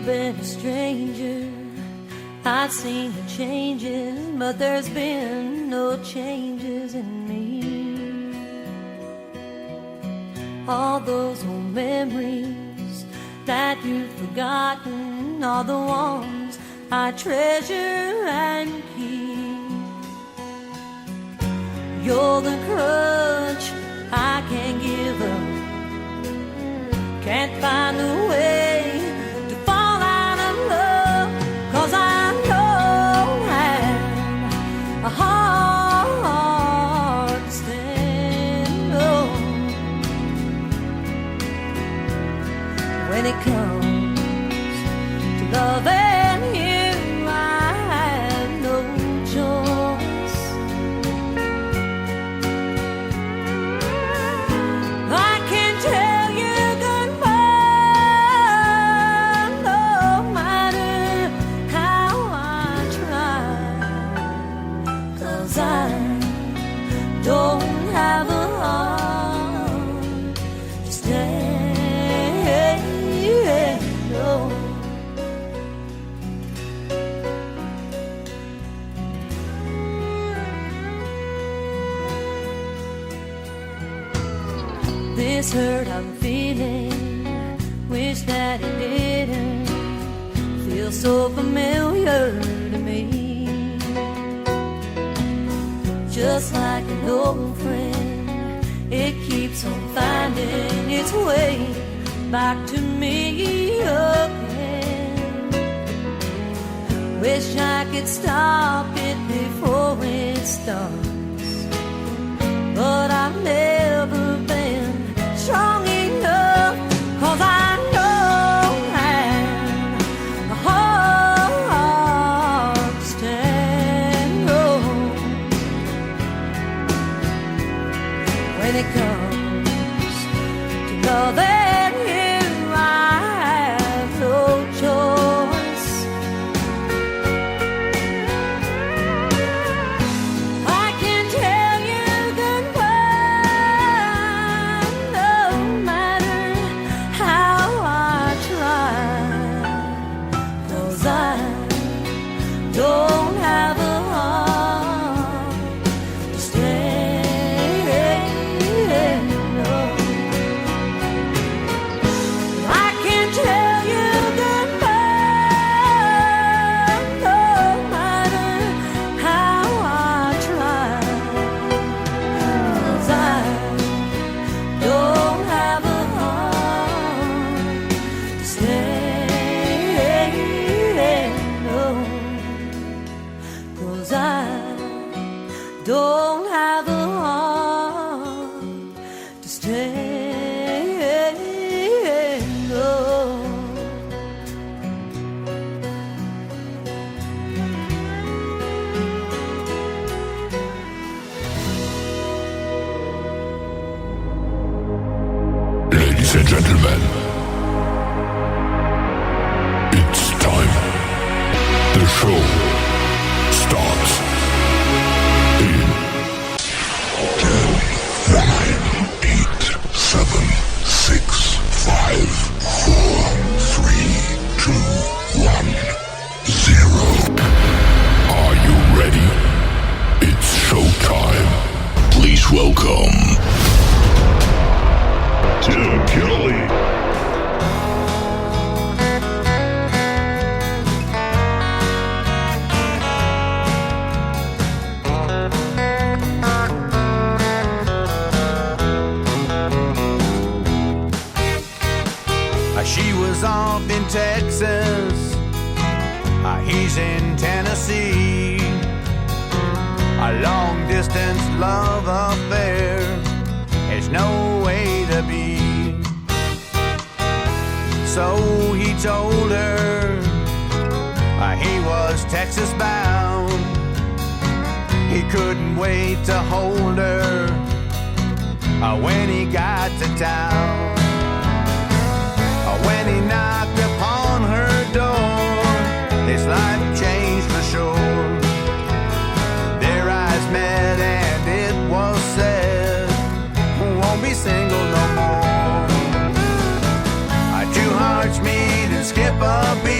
you've been a stranger. I've seen the changes, but there's been no changes in me. All those old memories that you've forgotten are the ones I treasure and keep. You're the crutch I can't give up. Can't find a way to fall out of love, 'cause I don't have a heart to stand on. When it comes to loving you, I have no choice. I can tell you goodbye, no matter how I try, 'cause I don't have a heart to stay. No. This hurt I'm feeling, wish that it didn't feel so familiar to me. Just like an old friend, it keeps on finding its way back to me again. Wish I could stop it before it starts, but I've never been strong enough, 'cause I don't have a heart to stand on. When it comes to loving you, I have no choice. I can tell you goodbye, no matter how I try, 'cause I don't have a heart to stay. No. I can tell you goodbye, no matter how I try, 'cause I don't have a heart to stay. No. 'Cause I don't have a heart to stay. No. Ladies and gentlemen, it's time. The show starts in 10, 9, 8, 7, 6, 5, 4, 3, 2, 1, 0. Are you ready? It's showtime. Please welcome Tim Kelly. She was off in Texas, he's in Tennessee. A long-distance love affair, there's no way to be. So he told her he was Texas bound. He couldn't wait to hold her when he got to town. When he knocked upon her door, his life changed for sure. Their eyes met and it was said, won't be single no more. Our two hearts meet and skip a beat.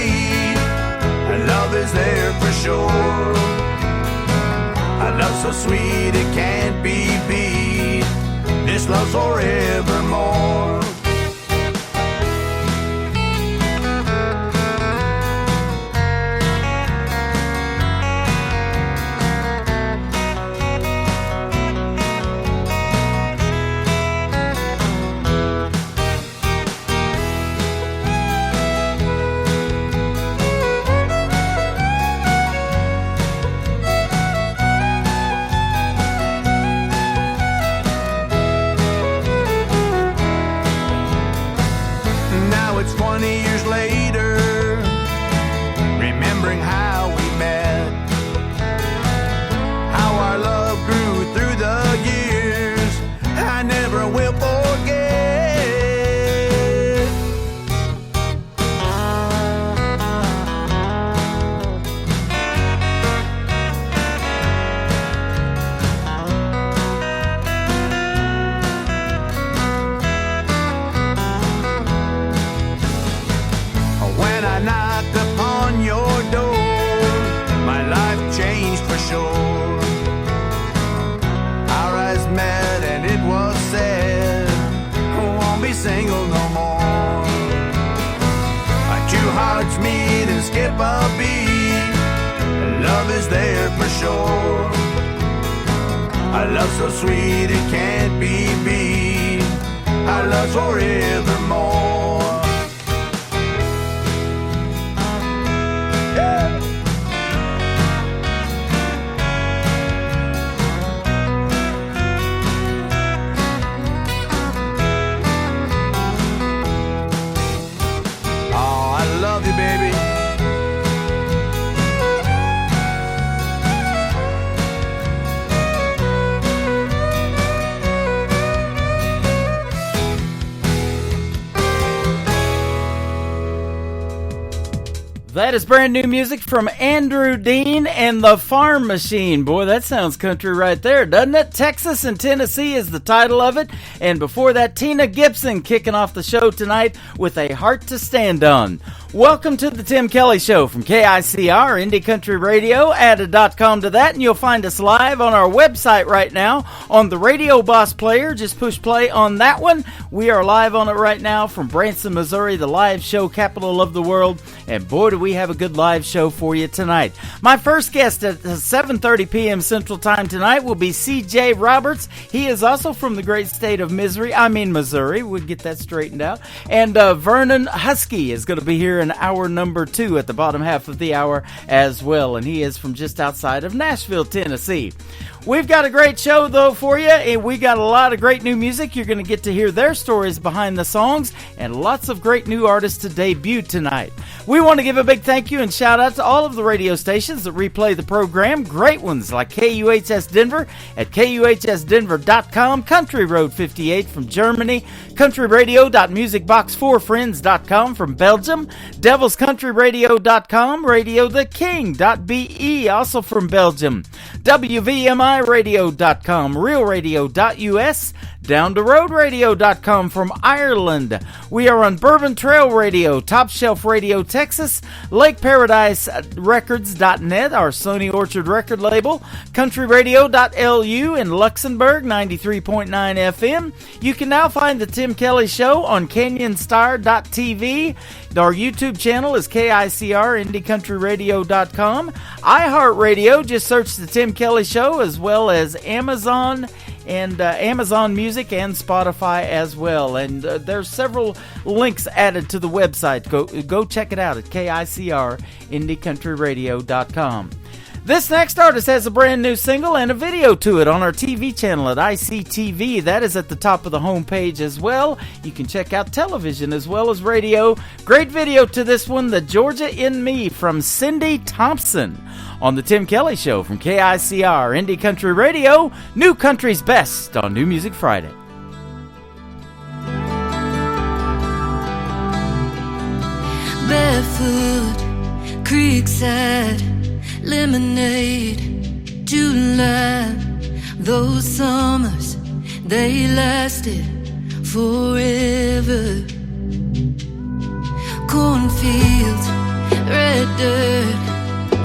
love so sweet it can't be beat. This love's forevermore. It's 20 years later, remembering how we met, how our love grew through the years, I never will forget. When I knocked upon your door, my life changed for sure. Our eyes met and it was said, won't be single no more. Our two hearts meet and skip a beat, love is there for sure. Our love so sweet it can't be beat, our love's forevermore. Baby, that is brand new music from Andrew Dean and the Farm Machine. Boy, that sounds country right there, doesn't it? Texas and Tennessee is the title of it. And before that, Tina Gibson kicking off the show tonight with A Heart to Stand On. Welcome to the Tim Kelly Show from KICR, Indie Country Radio. Add a .com to that and you'll find us live on our website right now on the Radio Boss player. Just push play on that one. We are live on it right now from Branson, Missouri, the live show capital of the world. And boy, do we have a good live show for you tonight. My first guest at 7:30 p.m. Central Time tonight will be C.J. Roberts. He is also from the great state of Missouri. We'll get that straightened out. And Vernon Husky is going to be here in hour number 2 at the bottom half of the hour as well. And he is from just outside of Nashville, Tennessee. We've got a great show, though, for you, and we got a lot of great new music. You're going to get to hear their stories behind the songs, and lots of great new artists to debut tonight. We want to give a big thank you and shout out to all of the radio stations that replay the program. Great ones like KUHS Denver at KUHSdenver.com, Country Road 58 from Germany, countryradio.musicbox4friends.com from Belgium, devilscountryradio.com, radiotheking.be, also from Belgium, WVMIradio.com, realradio.us, downtheroadradio.com from Ireland. We are on Bourbon Trail Radio, Top Shelf Radio Texas, LakeParadiseRecords.net, our Sony Orchard record label, countryradio.lu in Luxembourg, 93.9 FM. You can now find the Tim Kelly Show on CanyonStar.tv. Our YouTube channel is KICR, IndieCountryRadio.com. iHeartRadio, just search the Tim Kelly Show, as well as Amazon and Amazon Music and Spotify as well. And there's several links added to the website. Go check it out at KICR, IndieCountryRadio.com. This next artist has a brand new single and a video to it on our TV channel at ICTV. That is at the top of the homepage as well. You can check out television as well as radio. Great video to this one, The Georgia in Me, from Cindy Thompson. On the Tim Kelly Show from KICR, Indie Country Radio, New Country's Best on New Music Friday. Barefoot, creekside, lemonade, July. Those summers, they lasted forever. Cornfields, red dirt,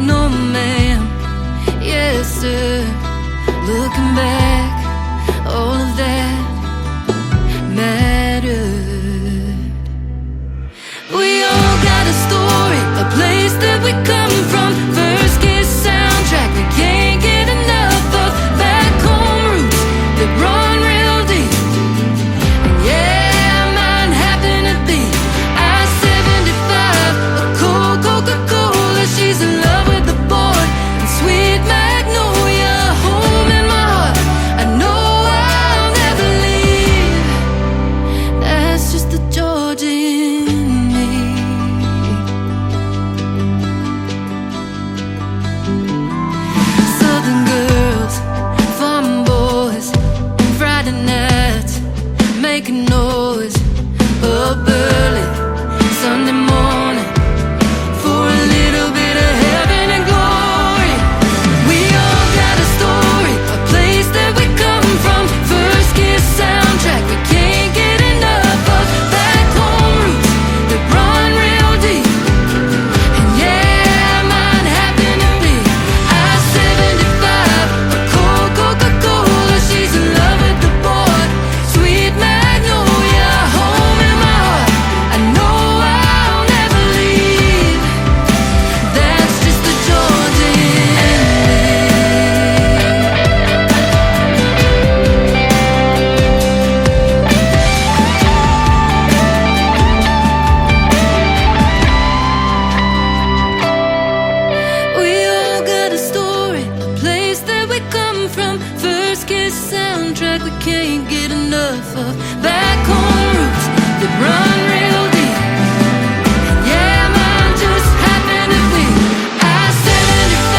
no ma'am, yes sir. Looking back, all of that mattered. We all got a story, a place that we come from. First kiss soundtrack we can't get enough of. Back home roots that run real deep. And yeah, mine happen to be I-75, a cold Coca-Cola. She's in love with the boy, and sweet Magnolia, home in my heart. I know I'll never leave. That's just the George in me. Southern girls, farm boys, Friday nights, making noise up early Sunday morning for a little bit of heaven and glory. We all got a story, a place that we come from. First kiss soundtrack we can't get enough of. Back home roots that run real deep. And yeah, mine happen to be I-75, a cold Coca-Cola. She's in love with the boy, sweet Magnolia, home in my heart. I know I'll never leave. That's just the George in me. We all got a story, a place that we come from. First kiss soundtrack we can't get enough of. Back home roots that run real deep. Yeah, mine just happen to be I-75,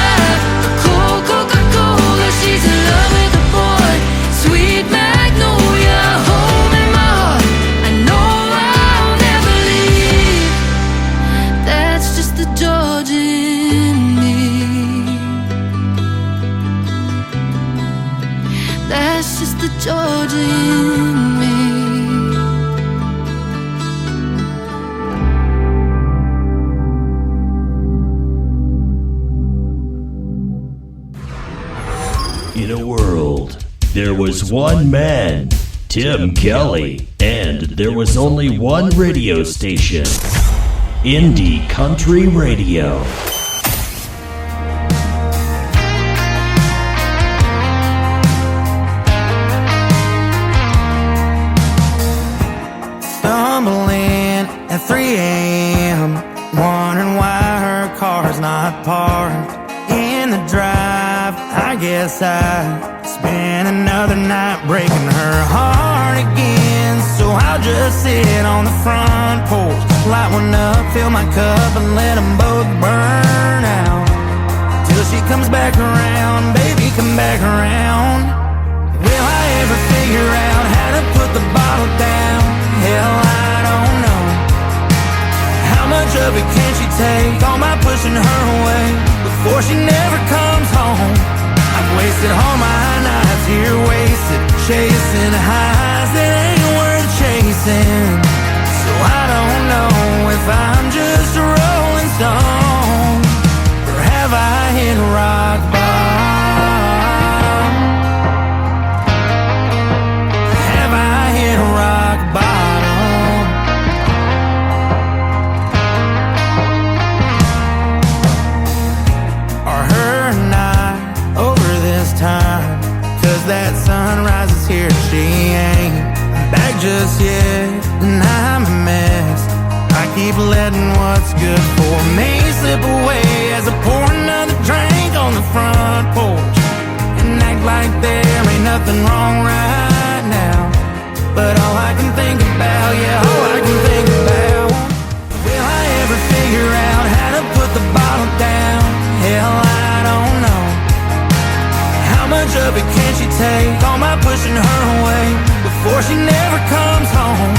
a cold Coca-Cola. She's in love with the boy, sweet Magnolia, home in my heart. I know I'll never leave. That's just the George in me. That's just the George in me. In a world, there was one man, Tim Kelly, and there was only one radio station, Indie Country Radio. Stumbling at 3 a.m., wondering why her car's not parked in the drive. I guess I spent another night breaking her heart again. So I'll just sit on the front porch, light one up, fill my cup, and let them both burn out till she comes back around. Baby, come back around. Will I ever figure out how to put the bottle down? Hell, I don't know. How much of it can she take? All my pushing her away before she never comes home. I've wasted all my nights here, wasted chasing highs that ain't worth chasing. So I don't know if I'm just a rolling stone, or have I hit rock bottom? Have I hit rock bottom? Are her and I over this time? 'Cause that sunrise is here and she ain't back just yet, and I'm a mess. I keep letting what's good for me slip away as I pour another drink on the front porch and act like there ain't nothing wrong right now. But all I can think about, yeah, all I can think about, will I ever figure out how to put the bottle down? Hell, I don't know. How much of it can she take? All my pushing her away before she never comes home.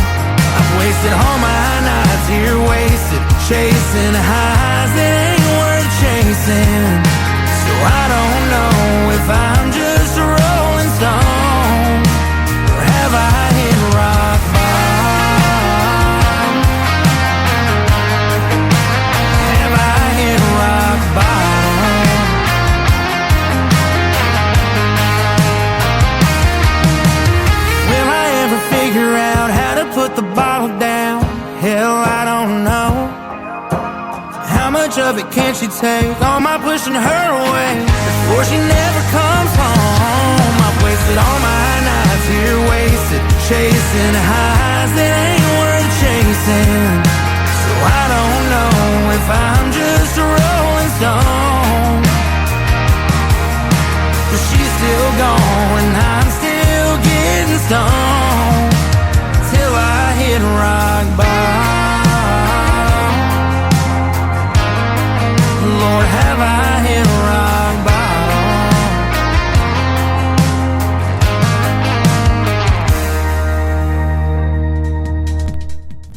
I've wasted all my nights here, wasted chasing highs that ain't worth chasing. So I don't know if I'm just a rolling stone, or have I hit rock bottom? Have I hit rock bottom? of it can she take? All my pushing her away before she never comes home. I've wasted all my nights here, wasted chasing highs that ain't worth chasing. So I don't know if I'm just a rolling stone, but she's still going, I'm still getting stoned till I hit rock bottom. Lord, have I hit rock bottom?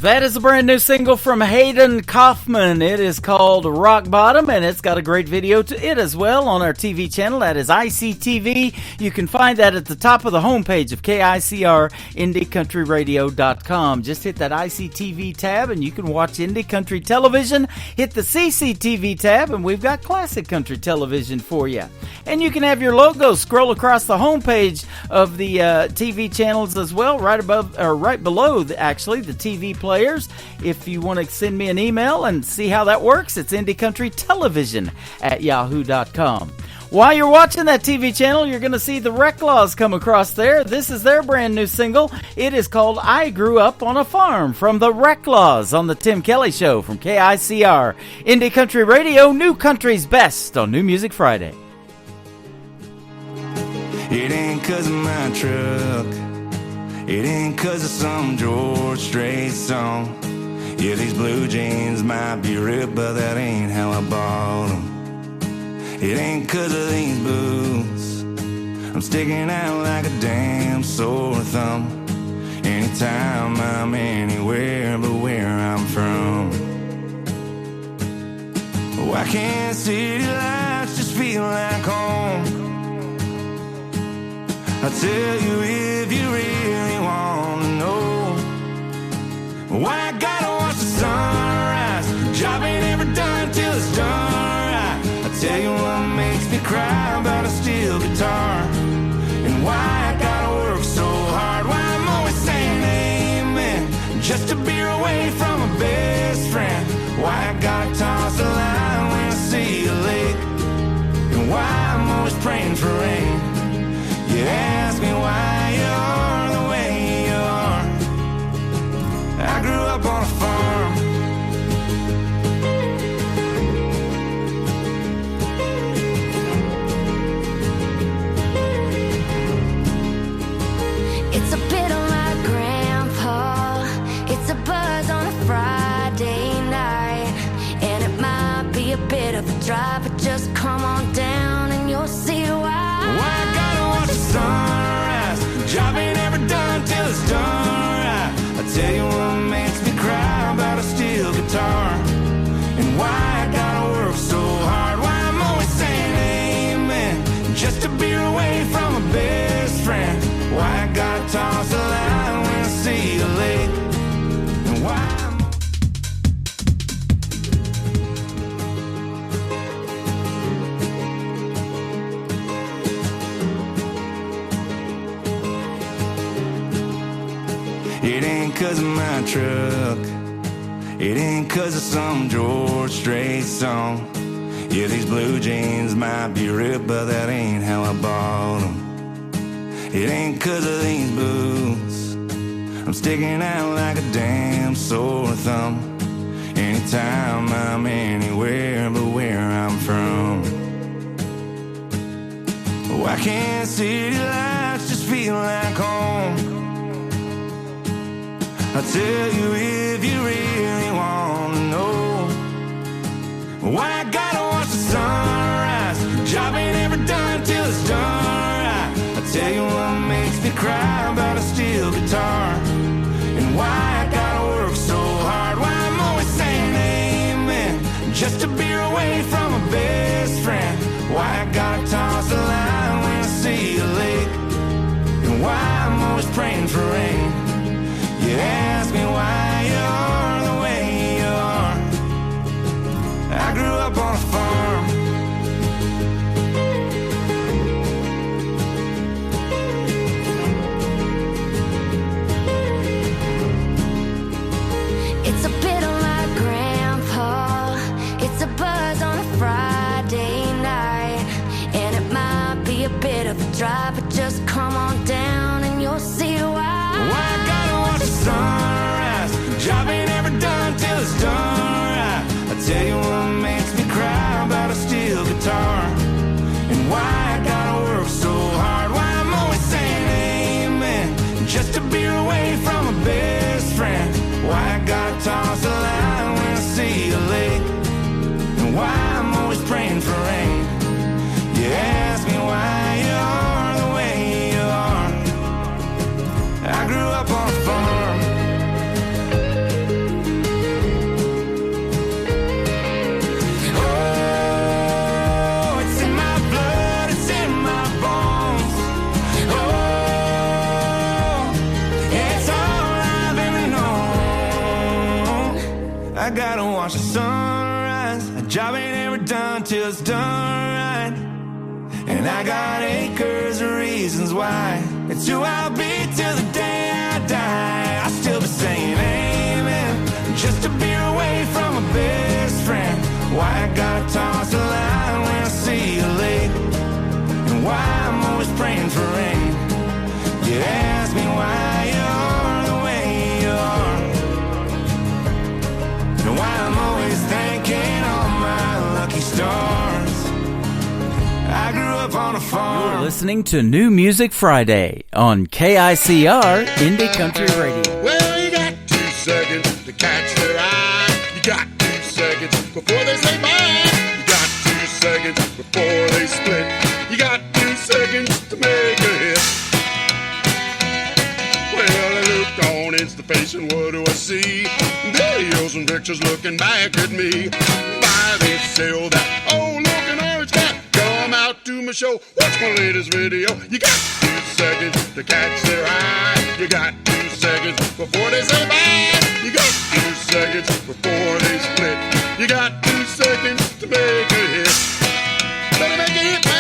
That is a brand new single from Hayden Kaufman. It is called Rock Bottom, and it's got a great video to it as well on our TV channel. That is ICTV. You can find that at the top of the homepage of KICR, IndieCountryRadio.com. Just hit that ICTV tab, and you can watch Indie Country Television. Hit the CCTV tab, and we've got classic country television for you. And you can have your logo scroll across the homepage of the TV channels as well, right above or right below, the TV players. If you want to send me an email and see how that works, it's IndieCountryTelevision@yahoo.com. While you're watching that TV channel, you're going to see the Reclaws come across there. This is their brand new single. It is called I Grew Up on a Farm from the Reclaws on the Tim Kelly Show from KICR. Indie Country Radio, New Country's Best on New Music Friday. It ain't 'cause of my truck, it ain't 'cause of some George Strait song. Yeah, these blue jeans might be ripped, but that ain't how I bought them. It ain't 'cause of these boots, I'm sticking out like a damn sore thumb. Anytime I'm anywhere but where I'm from. Why can't city lights just feel like home? I'll tell you if you really want to know. Why I gotta watch the sunrise, job ain't ever done till it's done right. I'll tell you what makes me cry about a steel guitar, and why I gotta work so hard, why I'm always saying amen just to be away from my best friend. Why I gotta toss the line when I see a lake, and why I'm always praying for rain. You ask me why you're the way you are. I grew up on a farm. It's a bit of my grandpa. It's a buzz on a Friday night, and it might be a bit of a drive, but just come on down and you'll see why. Why I gotta watch the sunrise, job ain't ever done till it's done right. I tell you what makes me cry about a steel guitar, and why I gotta work so hard, why I'm always saying amen just to be away from my best friend. Why I gotta toss the line when I see a lake, and why it ain't 'cause of my truck, it ain't 'cause of some George Strait song. Yeah, these blue jeans might be ripped, but that ain't how I bought them. It ain't 'cause of these boots, I'm sticking out like a damn sore thumb. Anytime I'm anywhere but where I'm from. Why can't city lights just feel like home? I'll tell you if you really want to know. Why I gotta watch the sunrise, job ain't ever done till it's done right. I'll tell you what makes me cry about a steel guitar, and why I gotta work so hard, why I'm always saying amen just to be away from my best friend. Why I gotta toss the line when I see a lake, and why I'm always praying for rain. You ask me why you're the way you are. I grew up on a farm. It's a bit of my grandpa. It's a buzz just come on down and you'll see why. Why I gotta watch the sunrise. Job ain't ever done till it's done right. I tell you what makes me cry about a steel guitar, and why I gotta work so hard. Why I'm always saying amen just to be away from a best friend. Why I gotta toss a line when I see a lake, and why I'm always praying for rain. You ask me why you are the way you are. I grew up on a farm. Oh, it's in my blood, it's in my bones. Oh, it's all I've ever known. I gotta watch the sunrise. A job ain't ever done till it's done right. And I got acres of reasons why. It's who I'll be till the day I die. I'll still be saying amen just to be away from a best friend. Why I gotta toss a line when I see a lake, and why I'm always praying for rain. You ask me why you are the way you are, and why I'm always thanking all my lucky stars. I grew up on a farm. You're listening to New Music Friday on KICR Indie Country Radio. Well, you got 2 seconds to catch their eye. You got 2 seconds before they say bye. You got 2 seconds before they split. You got 2 seconds to make a hit. Well, I looked on Instaface and what do I see? Videos and pictures looking back at me. Buy this, sell that, oh, look an orange cat. Come out to my show, watch my latest video. You got 2 seconds to catch their eye. You got 2 seconds before they say bye. You got 2 seconds before they split. You got 2 seconds to make a hit. Better make a hit, man.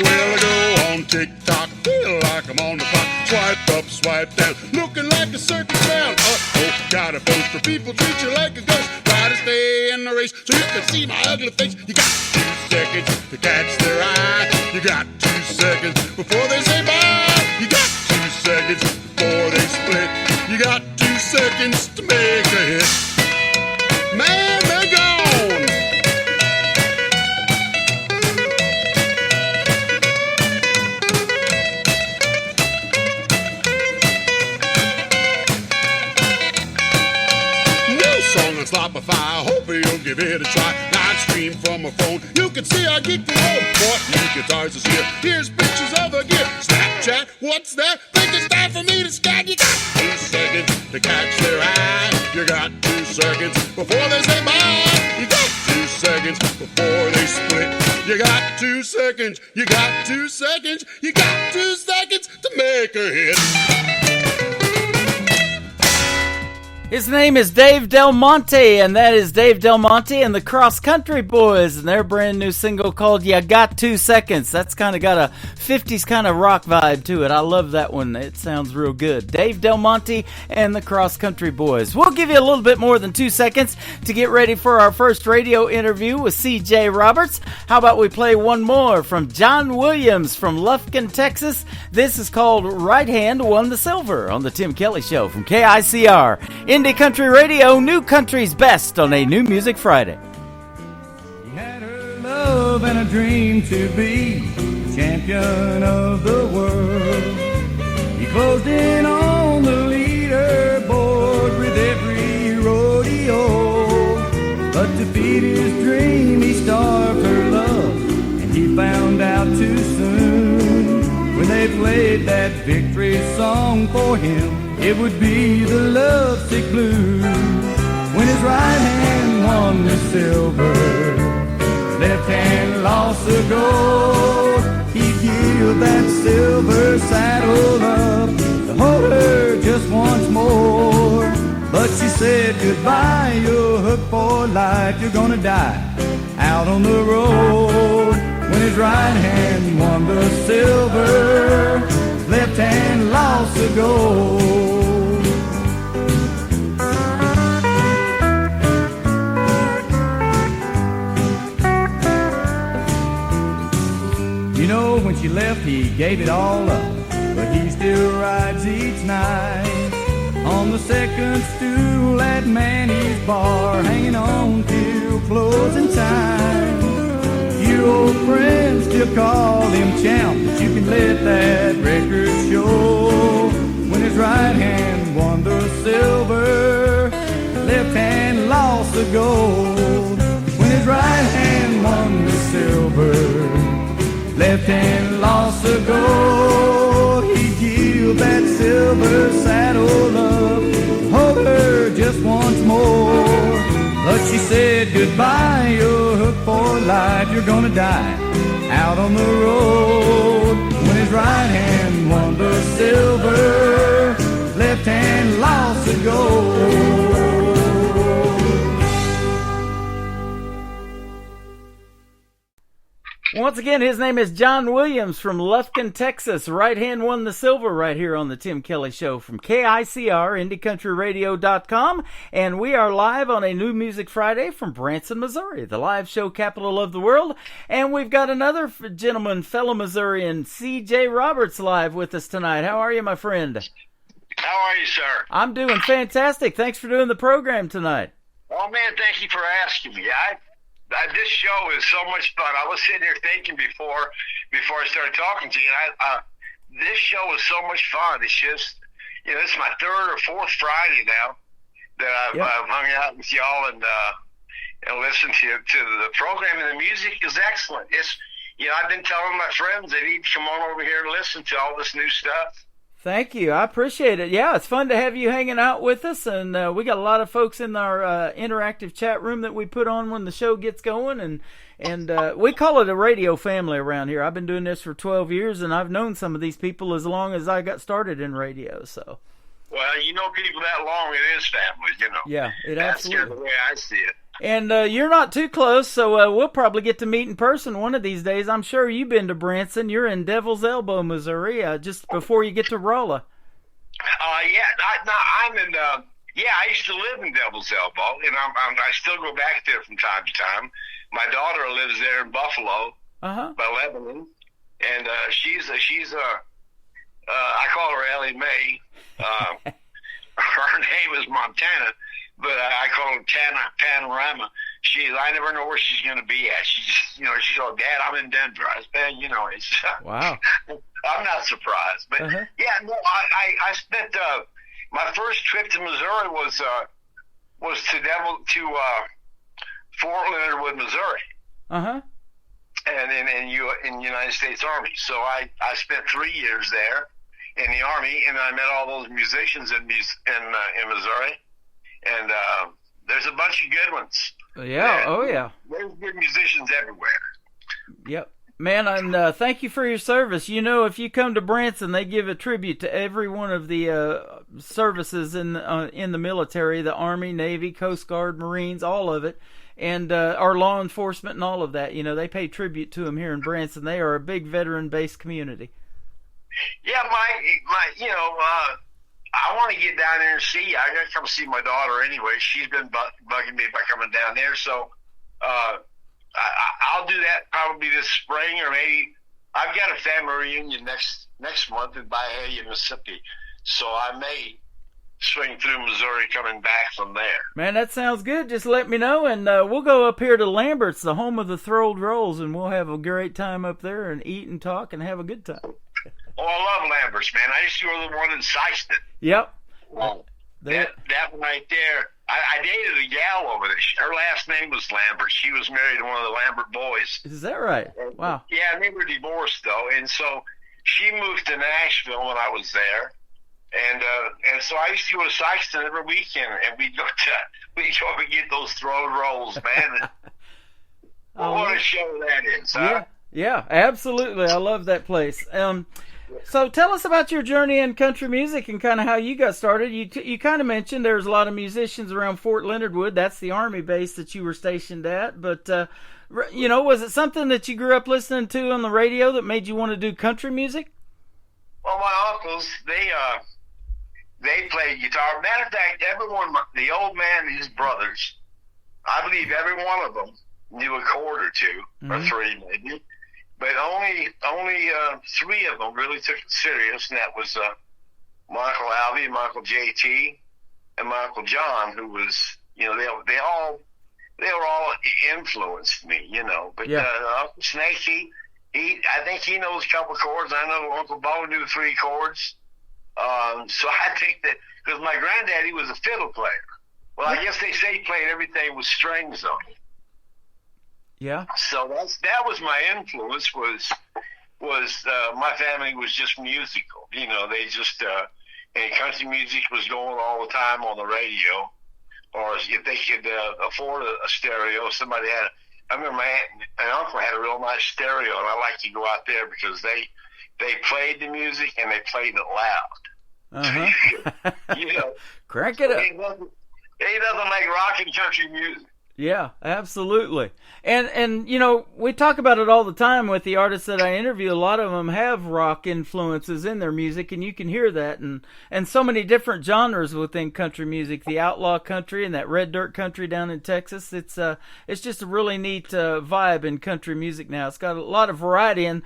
Well, I go on TikTok, feel like I'm on the clock. Swipe up, swipe down, looking like a circus clown. Uh-oh, got a post for people treat you like a ghost. Try to stay in the race so you can see my ugly face. You got 2 seconds to catch their eye. You got 2 seconds before they say bye. You got 2 seconds before they split. You got 2 seconds to make a hit. Man, they're gone. Slopify, hope you'll give it a try. Live stream from a phone, you can see our geeky home. What new guitars is here? Here's pictures of the gear. Snapchat, what's that? Think it's time for me to scan. You got 2 seconds to catch their eye. You got 2 seconds before they say bye. You got 2 seconds before they split. You got 2 seconds. You got 2 seconds. You got 2 seconds to make a hit. His name is Dave Del Monte, and that is Dave Del Monte and the Cross Country Boys and their brand new single called You Got 2 Seconds. That's kind of got a 50s kind of rock vibe to it. I love that one. It sounds real good. Dave Del Monte and the Cross Country Boys. We'll give you a little bit more than 2 seconds to get ready for our first radio interview with C.J. Roberts. How about we play one more from John Williams from Lufkin, Texas. This is called Right Hand Won the Silver on the Tim Kelly Show from KICR. Indie Country Radio, New Country's Best on a New Music Friday. He had her love and a dream to be champion of the world. He closed in on the leaderboard with every rodeo. But to feed his dream, he starved her love, and he found out too soon. When they played that victory song for him, it would be the lovesick blues. When his right hand won the silver, left hand lost the gold, he'd give that silver saddle up to hold her just once more. But she said goodbye, you're hooked for life, you're gonna die out on the road. When his right hand won the silver, left hand lost the gold. left, he gave it all up, but he still rides each night on the second stool at Manny's bar, hanging on till closing time. Few old friends still call him champ, but you can let that record show. When his right hand won the silver, left hand lost the gold. When his right hand won the silver, left hand lost the gold. He'd give that silver saddle up, hold her just once more. But she said goodbye, you're hooked for life, you're gonna die out on the road. When his right hand won the silver, left hand lost the gold. Once again, his name is John Williams from Lufkin, Texas. Right hand won the silver right here on the Tim Kelly Show from KICR, IndieCountryRadio.com. And we are live on a New Music Friday from Branson, Missouri, the live show capital of the world. And we've got another gentleman, fellow Missourian, C.J. Roberts, live with us tonight. How are you, my friend? How are you, sir? I'm doing fantastic. Thanks for doing the program tonight. Oh, man, thank you for asking me. This show is so much fun. I was sitting here thinking before I started talking to you, and this show is so much fun. It's just, this is my third or fourth Friday now that I've hung out with y'all and listened to the program, and the music is excellent. It's, I've been telling my friends they need to come on over here and listen to all this new stuff. Thank you. I appreciate it. Yeah, it's fun to have you hanging out with us, and we got a lot of folks in our interactive chat room that we put on when the show gets going, and we call it a radio family around here. I've been doing this for 12 years, and I've known some of these people as long as I got started in radio. So, well, people that long, it is family, Yeah, That's absolutely. the way I see it. And you're not too close, so we'll probably get to meet in person one of these days. I'm sure you've been to Branson. You're in Devil's Elbow, Missouri, just before you get to Rolla. I'm in. I used to live in Devil's Elbow, and I still go back there from time to time. My daughter lives there in Buffalo, by Lebanon, and she's I call her Ellie Mae. Her name is Montana, but I call her Panorama. I never know where she's going to be at. She just, she's all, Dad, I'm in Denver. I said, it's Wow. I'm not surprised, but I spent my first trip to Missouri was to Fort Leonard Wood, Missouri. And in United States Army. So I spent 3 years there in the Army, and I met all those musicians in Missouri, and there's a bunch of good ones. Yeah, There's good musicians everywhere. Yep. Man, and thank you for your service. If you come to Branson, they give a tribute to every one of the services in the military, the Army, Navy, Coast Guard, Marines, all of it, and our law enforcement and all of that. They pay tribute to them here in Branson. They are a big veteran-based community. Yeah, I want to get down there and see you. I got to come see my daughter anyway. She's been bugging me about coming down there, so I'll do that probably this spring, or maybe I've got a family reunion next month in Byhalia, Mississippi, so I may swing through Missouri coming back from there. Man, that sounds good. Just let me know, and we'll go up here to Lambert's, the home of the Throwed Rolls, and we'll have a great time up there and eat and talk and have a good time. Oh, I love Lambert's, man. I used to go to the one in Sykeston. Yep. Well, that one right there. I dated a gal over there. Her last name was Lambert. She was married to one of the Lambert boys. Is that right? Wow. Yeah, they were divorced, though. And so she moved to Nashville when I was there. And so I used to go to Sykeston every weekend, and we'd go and get those Throwed Rolls, man. What a show that is, huh? Yeah, absolutely. I love that place. So tell us about your journey in country music and kind of how you got started. You kind of mentioned there's a lot of musicians around Fort Leonard Wood. That's the Army base that you were stationed at. But, was it something that you grew up listening to on the radio that made you want to do country music? Well, my uncles, they played guitar. Matter of fact, everyone, the old man and his brothers, I believe every one of them knew a chord or two, or three maybe. but only 3 of them really took it serious, and that was my Uncle Alvy, my Uncle JT, and my Uncle John, who was, they were all influenced me, But Uncle Snake, I think he knows a couple chords. I know Uncle Bo knew 3 chords. So I think that, because my granddaddy was a fiddle player. Well, I guess they say he played everything with strings on it. Yeah. So that was my influence. Was my family was just musical. They just and country music was going all the time on the radio, or if they could afford a stereo, somebody had. I remember my aunt and uncle had a real nice stereo, and I liked to go out there because they played the music and they played it loud. Crank it up. Ain't nothing like rock and country music. Yeah, absolutely. And we talk about it all the time with the artists that I interview. A lot of them have rock influences in their music, and you can hear that. And so many different genres within country music. The outlaw country and that red dirt country down in Texas. It's just a really neat vibe in country music now. It's got a lot of variety. And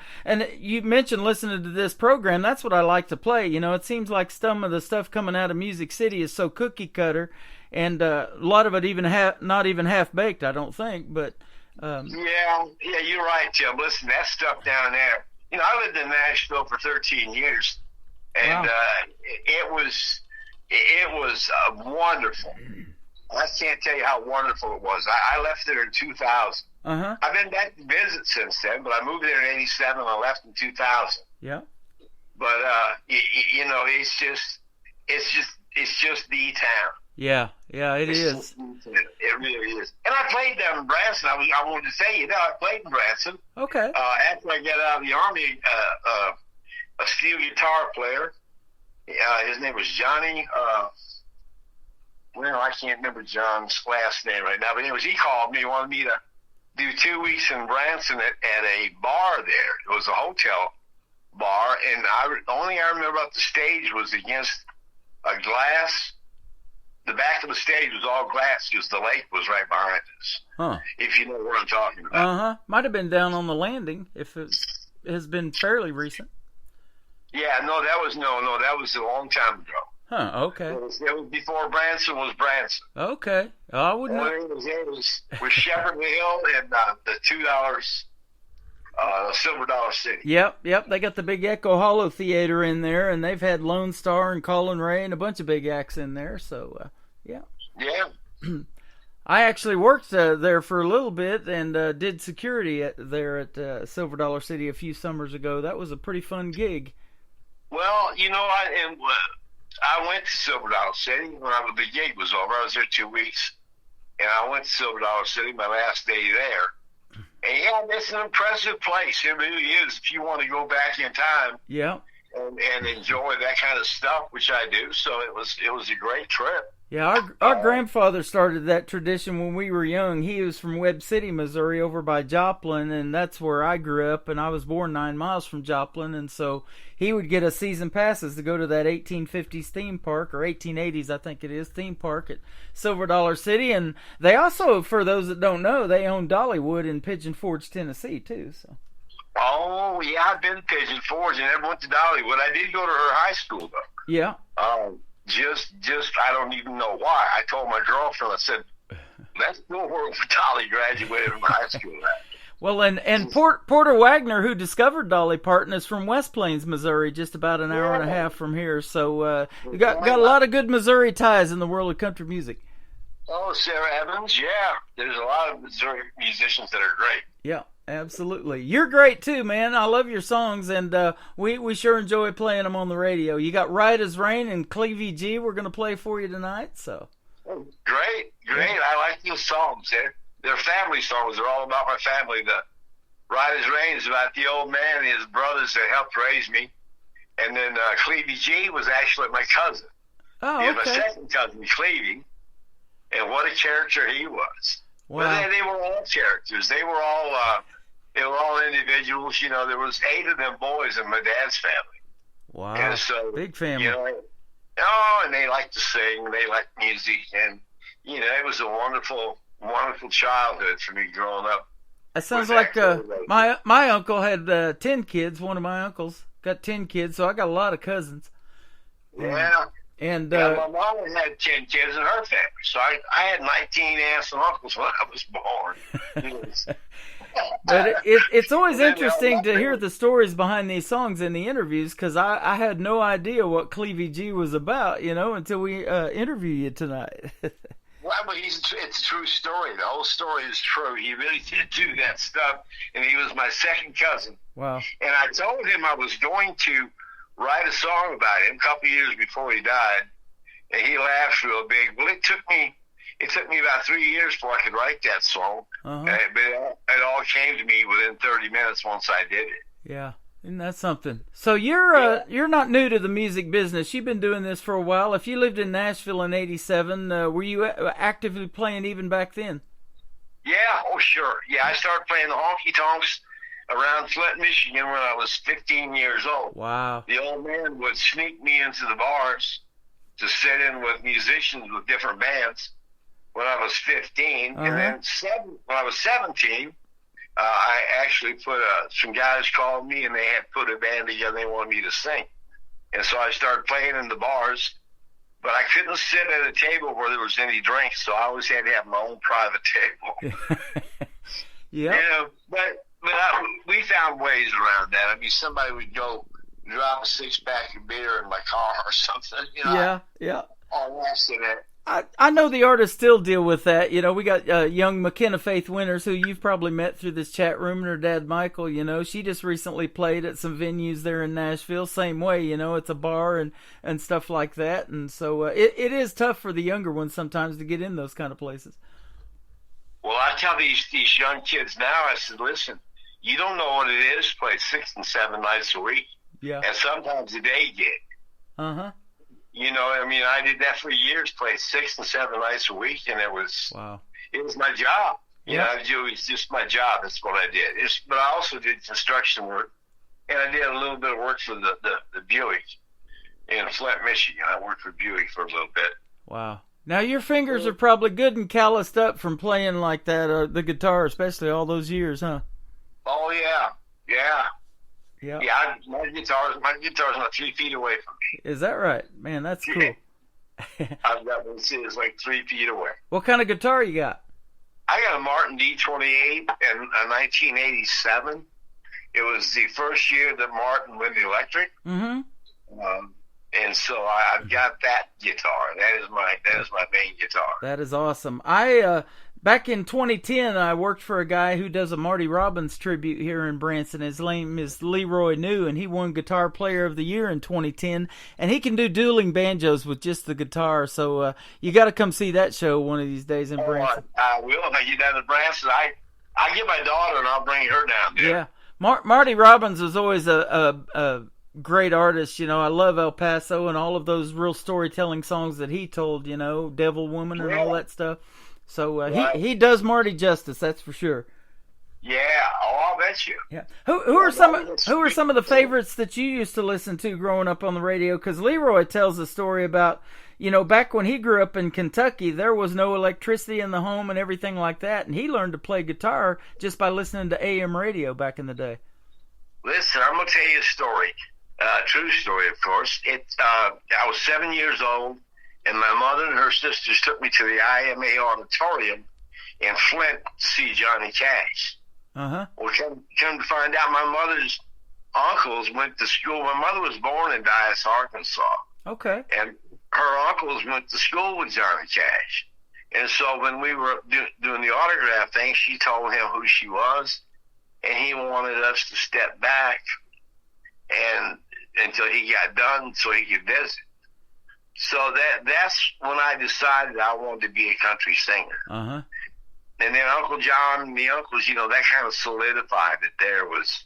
you mentioned listening to this program. That's what I like to play. It seems like some of the stuff coming out of Music City is so cookie cutter. And a lot of it not even half baked, I don't think. But yeah, you're right, Tim. Listen, that stuff down there. I lived in Nashville for 13 years, and wow. It was wonderful. I can't tell you how wonderful it was. I left there in 2000. I've been back to visit since then, but I moved there in '87 and I left in 2000. Yeah. But it's just the town. Yeah, it is. It really is. And I played down in Branson. I wanted to tell you that I played in Branson. Okay. After I got out of the Army, a steel guitar player, his name was Johnny. I can't remember John's last name right now. But anyways, he called me. He wanted me to do 2 weeks in Branson at a bar there. It was a hotel bar. And the only thing I remember about the stage was against a glass. The back of the stage was all glass because the lake was right behind us. Huh. If you know what I'm talking about. Might have been down on the landing if it has been fairly recent. Yeah, that was a long time ago. Huh, okay. It was before Branson was Branson. Okay. I wouldn't know. It was with Shepherd Hill and the $2 Silver Dollar City. Yep. They got the big Echo Hollow Theater in there, and they've had Lone Star and Colin Ray and a bunch of big acts in there. So, yeah. Yeah. I actually worked there for a little bit and did security there at Silver Dollar City a few summers ago. That was a pretty fun gig. Well, I went to Silver Dollar City when the gig was over. I was there 2 weeks, and I went to Silver Dollar City my last day there. And yeah, it's an impressive place. It really is. If you want to go back in time, yeah, and enjoy that kind of stuff, which I do. So it was a great trip. Yeah, our grandfather started that tradition when we were young. He was from Webb City, Missouri, over by Joplin, and that's where I grew up, and I was born 9 miles from Joplin, and so he would get us season passes to go to that 1850s theme park, or 1880s, I think it is, theme park at Silver Dollar City, and they also, for those that don't know, they own Dollywood in Pigeon Forge, Tennessee, too, so. Oh, yeah, I've been to Pigeon Forge and never went to Dollywood. I did go to her high school, though. Yeah. Just I don't even know why. I told my girlfriend, I said, that's no where Dolly graduated from high school at. Well, and Porter Wagner, who discovered Dolly Parton, is from West Plains, Missouri, just about an hour and a half from here. So you got a lot of good Missouri ties in the world of country music. Oh, Sarah Evans, yeah. There's a lot of Missouri musicians that are great. Yeah, absolutely. You're great too, man. I love your songs, and we sure enjoy playing them on the radio. You got Right as Rain and Clevie G we're going to play for you tonight. So Great. Yeah. I like those songs. They're family songs. They're all about my family. The Right as Rain is about the old man and his brothers that helped raise me. And then Clevie G was actually my cousin. Oh, okay. My second cousin, Clevie. And what a character he was. Wow. But they were all characters. They were all individuals. There was 8 of them boys in my dad's family. Wow. And so, big family. And they liked to sing. They liked music. And, it was a wonderful, wonderful childhood for me growing up That sounds like my uncle had 10 kids. One of my uncles got 10 kids, so I got a lot of cousins. Yeah. And my mom had 10 kids in her family, so I had 19 aunts and uncles when I was born. But it's always interesting to hear the stories behind these songs in the interviews, because I had no idea what Clevie G was about, until we interview you tonight. Well, but it's a true story. The whole story is true. He really did do that stuff, and he was my second cousin. Wow. And I told him I was going to write a song about him a couple of years before he died, and he laughed real big. Well, it took me about 3 years before I could write that song, but it all came to me within 30 minutes once I did it. Yeah. Isn't that something? So you're not new to the music business. You've been doing this for a while. If you lived in Nashville in '87, were you actively playing even back then? Yeah, oh sure. Yeah, I started playing the honky tonks around Flint, Michigan when I was 15 years old. Wow. The old man would sneak me into the bars to sit in with musicians with different bands when I was 15. And then when I was 17, I actually some guys called me and they had put a band together. They wanted me to sing. And so I started playing in the bars, but I couldn't sit at a table where there was any drinks, so I always had to have my own private table. Yeah. We found ways around that. I mean, somebody would go drop a 6-pack of beer in my car or something, Yeah. All accident. I know the artists still deal with that. We got young McKenna Faith Winters, who you've probably met through this chat room, and her dad, Michael, she just recently played at some venues there in Nashville. Same way, it's a bar and stuff like that. And so it is tough for the younger ones sometimes to get in those kind of places. Well, I tell these young kids now, I said, listen, you don't know what it is to play 6 and 7 nights a week. Yeah. And sometimes a day gig. Uh-huh. I did that for years, played 6 and 7 nights a week, and it was my job. It was just my job. That's what I did. But I also did construction work, and I did a little bit of work for the Buick in Flint, Michigan. I worked for Buick for a little bit. Wow. Now, your fingers are probably good and calloused up from playing like that, the guitar, especially all those years, huh? Oh, yeah. Yeah. Yeah. Yeah, my guitar's not 3 feet away from me. Is that right? Man, that's cool. I've got one that's like 3 feet away. What kind of guitar you got? I got a Martin D28 in 1987. It was the first year that Martin went electric. Mm-hmm. And so I've got that guitar. That is my main guitar. That is awesome. Back in 2010, I worked for a guy who does a Marty Robbins tribute here in Branson. His name is Leroy New, and he won Guitar Player of the Year in 2010. And he can do dueling banjos with just the guitar. So you got to come see that show one of these days in Branson. I will. If I get down to Branson, I get my daughter and I'll bring her down there. Yeah, Marty Robbins was always a great artist. I love El Paso and all of those real storytelling songs that he told. Devil Woman and all that stuff. So he does Marty justice, that's for sure. Yeah, I'll bet you. Yeah. Who are some of the favorites that you used to listen to growing up on the radio? Because Leroy tells a story about back when he grew up in Kentucky, there was no electricity in the home and everything like that, and he learned to play guitar just by listening to AM radio back in the day. Listen, I'm gonna tell you a story, true story, of course. I was 7 years old. And my mother and her sisters took me to the IMA auditorium in Flint to see Johnny Cash. Uh-huh. Well, come to find out, my mother's uncles went to school. My mother was born in Dyess, Arkansas. Okay. And her uncles went to school with Johnny Cash. And so when we were doing the autograph thing, she told him who she was, and he wanted us to step back and until he got done so he could visit. So that's when I decided I wanted to be a country singer. Uh-huh. And then Uncle John and the uncles, that kind of solidified that there was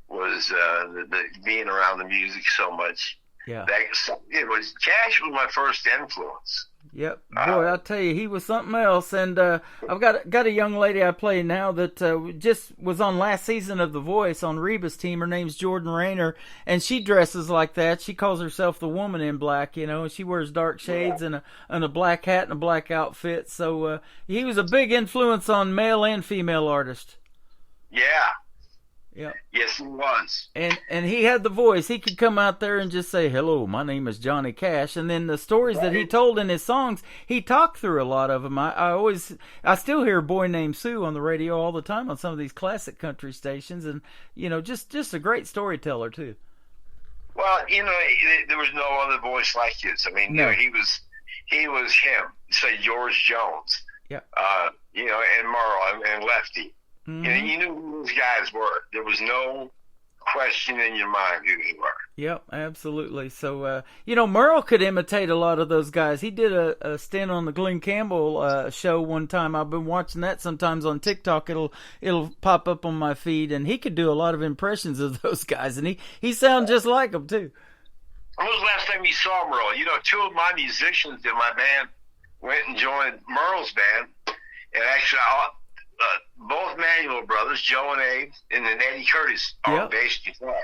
the being around the music so much. Yeah. Cash was my first influence. Yep. Boy, I'll tell you, he was something else. And I've got a young lady I play now that just was on last season of The Voice on Reba's team. Her name's Jordan Rayner, and she dresses like that. She calls herself the woman in black, and she wears dark shades and a black hat and a black outfit. So he was a big influence on male and female artists. Yeah. Yeah. Yes, he was. And he had the voice. He could come out there and just say, "Hello, my name is Johnny Cash." And then the stories that he told in his songs, he talked through a lot of them. I still hear "Boy Named Sue" on the radio all the time on some of these classic country stations, and just a great storyteller too. Well, there was no other voice like his. I mean, No. he was him. Say George Jones. Yeah. And Merle and Lefty. Mm-hmm. You knew who these guys were. There was no question in your mind who they were. Yep, absolutely. So, Merle could imitate a lot of those guys. He did a stint on the Glenn Campbell show one time. I've been watching that sometimes on TikTok. It'll pop up on my feed, and he could do a lot of impressions of those guys, and he sounds just like them too. When was the last time you saw Merle? Two of my musicians in my band went and joined Merle's band, and actually both Manuel brothers, Joe and Abe, and then Eddie Curtis on bass guitar.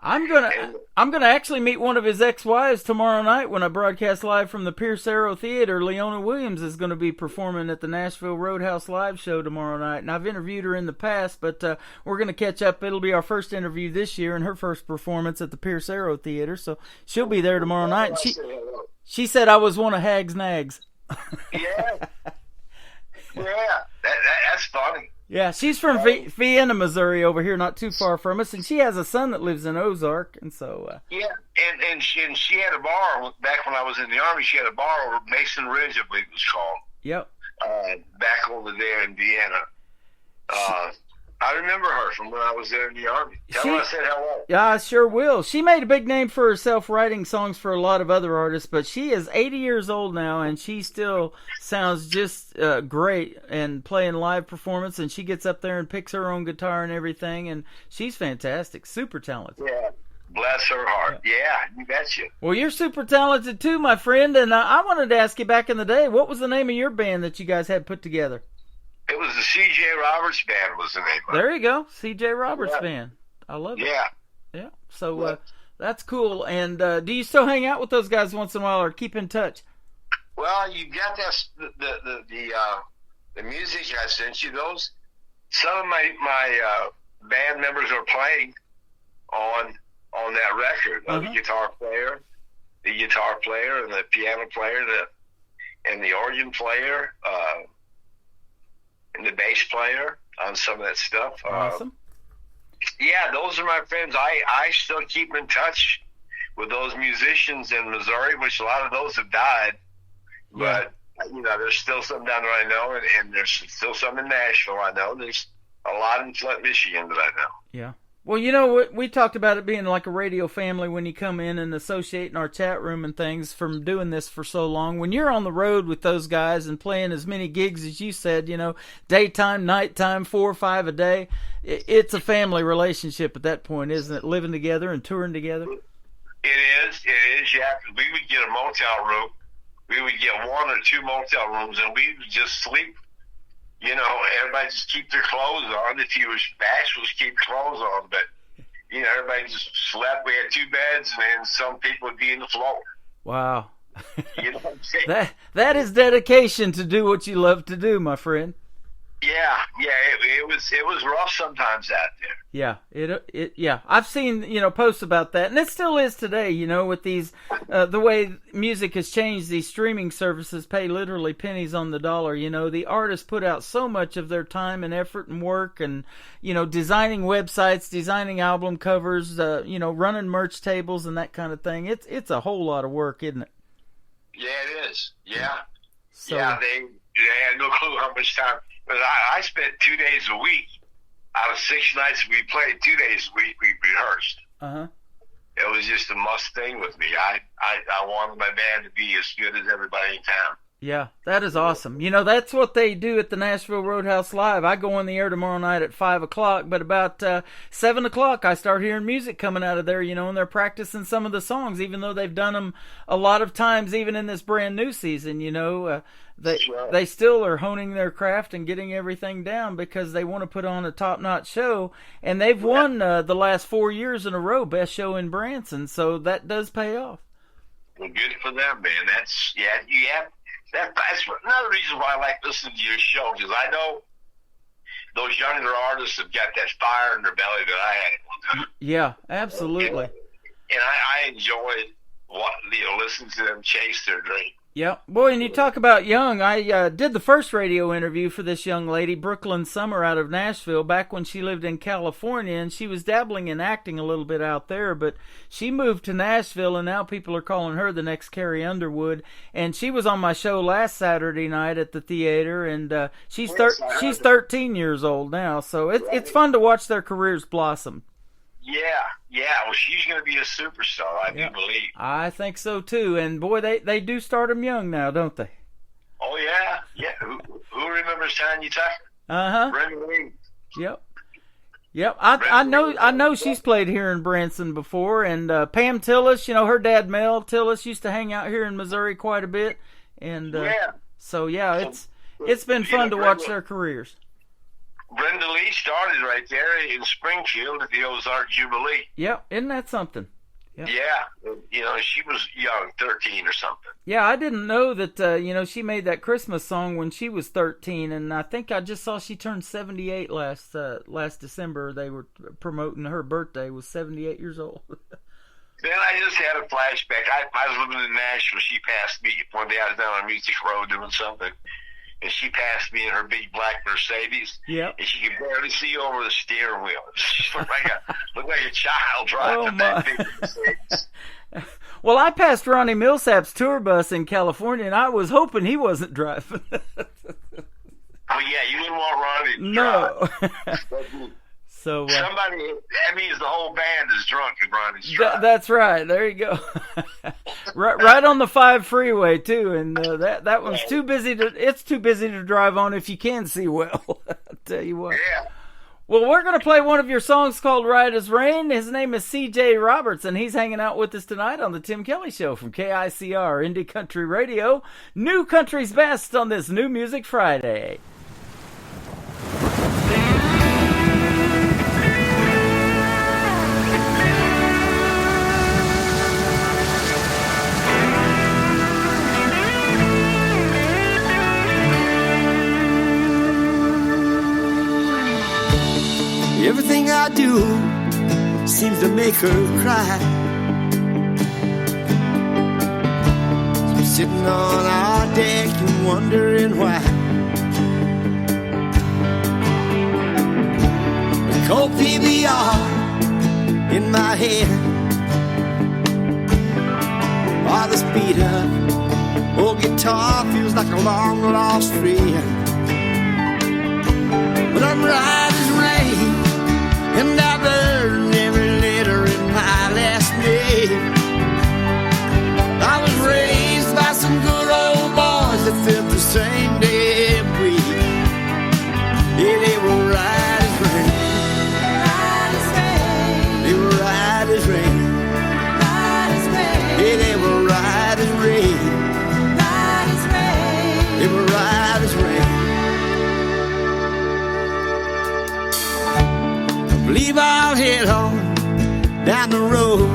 I'm gonna actually meet one of his ex-wives tomorrow night when I broadcast live from the Pierce Arrow Theater. Leona Williams is going to be performing at the Nashville Roadhouse Live show tomorrow night, and I've interviewed her in the past, but we're going to catch up. It'll be our first interview this year and her first performance at the Pierce Arrow Theater, so she'll be there tomorrow night. And she said I was one of Hag's nags. Yeah. Yeah, that's funny. Yeah, she's from Vienna, Missouri, over here, not too far from us, and she has a son that lives in Ozark, and so. Yeah, and she had a bar back when I was in the Army. She had a bar over Mason Ridge, I believe it was called. Yep. Back over there in Vienna. I remember her from when I was there in the Army. Tell her I said hello. Yeah, I sure will. She made a big name for herself writing songs for a lot of other artists, but she is 80 years old now, and she still sounds just great and playing live performance, and she gets up there and picks her own guitar and everything, and she's fantastic, super talented. Yeah, bless her heart. Yeah, you betcha. Well, you're super talented too, my friend, and I wanted to ask you back in the day, what was the name of your band that you guys had put together? It was the C.J. Roberts Band was the name of it. There you go, C.J. Roberts Band. I love it. Yeah. Yeah, so that's cool. And do you still hang out with those guys once in a while or keep in touch? Well, you got the music I sent you. Some of my band members are playing on that record. The guitar player, and the piano player, and the organ player, and the bass player on some of that stuff. Awesome. Yeah, those are my friends. I still keep in touch with those musicians in Missouri, which a lot of those have died. Yeah. But, there's still some down there I know, and there's still some in Nashville I know. There's a lot in Flint, Michigan that I know. Yeah. Well, we talked about it being like a radio family when you come in and associate in our chat room and things from doing this for so long. When you're on the road with those guys and playing as many gigs as you said, daytime, nighttime, 4 or 5 a day, it's a family relationship at that point, isn't it? Living together and touring together. It is, yeah. We would get a motel room. We would get 1 or 2 motel rooms, and we would just sleep. Everybody just keep their clothes on. If you was bashful, just keep clothes on. But, everybody just slept. We had 2 beds, and then some people would be in the floor. Wow. You know what I'm saying? That is dedication to do what you love to do, my friend. Yeah. It was rough sometimes out there. Yeah, I've seen posts about that, and it still is today. With these the way music has changed, these streaming services pay literally pennies on the dollar. The artists put out so much of their time and effort and work, and designing websites, designing album covers, running merch tables and that kind of thing. It's a whole lot of work, isn't it? Yeah, it is. Yeah. So, yeah, they had no clue how much time. But I spent 2 days a week. Out of 6 nights we played, 2 days a week we rehearsed. It was just a must thing with me. I wanted my band to be as good as everybody in town. Yeah, that is awesome. That's what they do at the Nashville Roadhouse Live. I go on the air tomorrow night at 5 o'clock, but about 7 o'clock I start hearing music coming out of there, and they're practicing some of the songs, even though they've done them a lot of times, even in this brand new season, They still are honing their craft and getting everything down because they want to put on a top-notch show, and they've won the last 4 years in a row, best show in Branson, so that does pay off. Well, good for them, man. That's another reason why I like listening to your show, because I know those younger artists have got that fire in their belly that I had at one time. Yeah, absolutely. And I enjoyed listening to them chase their dream. Yeah, boy, and you talk about young. I did the first radio interview for this young lady, Brooklyn Summer, out of Nashville, back when she lived in California, and she was dabbling in acting a little bit out there, but she moved to Nashville, and now people are calling her the next Carrie Underwood, and she was on my show last Saturday night at the theater, and she's 13 years old now, so it's fun to watch their careers blossom. Yeah. Well, she's going to be a superstar, I do believe. I think so, too. And, boy, they do start them young now, don't they? Oh, yeah. Yeah. Who remembers Tanya Tucker? Uh-huh. Brenda Lee. Yep. I know she's played here in Branson before. And Pam Tillis, her dad, Mel Tillis, used to hang out here in Missouri quite a bit. And so, it's been fun to watch their careers. Brenda Lee started right there in Springfield at the Ozark Jubilee. Yep, isn't that something? Yep. Yeah, she was young, 13 or something. Yeah, I didn't know that, she made that Christmas song when she was 13, and I think I just saw she turned 78 last December. They were promoting her birthday, was 78 years old. Then I just had a flashback. I was living in Nashville. She passed me one day. I was down on Music Road doing something. And she passed me in her big black Mercedes. Yeah. And she could barely see over the steering wheel. She looked like a child driving that big Mercedes. Well, I passed Ronnie Millsap's tour bus in California, and I was hoping he wasn't driving. Oh, yeah, you didn't want Ronnie to drive. No. So that means the whole band is drunk and Ronnie's driving. That's right. There you go. right on the 5 freeway too, and that one's too busy to drive on if you can see well. I'll tell you what. Yeah. Well, we're going to play one of your songs called Right as Rain. His name is C.J. Roberts, and he's hanging out with us tonight on the Tim Kelly Show from KICR Indie Country Radio. New Country's Best on this New Music Friday. Everything I do seems to make her cry. So I'm sitting on our deck and wondering why. A cold PBR in my head, all the speed up, old guitar feels like a long lost friend. But I'm right as rain, and I've learned every letter in my last name. I was raised by some good old boys that felt the same damn way. Yeah, they were right as rain. They were right as rain. Yeah, they were right as rain. They were right as rain. I believe I'll head on down the road.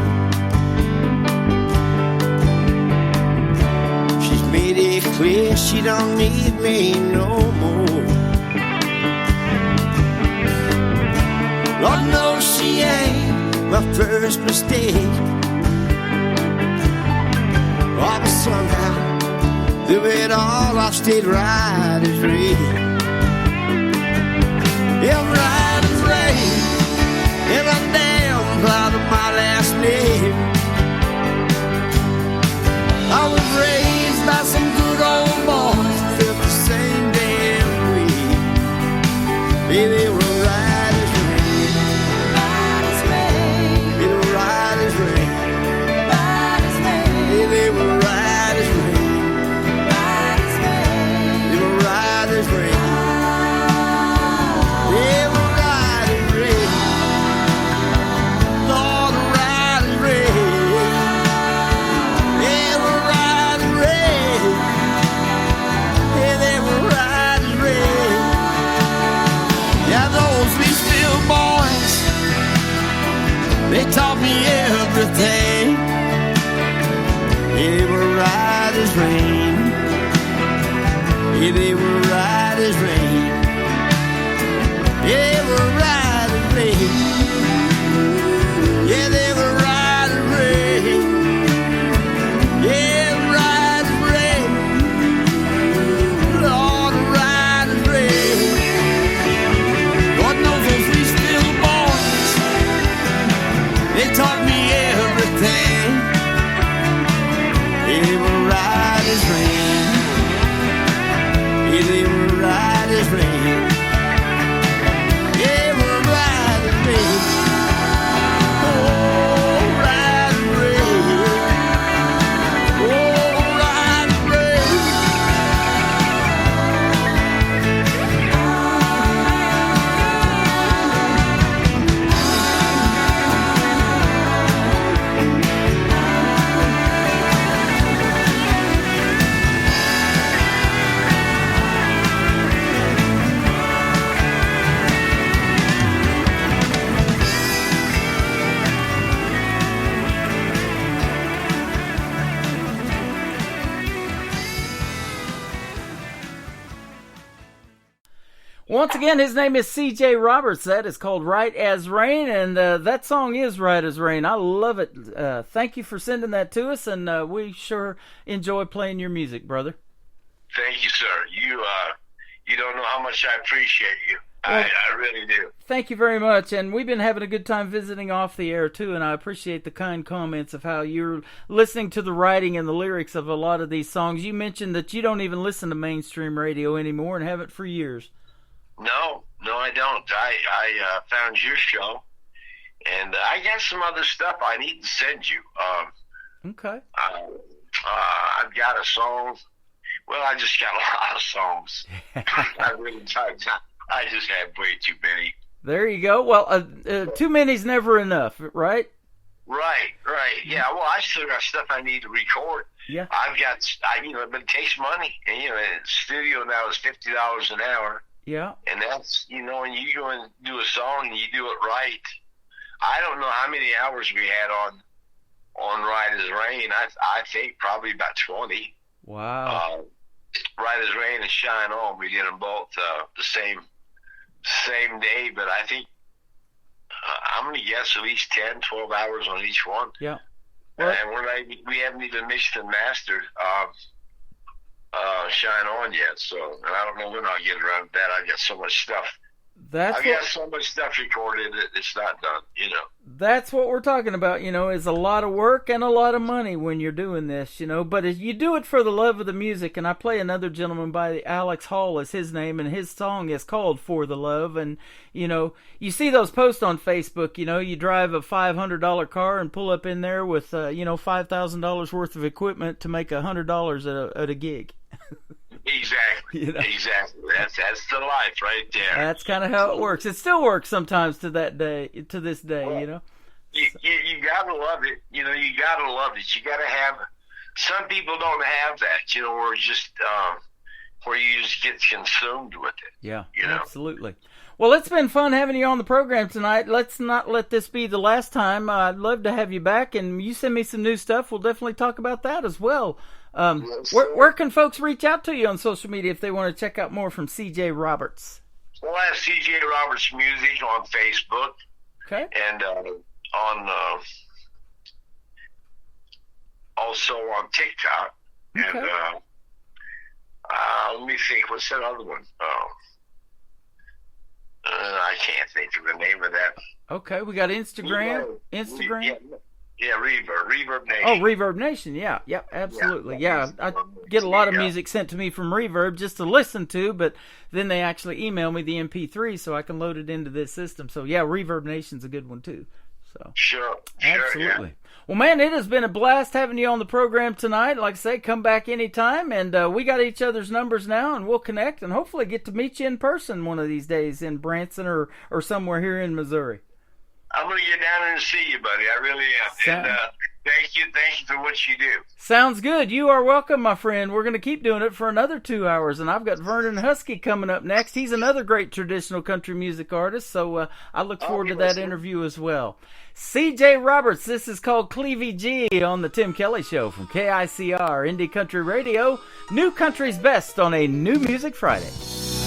She's made it clear she don't need me no more. Lord knows she ain't my first mistake. Oh, but somehow through it all I stayed right as rain. Yeah, right as rain. And I'm damn proud of my last name. I was raised by some good old boys who felt the same damn way. Yeah, they were right as rain. They were right as rain. Yeah, they were right as rain. They were right as rain. They were right as rain. Lord, right as rain. They were right as rain. Yeah, they were right as rain. Yeah, those Leesville boys, they taught me everything. They were right as rain. Yeah, they were right as rain. Once again, his name is C.J. Roberts. That is called Right as Rain, and that song is Right as Rain. I love it. Thank you for sending that to us, and we sure enjoy playing your music, brother. Thank you, sir. You don't know how much I appreciate you. Well, I really do. Thank you very much, and we've been having a good time visiting off the air, too, and I appreciate the kind comments of how you're listening to the writing and the lyrics of a lot of these songs. You mentioned that you don't even listen to mainstream radio anymore and haven't for years. No, I don't. I found your show, and I got some other stuff I need to send you. Okay. I've got a song. Well, I just got a lot of songs. I just have way too many. There you go. Well, too many's never enough, right? Right. Yeah. Well, I still got stuff I need to record. Yeah. But it takes money, and the studio now is $50 an hour. Yeah. And that's, when you go and do a song and you do it right. I don't know how many hours we had on Right as Rain. I think probably about 20. Wow. Right as Rain and Shine On, we did them both the same day, but I think I'm going to guess at least 10, 12 hours on each one. Yeah. Well, and we haven't even mixed and mastered Shine On yet, so and I don't know when I'll get around to that. I've got so much stuff. I've got so much stuff recorded that it's not done, That's what we're talking about, is a lot of work and a lot of money when you're doing this, but if you do it for the love of the music, and I play another gentleman by Alex Hall is his name, and his song is called For the Love, and, you see those posts on Facebook, you drive a $500 car and pull up in there with, $5,000 worth of equipment to make $100 at a gig. Exactly. Exactly. That's the life right there. That's kind of how it works. It still works sometimes to this day. Well, you gotta love it. You gotta love it. You gotta have. Some people don't have that. Where you just get consumed with it. Yeah. Absolutely. Well, it's been fun having you on the program tonight. Let's not let this be the last time. I'd love to have you back, and you send me some new stuff. We'll definitely talk about that as well. Where can folks reach out to you on social media if they want to check out more from C.J. Roberts? Well, I have C.J. Roberts Music on Facebook. Okay. And also on TikTok. Okay. And let me think. What's that other one? I can't think of the name of that. Okay, we got Instagram. Yeah, Reverb Nation. Oh, Reverb Nation, yeah, absolutely. Yeah, I get a lot of music sent to me from Reverb just to listen to, but then they actually email me the MP3 so I can load it into this system. So, yeah, Reverb Nation's a good one, too. So Sure. Absolutely. Yeah. Well, man, it has been a blast having you on the program tonight. Like I say, come back anytime, and we got each other's numbers now, and we'll connect and hopefully get to meet you in person one of these days in Branson or somewhere here in Missouri. I'm going to get down there and see you, buddy. I really am. And thank you for what you do. Sounds good. You are welcome, my friend. We're going to keep doing it for another 2 hours, and I've got Vernon Husky coming up next. He's another great traditional country music artist, so I look forward to that interview as well. C.J. Roberts, this is called Clevie G on the Tim Kelly Show from KICR, Indie Country Radio, New Country's Best on a New Music Friday.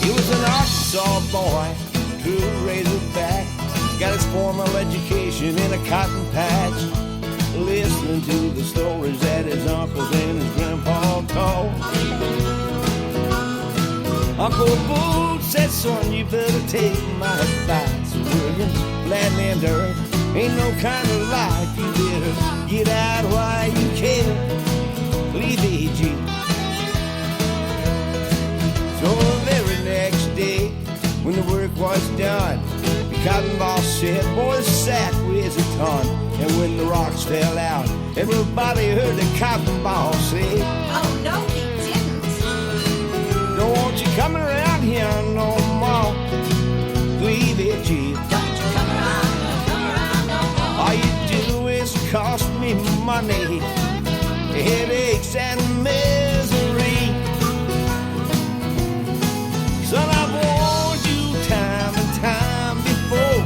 He was an Arkansas boy, true Razorback. Got his formal education in a cotton patch, listening to the stories that his uncles and his grandpa told. Uncle Boo said, son, you better take my advice. William, land and earth ain't no kind of life. You better get out while you can. Clevie G. So the very next day, when the work was done, Cotton Boss said, boy, the sack weighs a ton. And when the rocks fell out, everybody heard the Cotton Boss say, oh, no, he didn't. Don't want you coming around here no more, Clevie G. Don't you come around no more. All you do is cost me money, headaches and misery. Son, I've warned you time and time before.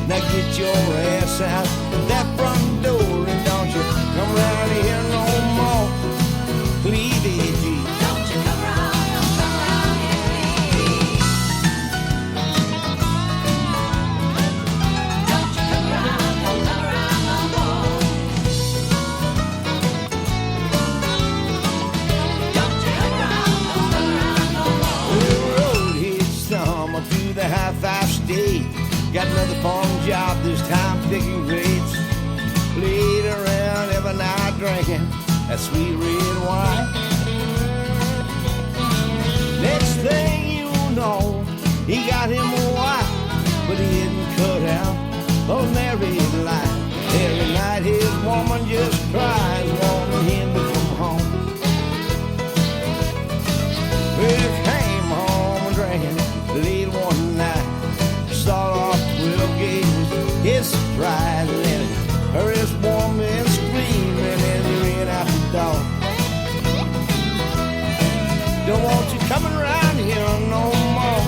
Now get your ass out that front door and don't you come around here no more, Clevie G. Don't you come around here, Clevie. Got another farm job, this time picking grapes. Played around every night drinking that sweet red wine. Next thing you know, he got him a wife, but he didn't cut out those married life. Every night his woman just cries, wanting him to come home. Well, he came home drinking late one night. Started off 12 gauges, his surprise, and then he heard his woman screaming as he ran out the door. Don't want you coming around here no more,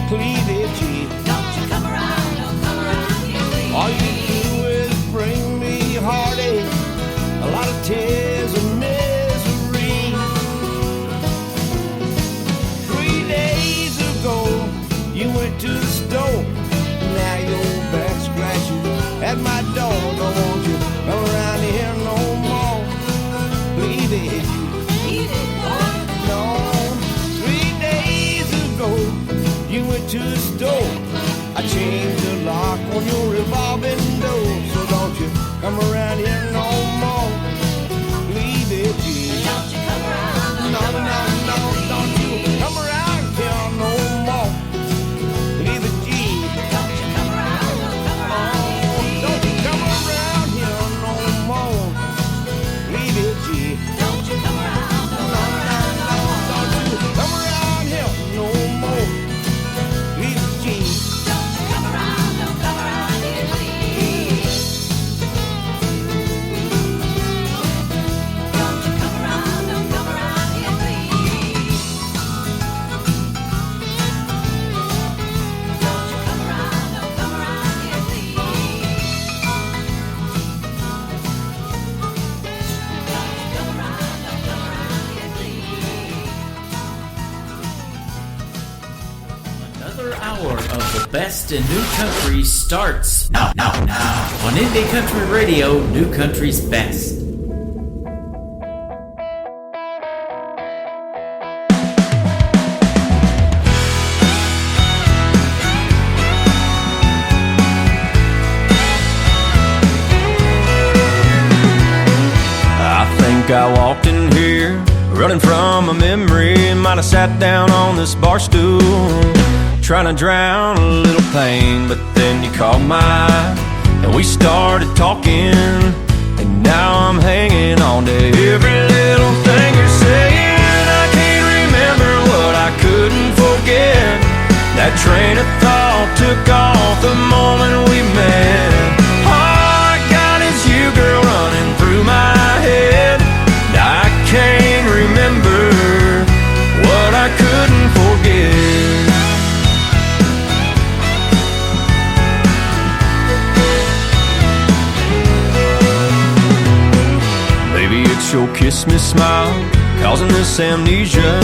pleaded G. Don't you come around, don't come around here, please. All you do is bring me heartache, a lot of tears and misery. 3 days ago, you went to the store. Now you're back scratching at my door. Don't want you come around here no more, pleaded you. No, 3 days ago, you went to the store. I changed the lock on your revolving door. So don't you come around here no more, pleaded you. Don't you come around, No, no, no, don't you come around here no more, pleaded you. don't you come around, don't come around here, Don't you come around here no more, pleaded you. don't you come around, don't come around, Don't you come around here no more, pleaded you. don't you come around, don't come around here, please. Don't you come around, don't come around here, please. Don't you come around, don't come around here, please. Don't you come around, don't come around here, please. Another hour of the best in new country starts now on Indie Country Radio, New Country's best. I think I walked in here running from a memory. Might have sat down on this bar stool trying to drown a little pain, but then you caught my eye and we started talking, and now I'm hanging on to every little thing you're saying. I can't remember what I couldn't forget. That train of thought took off the moment we met. All I got is you, girl, running through my head. I can't remember what I couldn't forget. Maybe it's your kiss me smile causing this amnesia,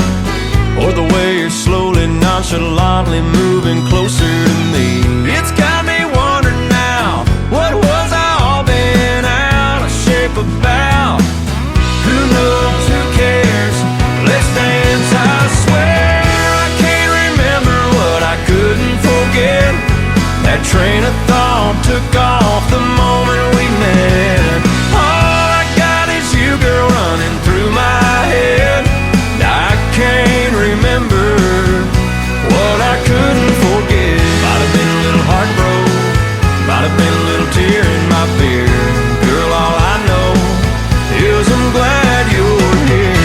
or the way you're slowly, nonchalantly moving closer to me. It's got me wondering now, what was I all been out of shape about? Who knows, who cares? Let's dance, I swear. I can't remember what I couldn't forget. That train of thought took off the moment we met. All I got is you, girl, running through my head. I can't remember what I couldn't forget. Might have been a little heartbroken, might have been a little tear in my beer. Girl, all I know is I'm glad you're here.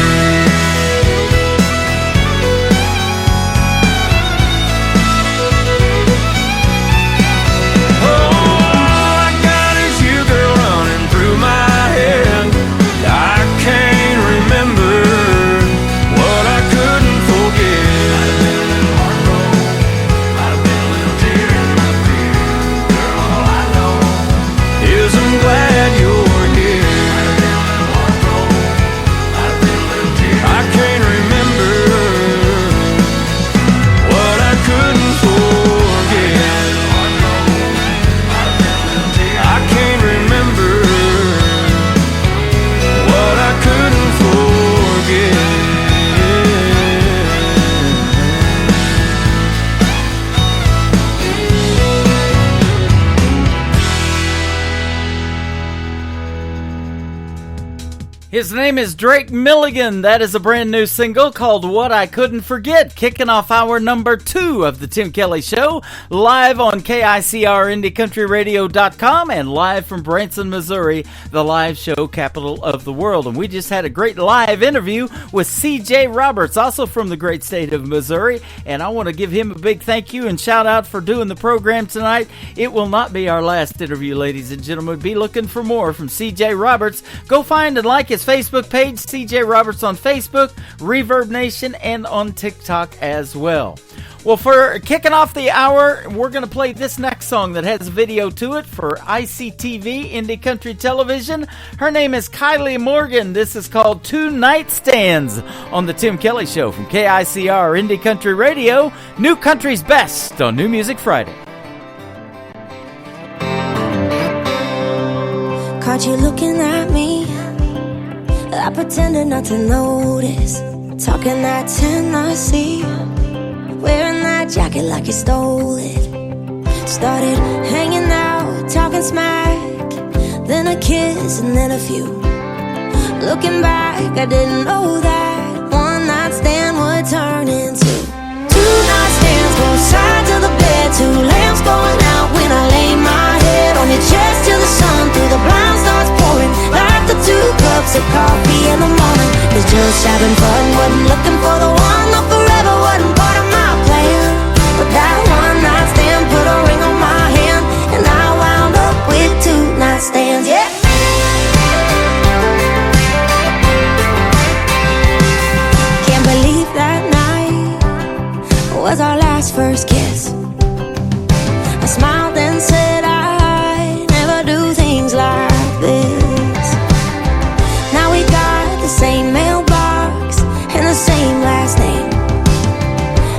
Oh, all I got His name is Drake Milligan. That is a brand new single called What I Couldn't Forget, kicking off hour number 2 of the Tim Kelly Show, live on KICRIndieCountryRadio.com and live from Branson, Missouri, the live show capital of the world. And we just had a great live interview with C.J. Roberts, also from the great state of Missouri, and I want to give him a big thank you and shout out for doing the program tonight. It will not be our last interview, ladies and gentlemen. Be looking for more from C.J. Roberts. Go find and like his Facebook page, CJ Roberts on Facebook, Reverb Nation, and on TikTok as well. Well, for kicking off the hour, we're going to play this next song that has a video to it for ICTV, Indie Country Television. Her name is Kylie Morgan. This is called Two Nightstands on the Tim Kelly Show from KICR Indie Country Radio, New Country's Best on New Music Friday. Caught you looking at me, I pretended not to notice. Talking that Tennessee, wearing that jacket like you stole it. Started hanging out, talking smack, then a kiss and then a few. Looking back, I didn't know that one night stand would turn into two nightstands, both sides of the bed. Two lamps going out when I lay my head on your chest till the sun through the blinds starts pouring. Like the 2 cups of coffee in the morning. Was just having fun, wasn't looking for the one. No, forever wasn't part of my plan. But that one night stand put a ring on my hand, and I wound up with 2 nightstands, yeah. Can't believe that night was our last first kiss. I smiled and said I'd never do things like this. Now we got the same mailbox and the same last name.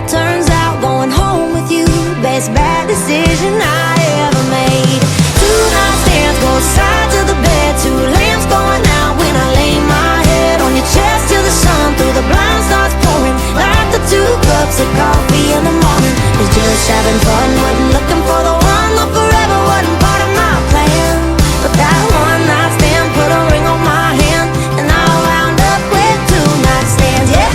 Turns out going home with you, best bad decision I ever made. 2 nightstands, both sides of the bed. 2 lamps going out when I lay my head on your chest till the sun through the blinds starts pouring. Like the 2 cups of coffee in the morning. Was just having fun, wasn't looking for the one. No, forever wasn't part of my plan. But that one night stand put a ring on my hand, and I wound up with 2 nightstands, yeah.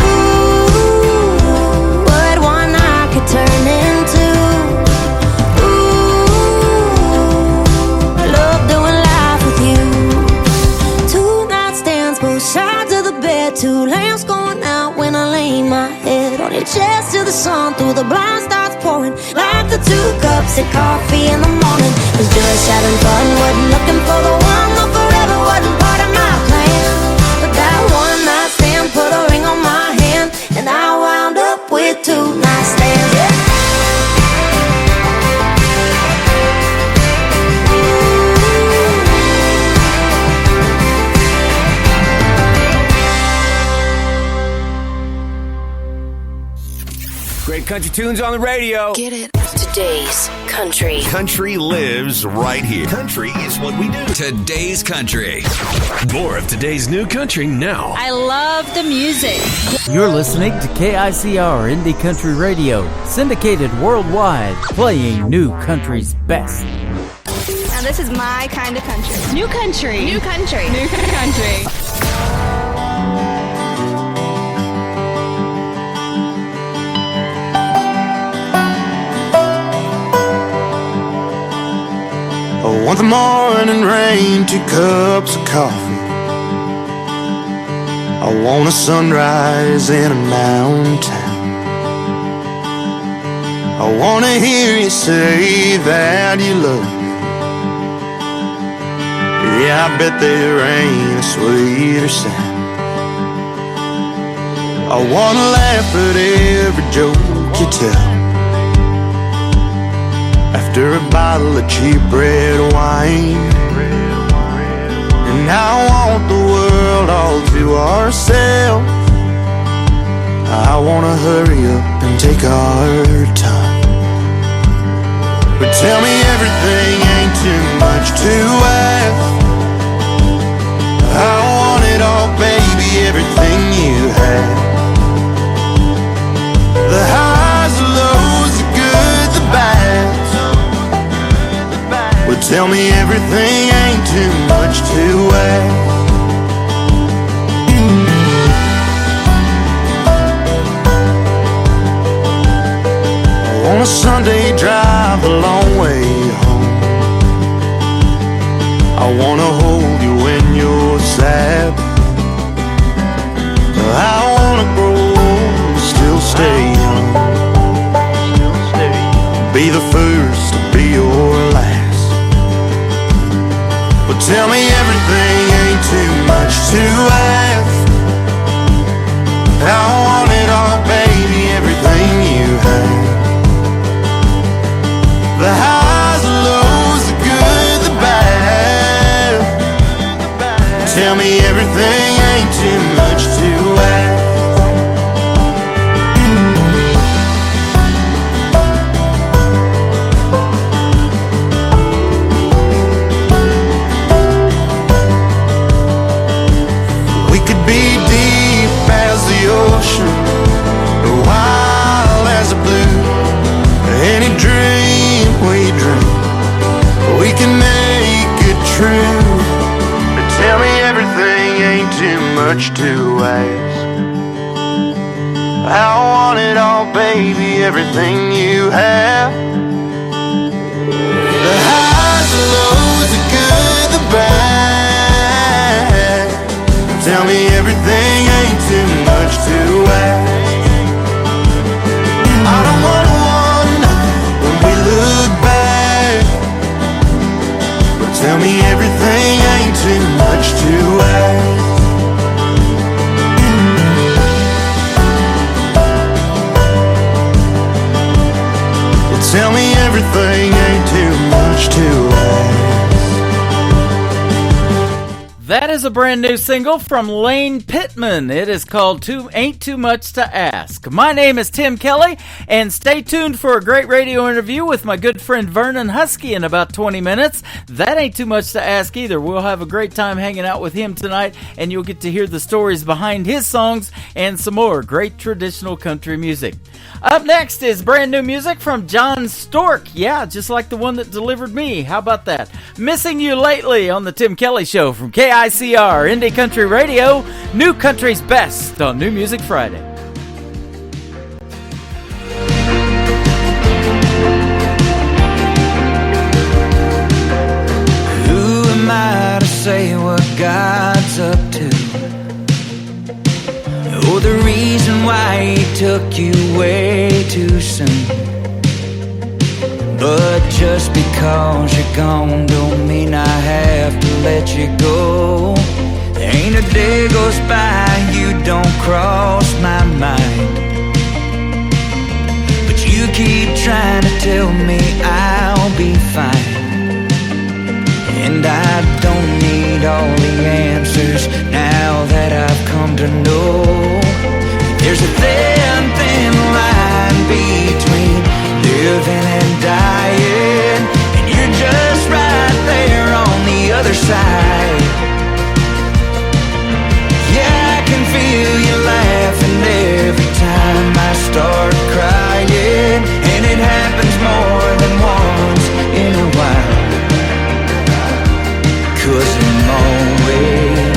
Ooh, what one night could turn into. Ooh, love doing life with you. 2 nightstands, both sides of the bed. 2 lamps going out when I lay my head on your chest till the sun through the blinds starts pouring. Like the 2 cups of coffee in the morning. Was just having fun, wasn't looking for the one. No, forever wasn't part of my plan. But that one night stand put a ring on my hand, and I wound up with 2 nightstands, yeah. Great country tunes on the radio. Get it. Today's country. Country lives right here. Country is what we do. Today's country. More of today's new country now. I love the music. You're listening to KICR Indie Country Radio, syndicated worldwide, playing New Country's best. Now this is my kind of country. New country. New country. New country. I want the morning rain, 2 cups of coffee. I want a sunrise in a mountain town. I want to hear you say that you love me. Yeah, I bet there ain't a sweeter sound. I want to laugh at every joke you tell. After a bottle of cheap red wine. And I want the world all to ourselves. I want to hurry up and take our time. But tell me everything ain't too much to ask. I want it all, baby, everything you have. Tell me everything ain't too much to ask. On a Sunday drive a long way home, I wanna hold you when you're sad. I wanna grow, still stay young, be the first to be your last. But tell me everything ain't too much to ask. I want it all, baby, everything you have. The highs, the lows, the good, the bad. Tell me everything ain't too much to ask. We could be deep as the ocean, wild as a blue. Any dream we dream, we can make it true. But tell me everything ain't too much to ask. I want it all, baby, everything you have. The highs, the lows, the good, the bad. Tell me everything ain't too much to ask. I don't want look back, but tell me everything ain't too much to ask. Well, tell me everything ain't too much to ask. That is a brand new single from Lane Pittman. It is called Ain't Too Much to Ask. My name is Tim Kelly, and stay tuned for a great radio interview with my good friend Vernon Husky in about 20 minutes. That ain't too much to ask either. We'll have a great time hanging out with him tonight, and you'll get to hear the stories behind his songs and some more great traditional country music. Up next is brand new music from John Stork. Yeah, just like the one that delivered me. How about that? Missing You Lately on the Tim Kelly Show from KICR, Indie Country Radio, New Country's Best on New Music Friday. Who am I to say what God's up to? Oh, the reason why he took you way too soon. But just because you're gone don't mean I have to let you go. There ain't a day goes by you don't cross my mind. But you keep trying to tell me I'll be fine. And I don't need all the answers now that I've come to know. There's a thin, thin line between living and dying, and you're just right there on the other side. Yeah, I can feel you laughing every time I start crying, and it happens more than once in a while. 'Cause I'm always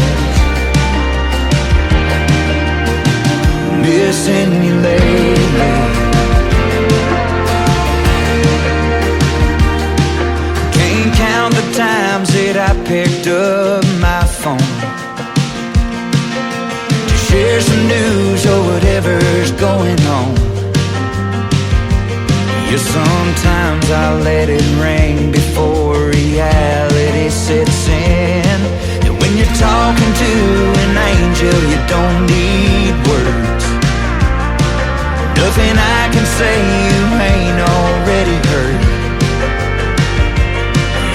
missing you lately. Can't count the times that I picked up my phone to share some news or whatever's going on. Yeah, sometimes I let it ring before reality sets in. And when you're talking to an angel, you don't need words. Nothing I can say you ain't already heard.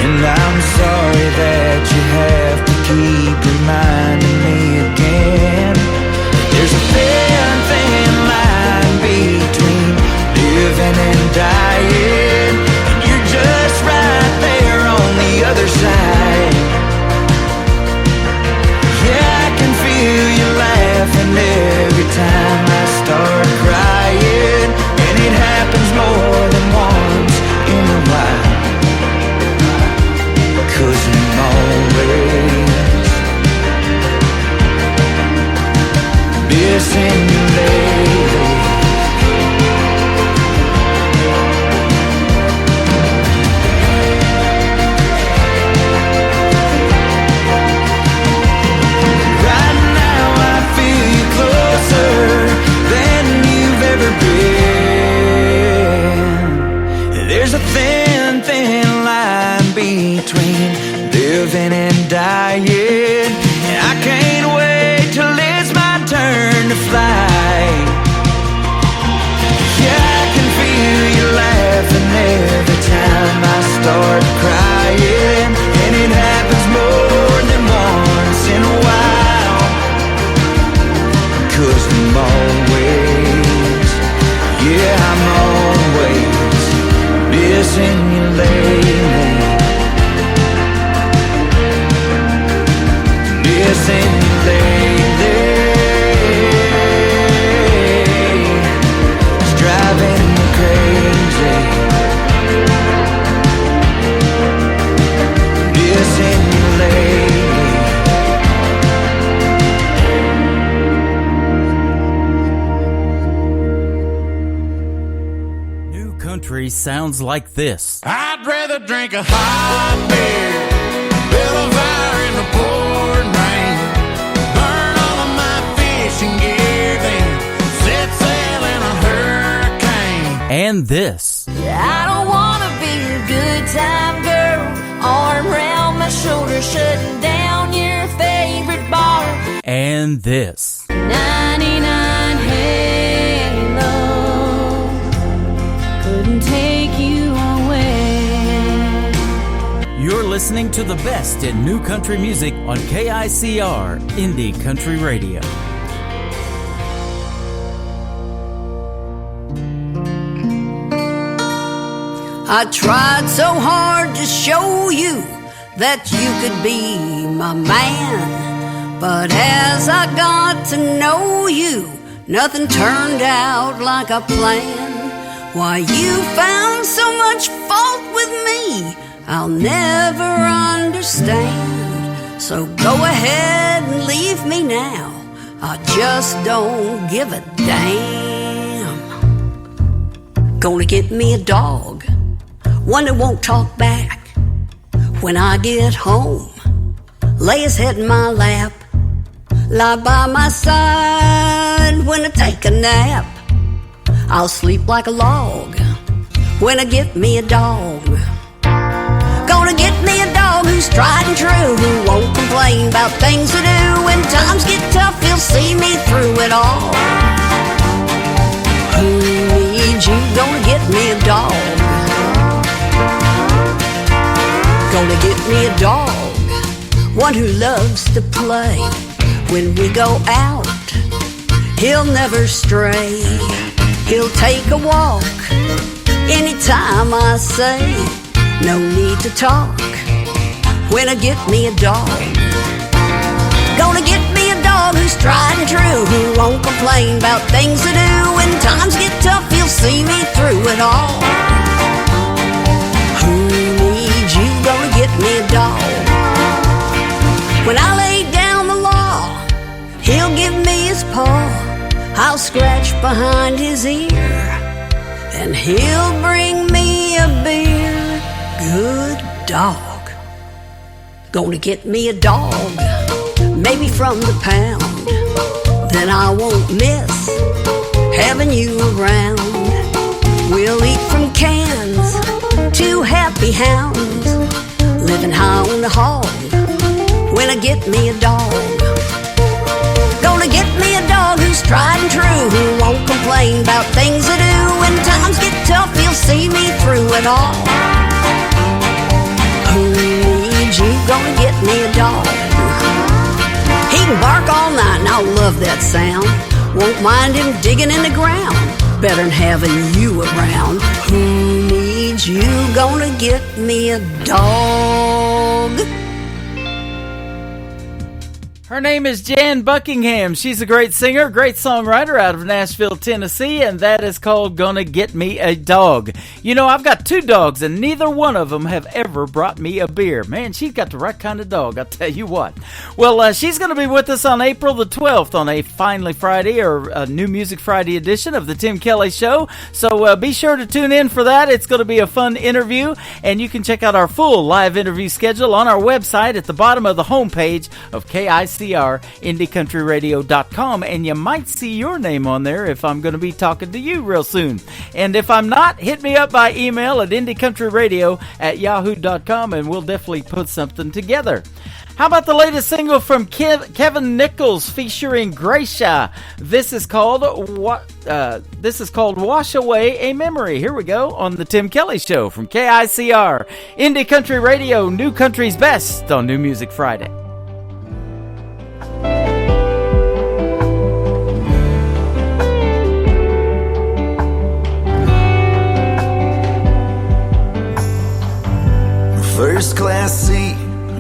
And I'm sorry that you have to keep reminding me again. There's a thin, thin line between living and dying, and you're just right there on the other side. Yeah, I can feel you laughing every time I start crying, and it happens There's a thin, thin line between living and dying, and I can't wait till it's my turn to fly. Yeah, I can feel you laughing every time I start crying, and it happens more than once in a while. 'Cause I'm always, yeah, I'm always missing you lately. Missing you lately. It's driving me crazy. Missing you lately. New country sounds like this. I'd rather drink a hot beer, build a fire in the pouring rain, burn all of my fishing gear, then set sail in a hurricane. And this. I don't wanna be a good time girl, arm around my shoulder, shutting down your favorite bar. And this. 99 Halo couldn't take you away. You're listening to the best in new country music on KICR Indie Country Radio. I tried so hard to show you that you could be my man, but as I got to know you, nothing turned out like I planned. Why you found so much fault with me, I'll never understand. So go ahead and leave me now, I just don't give a damn. Gonna get me a dog, one that won't talk back when I get home. Lay his head in my lap, lie by my side when I take a nap. I'll sleep like a log when I get me a dog. Gonna get me a dog who's tried and true, who won't complain about things to do. When times get tough, he'll see me through it all. Who needs you? Gonna get me a dog. Gonna get me a dog, one who loves to play. When we go out, he'll never stray. He'll take a walk anytime I say, no need to talk when I get me a dog. Gonna get me a dog who's tried and true, who won't complain about things to do. When times get tough, he'll see me through it all. Who needs you? Gonna get me a dog. When I lay down the law, he'll give me his paw. I'll scratch behind his ear, and he'll bring me a beer. Good dog. Gonna get me a dog, maybe from the pound. Then I won't miss having you around. We'll eat from cans, two happy hounds, living high on the hog when I get me a dog. Gonna get me a dog who's tried and true, who won't complain about things to do. When times get tough, he'll see me through it all. Who needs you? Gonna get me a dog. He can bark all night and I'll love that sound. Won't mind him digging in the ground, better than having you around. Who needs you? Gonna get me a dog. Her name is Jan Buckingham. She's a great singer, great songwriter out of Nashville, Tennessee, and that is called Gonna Get Me a Dog. You know, I've got 2 dogs, and neither one of them have ever brought me a beer. Man, she's got the right kind of dog, I'll tell you what. Well, she's going to be with us on April the 12th on a Finally Friday, or a New Music Friday edition of the Tim Kelly Show. So be sure to tune in for that. It's going to be a fun interview, and you can check out our full live interview schedule on our website at the bottom of the homepage of KICR. KICR, IndieCountryRadio.com, and you might see your name on there if I'm going to be talking to you real soon. And if I'm not, hit me up by email at IndieCountryRadio@yahoo.com, and we'll definitely put something together. How about the latest single from Kevin Nichols featuring Gracia? This is called Wash Away a Memory. Here we go on the Tim Kelly Show from KICR, Indie Country Radio, New Country's Best on New Music Friday. First class seat,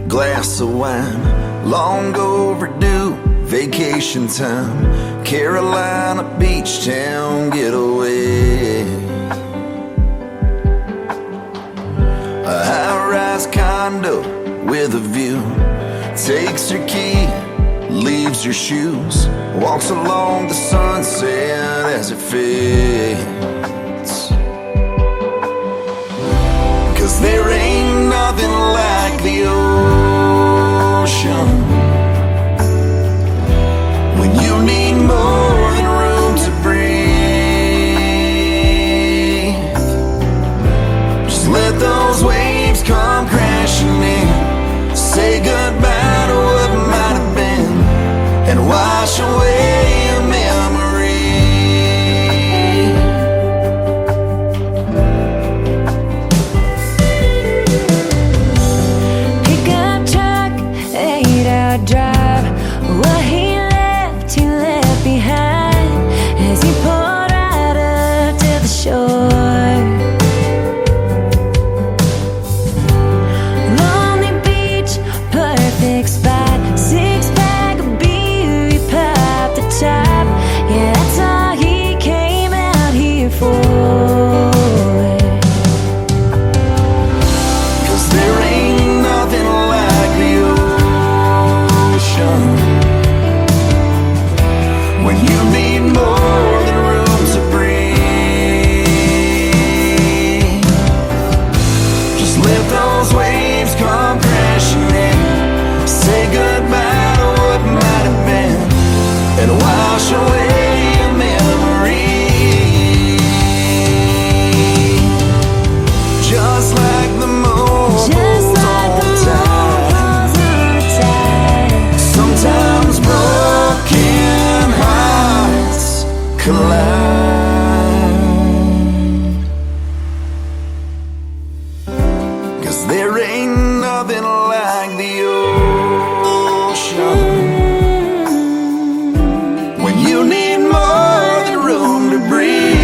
glass of wine, long overdue vacation time, Carolina beach town getaway. A high-rise condo with a view, takes her key, leaves her shoes, walks along the sunset as it fades. 'Cause there ain't nothing like the ocean when you need more than room to breathe. Just let those waves come crashing in, say goodbye to what might have been, and wash away a memory. Drive what he left behind as he pulled right up to the shore. Lonely beach, perfect spot, six-pack of beer, he popped the top. Yeah, that's all he came out here for. 'Cause there ain't nothing like the when you need more than room to breathe. Just let those waves come crashing in, say goodbye to what might have been, and wash away a memory. Just like the mole's on time. Sometimes broken hearts collide. 'Cause there ain't nothing like the ocean when you need more than room to breathe.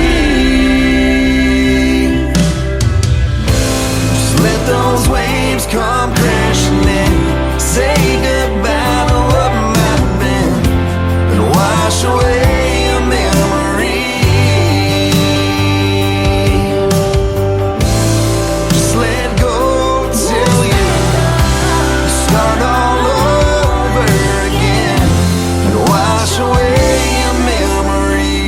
Just let those waves come crashing in, say goodbye to what might have been, and wash away a memory. Just let go till you start all over again, and wash away a memory.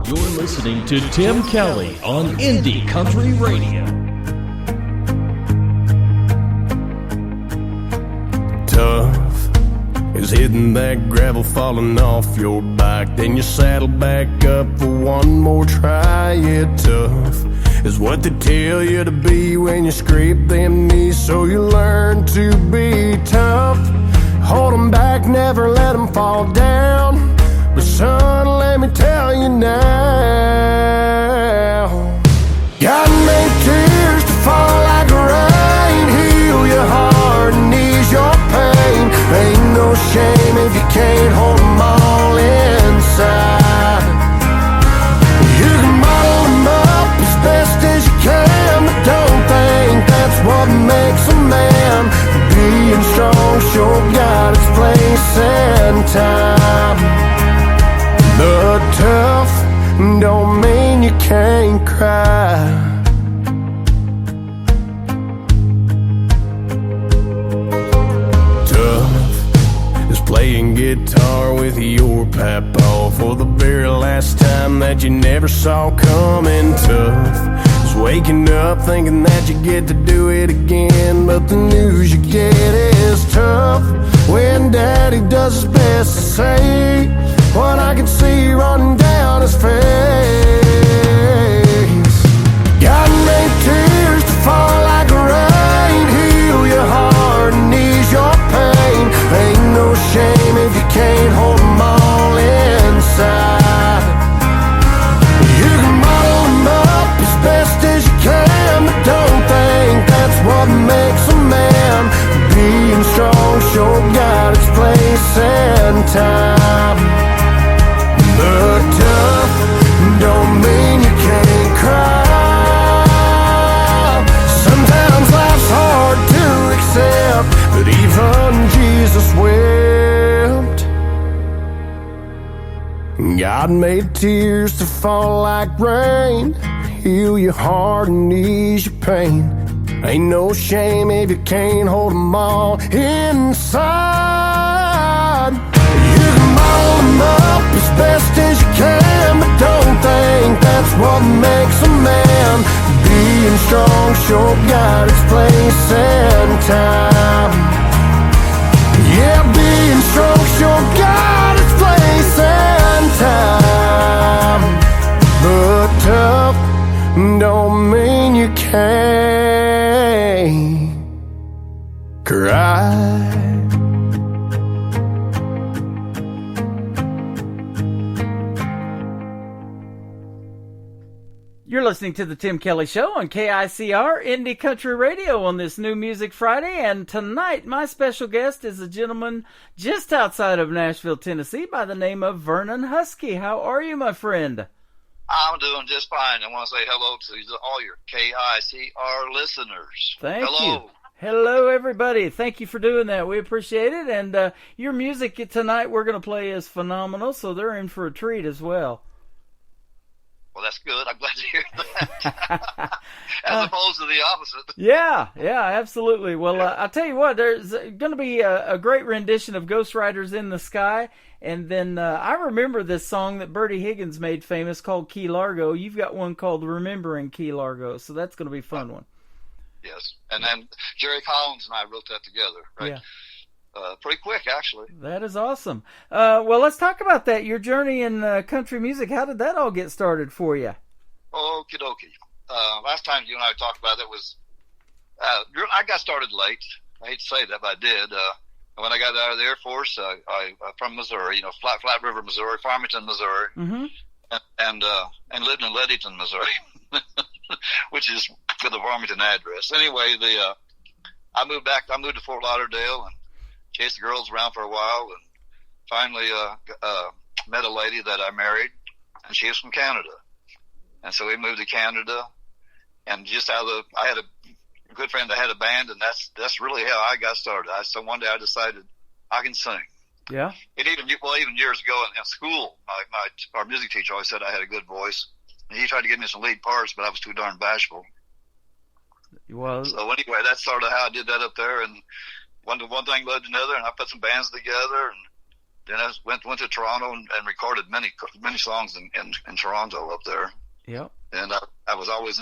You're listening to Tim Kelly on Indie Country Radio. Tough is hitting that gravel, falling off your bike, then you saddle back up for one more try. Yeah, tough is what they tell you to be when you scrape them knees, so you learn to be tough. Hold them back, never let them fall down. But son, let me tell you now, God made tears to fall like rain, heal your heart and ease your pain. Ain't no shame if you can't hold them all inside. You can bottle them up as best as you can, but don't think that's what makes a man. Being strong sure got its place and time. The tough don't mean you can't cry. Tough is playing with your papa for the very last time that you never saw coming tough. Just waking up thinking that you get to do it again, but the news you get is tough. When daddy does his best to say what I can see running down his face. God made tears to fall like rain, heal your heart and ease your pain. Ain't no shame if you can't hold them all inside. You can bottle them up as best as you can, but don't think that's what makes a man. Being strong sure got its place and time, but tough don't mean you can't cry. Sometimes life's hard to accept, but even Jesus wept. God made tears to fall like rain, heal your heart and ease your pain. Ain't no shame if you can't hold them all inside. You can bottle them up as best as you can, but don't think that's what makes a man. Being strong sure got its place and time. Yeah, being strong sure got its place and time, but tough don't mean you can't cry. You're listening to the Tim Kelly Show on KICR Indie Country Radio on this New Music Friday, and tonight my special guest is a gentleman just outside of Nashville, Tennessee by the name of Vernon Husky. How are you, my friend? I'm doing just fine. I want to say hello to all your KICR listeners. Thank you. Hello, everybody. Thank you for doing that. We appreciate it. And your music tonight we're going to play is phenomenal, so they're in for a treat as well. Well, that's good. I'm glad to hear that. As opposed to the opposite. Yeah, absolutely. Well, I'll tell you what, there's going to be a great rendition of Ghost Riders in the Sky. And then I remember this song that Bertie Higgins made famous called Key Largo. You've got one called Remembering Key Largo, so that's going to be a fun one. Yes, and then Jerry Collins and I wrote that together, right? Yeah. Pretty quick, actually. That is awesome. Well, let's talk about that. Your journey in country music, how did that all get started for you? Okie dokie. Last time you and I talked about it was, I got started late. I hate to say that, but I did. When I got out of the Air Force, I from Missouri, Flat River, Missouri, Farmington, Missouri, and lived in Leadington, Missouri, which is for the Farmington address. Anyway, I moved back. I moved to Fort Lauderdale and chased the girls around for a while, and finally met a lady that I married, and she was from Canada, and so we moved to Canada. And just I had a good friend that had a band, and that's really how I got started. So one day I decided I can sing. Yeah. And even years ago in school, our music teacher always said I had a good voice. And he tried to give me some lead parts, but I was too darn bashful. Well. So anyway, that's sort of how I did that up there, and one thing led to another, and I put some bands together, and then I went to Toronto and recorded many songs in Toronto up there. Yep. And I was always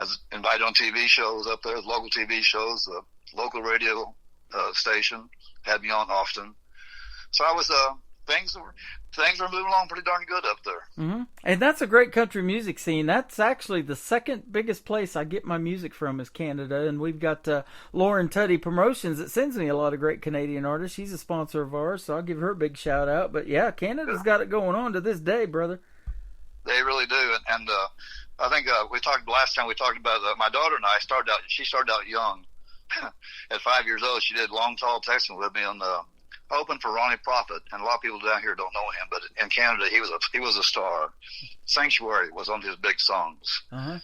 as invited on TV shows up there, local TV shows, local radio station had me on often. So I was things were moving along pretty darn good up there. Mm-hmm. And that's a great country music scene. That's actually the second biggest place I get my music from is Canada, and we've got Lauren Tuddy Promotions that sends me a lot of great Canadian artists. She's a sponsor of ours, so I'll give her a big shout out. But yeah, Canada's got it going on to this day, brother. They really do, and I think last time we talked about my daughter and I she started out young. At 5 years old, she did Long Tall Texan with me on open for Ronnie Prophet, and a lot of people down here don't know him, but in Canada he was a star. Sanctuary was one of his big songs. Uh-huh.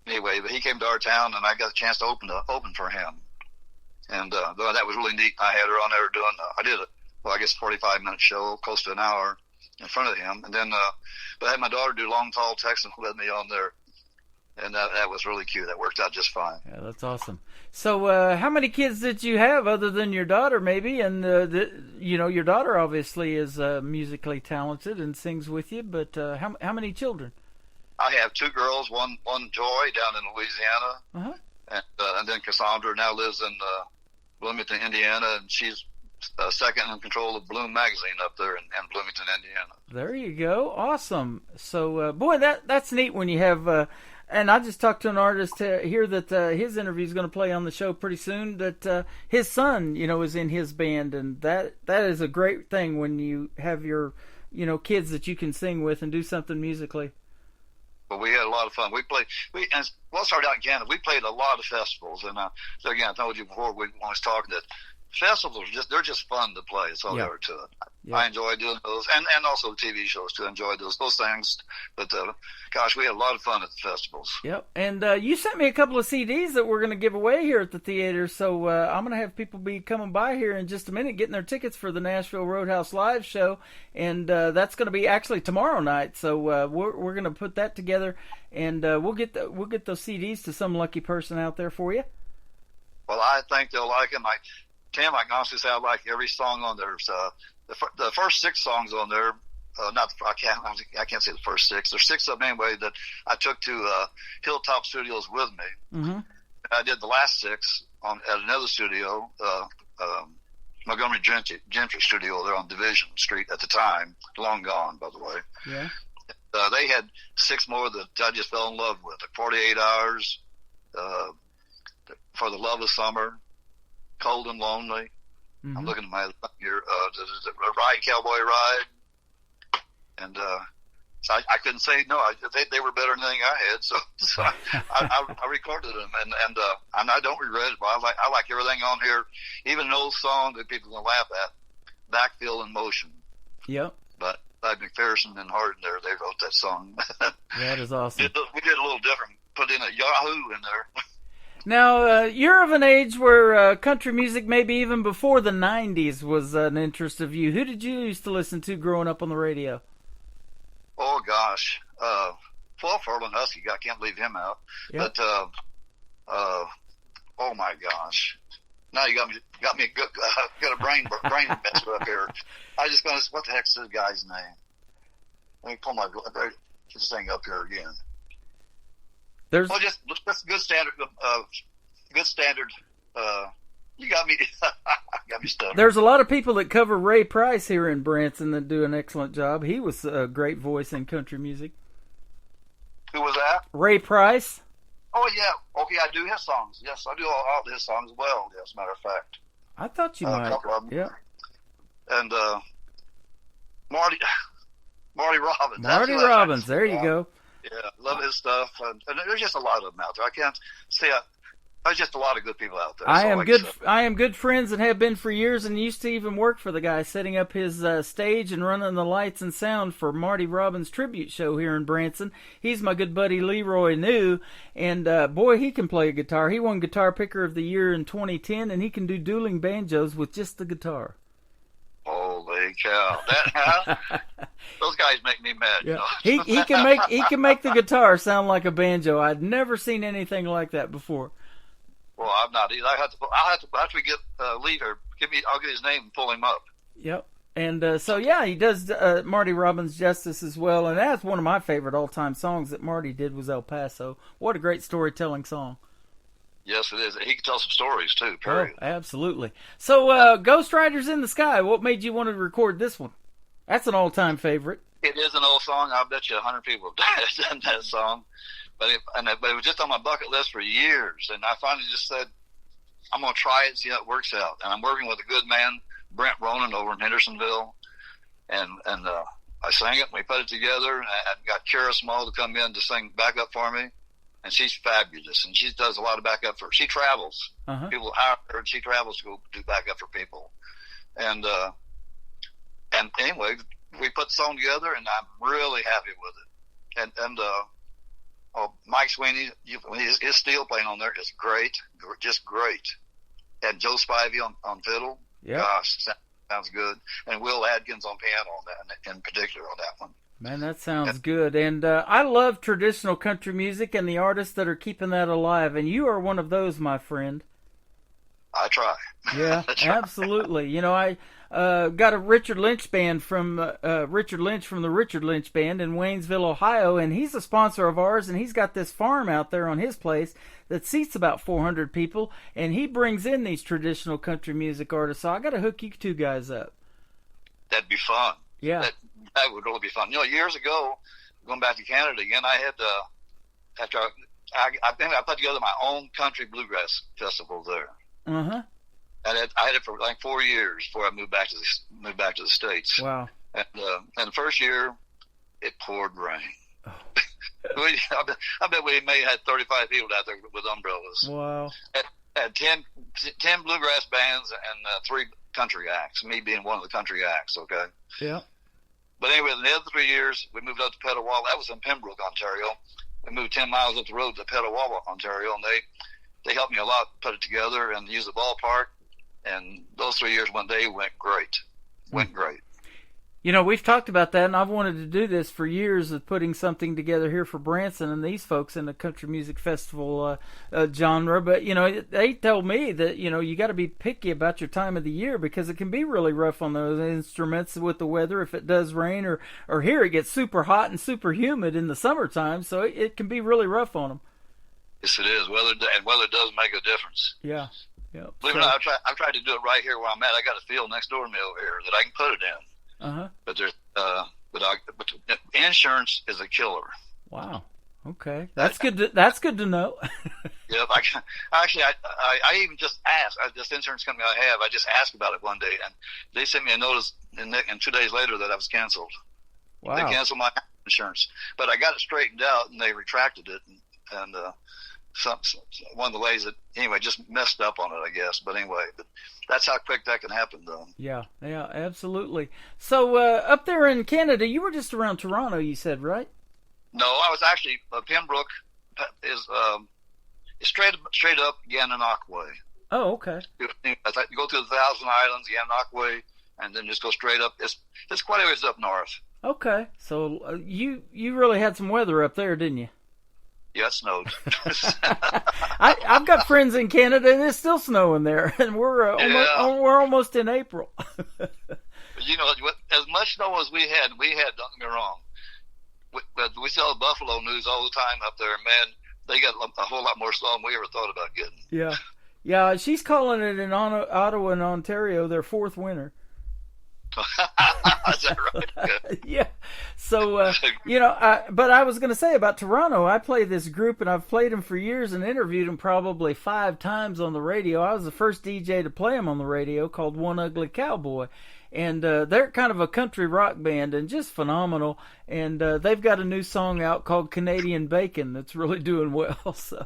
Anyway, but he came to our town, and I got a chance to open for him, and that was really neat. I had her on there doing I did a 45-minute show, close to an hour, in front of him, and then but I had my daughter do Long Tall Texan with me on there. And that was really cute. That worked out just fine. Yeah, that's awesome. So, how many kids did you have other than your daughter, maybe? And, your daughter obviously is musically talented and sings with you, but how many children? I have 2 girls, one Joy down in Louisiana, and then Cassandra now lives in Bloomington, Indiana, and she's second in control of Bloom Magazine up there in Bloomington, Indiana. There you go. Awesome. So, boy, that's neat when you have... and I just talked to an artist here that his interview is going to play on the show pretty soon, that his son, is in his band, and that is a great thing when you have your, kids that you can sing with and do something musically. But we had a lot of fun. And we'll start out in Canada. We played a lot of festivals, and so again, I told you before when I was talking that festivals they're just fun to play. That's all there are to it. Yeah. I enjoy doing those, and also TV shows too. Enjoy those things. But gosh, we had a lot of fun at the festivals. Yep. And you sent me a couple of CDs that we're going to give away here at the theater. So I'm going to have people be coming by here in just a minute, getting their tickets for the Nashville Roadhouse Live show, and that's going to be actually tomorrow night. So we're going to put that together, and we'll get those CDs to some lucky person out there for you. Well, I think they'll like them. Tim, I can honestly say I like every song on there. So the first 6 songs on there, I can't say the first 6. There's 6 of them anyway that I took to Hilltop Studios with me. Mm-hmm. I did the last 6 at another studio, Montgomery Gentry Studio there on Division Street at the time. Long gone, by the way. Yeah. They had 6 more that I just fell in love with. 48 Hours, For the Love of Summer, Cold and Lonely. Mm-hmm. I'm looking at my here. The Ride Cowboy Ride, and so I couldn't say no. They were better than anything I had, so I recorded them, and I don't regret it. But I like everything on here, even an old song that people can laugh at, Backfield in Motion. Yep. But McPherson and Hardin there, they wrote that song. That is awesome. We did a little different. Put in a Yahoo in there. Now, you're of an age where country music, maybe even before the 90s, was an interest of you. Who did you used to listen to growing up on the radio? Oh, gosh. 12 Furlong Husky, I can't leave him out. Yep. But, oh, my gosh. Now you got me got a brain mess up here. I just going to, what the heck's this guy's name? Let me pull this thing up here again. Just good standard. You got me. Got me stuck. There's a lot of people that cover Ray Price here in Branson that do an excellent job. He was a great voice in country music. Who was that? Ray Price. Oh yeah. Okay, I do his songs. Yes, I do all his songs well. Yes, as a matter of fact. I thought you might. A couple of them. Yeah. And Marty Robbins. Marty Robbins. There you go. Yeah, love his stuff, and there's just a lot of them out there. I can't say there's just a lot of good people out there. I am good friends and have been for years, and used to even work for the guy setting up his stage and running the lights and sound for Marty Robbins' tribute show here in Branson. He's my good buddy Leroy New, and boy, he can play a guitar. He won Guitar Picker of the Year in 2010, and he can do dueling banjos with just the guitar. Holy cow! Those guys make me mad. Yeah. You know? he can make the guitar sound like a banjo. I'd never seen anything like that before. Well, I'm not either. I'll have to after we get leave here. I'll get his name and pull him up. Yep. And so he does Marty Robbins justice as well. And that's one of my favorite all-time songs that Marty did was El Paso. What a great storytelling song. Yes, it is. He can tell some stories, too, period. Oh, absolutely. So, Ghost Riders in the Sky, what made you want to record this one? That's an all-time favorite. It is an old song. I bet you 100 people have done that song. But it was just on my bucket list for years. And I finally just said, I'm going to try it and see how it works out. And I'm working with a good man, Brent Ronan, over in Hendersonville. And I sang it, and we put it together. And I got Kara Small to come in to sing backup for me. And she's fabulous, and she does a lot of backup for. She travels. Uh-huh. People hire her, and she travels to go do backup for people. And anyway, we put the song together, and I'm really happy with it. And Mike Sweeney, his steel playing on there is great, just great. And Joe Spivey on fiddle. Yeah. Gosh, sounds good. And Will Adkins on piano on that, in particular on that one. Man, that sounds good. And I love traditional country music and the artists that are keeping that alive. And you are one of those, my friend. I try. Yeah, absolutely. You know, I got a Richard Lynch band from Richard Lynch from the Richard Lynch Band in Waynesville, Ohio, and he's a sponsor of ours, and he's got this farm out there on his place that seats about 400 people, and he brings in these traditional country music artists. So I got to hook you two guys up. That'd be fun. Yeah. That would really be fun. You know, years ago, going back to Canada again, I had after I put together my own country bluegrass festival there. Uh-huh. And I had it for like 4 years before I moved back to the States. Wow. And the first year, it poured rain. Oh. I bet we may have had 35 people out there with umbrellas. Wow. Had 10 bluegrass bands and 3 country acts, me being one of the country acts, okay? Yeah. But anyway, in the other 3 years, we moved up to Petawawa. That was in Pembroke, Ontario. We moved 10 miles up the road to Petawawa, Ontario, and they helped me a lot put it together and use the ballpark. And those 3 years, one day, went great. Great. You know, we've talked about that, and I've wanted to do this for years of putting something together here for Branson and these folks in the country music festival genre. But, you know, they told me that, you know, you got to be picky about your time of the year because it can be really rough on those instruments with the weather if it does rain or here it gets super hot and super humid in the summertime. So it can be really rough on them. Yes, it is. Weather does make a difference. Yeah. Yeah. Believe it or not, I've tried to do it right here where I'm at. I got a field next door to me over here that I can put it in. Uh-huh. But there's but insurance is a killer. Wow. Okay. That's good. That's good to know. Yep. I even just asked this insurance company I just asked about it one day, and they sent me a notice, and 2 days later that I was canceled. Wow. They canceled my insurance, but I got it straightened out, and they retracted it, and one of the ladies that anyway just messed up on it, I guess. But anyway, that's how quick that can happen, though. Yeah, absolutely. So up there in Canada, you were just around Toronto, you said, right? No, I was actually Pembroke is straight up Gananoque Way. Oh, okay. You go through the Thousand Islands, Gananoque Way, and then just go straight up. It's quite a ways up north. Okay, so you really had some weather up there, didn't you? Yeah, it snowed. I've got friends in Canada, and it's still snowing there, and we're almost in April. You know, as much snow as we had, don't get me wrong. We saw the Buffalo News all the time up there, man. They got a whole lot more snow than we ever thought about getting. Yeah. She's calling it in Ottawa and Ontario their fourth winter. Is that right? Yeah. So, you know, but I was going to say about Toronto, I play this group, and I've played them for years and interviewed them probably 5 times on the radio. I was the first DJ to play them on the radio, called One Ugly Cowboy. And they're kind of a country rock band and just phenomenal. And they've got a new song out called Canadian Bacon that's really doing well. So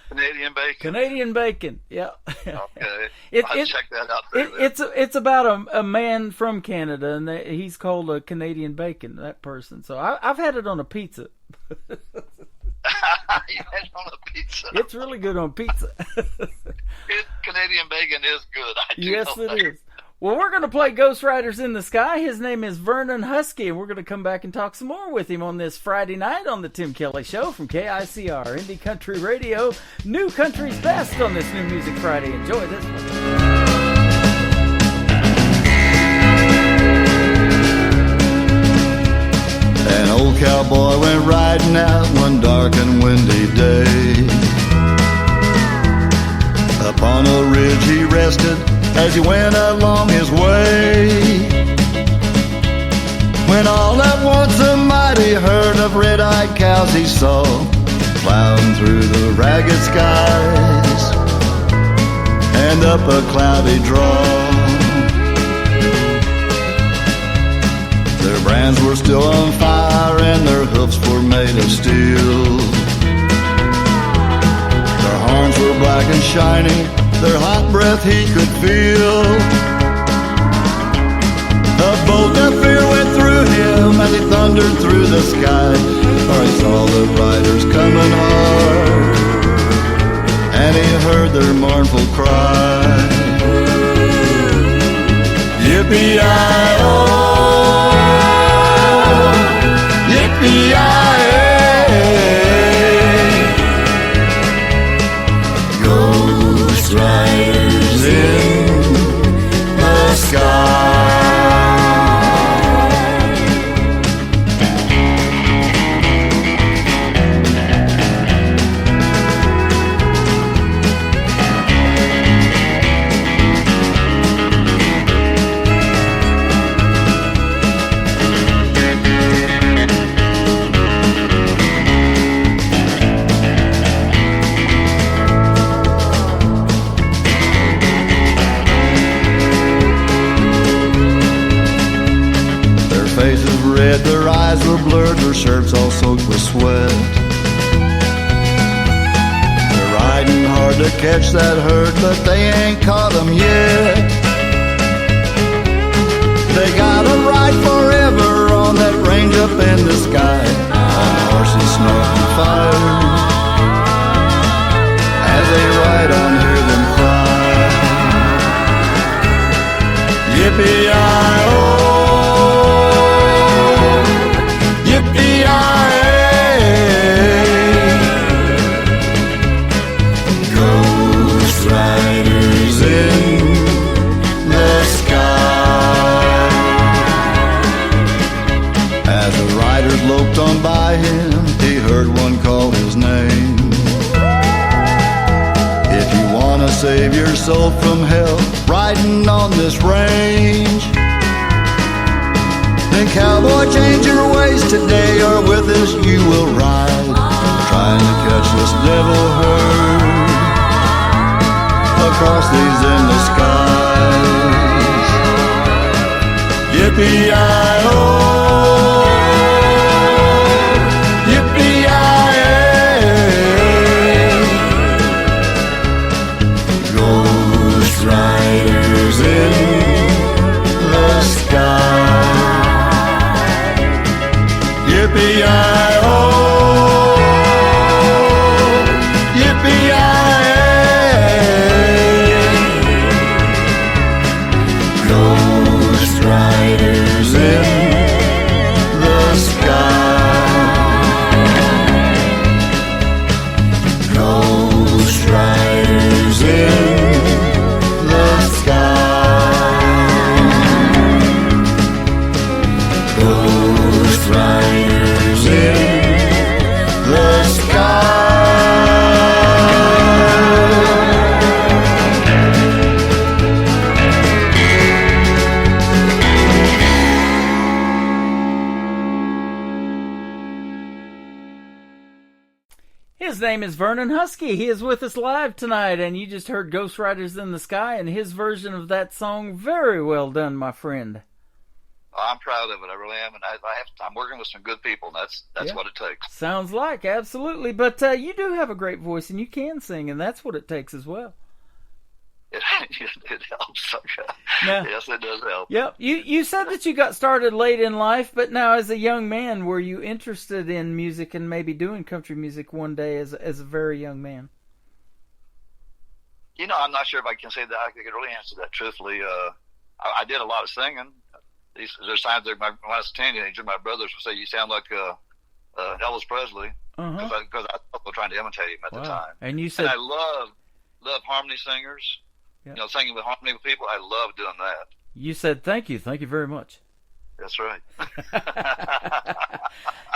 Canadian Bacon, yeah. Okay, I'll check that out. It's about a man from Canada, and he's called a Canadian Bacon, that person. So I've had it on a pizza. You had it on a pizza? It's really good on pizza. Canadian Bacon is good. Yes, it is. Well, we're going to play Ghost Riders in the Sky. His name is Vernon Husky, and we're going to come back and talk some more with him on this Friday night on the Tim Kelly Show from KICR, Indie Country Radio, New Country's Best on this New Music Friday. Enjoy this one. An old cowboy went riding out one dark and windy day. Upon a ridge he rested as he went along his way, when all at once a mighty herd of red-eyed cows he saw plowing through the ragged skies and up a cloudy draw. Their brands were still on fire and their hoofs were made of steel. Their horns were black and shiny, their hot breath he could feel. A bolt of fear went through him as he thundered through the sky, for he saw the riders coming hard, and he heard their mournful cry. Yippee-i-oh, their shirts all soaked with sweat. They're riding hard to catch that herd, but they ain't caught 'em yet. They gotta ride forever on that range up in the sky, on horses snorting fire. As they ride on, hear them cry, yippee-i-oh, yippee-i-ay. Ghost riders in the sky. As the riders loped on by him, he heard one call his name. If you wanna save your soul from hell, riding on this range, then cowboy, change your ways today, or with us you will ride, trying to catch this devil herd across these endless skies. Yippee-i-oh, riders in the sky. Yippee-i-oh, yippee-i-ay. Ghost riders in the sky. Ghost riders in the sky. Ghost riders in the sky. His name is Vernon Husky. He is with us live tonight, and you just heard Ghost Riders in the Sky and his version of that song. Very well done, my friend. I'm proud of it. I really am, and I'm working with some good people, and that's Yeah. what it takes. Sounds like, absolutely. But you do have a great voice, and you can sing, and that's what it takes as well. It helps. Now- Yes, it does help. Yep. You said that you got started late in life, but now as a young man, were you interested in music and maybe doing country music one day as a very young man? You know, I'm not sure if I can say that I could really answer that truthfully. I did a lot of singing. There's times that when I was a teenager, my brothers would say, "You sound like Elvis Presley," because I was trying to imitate him at the time. And you said, and I love harmony singers. Yeah. You know, singing with harmony with people. I love doing that. you said, thank you very much. That's right.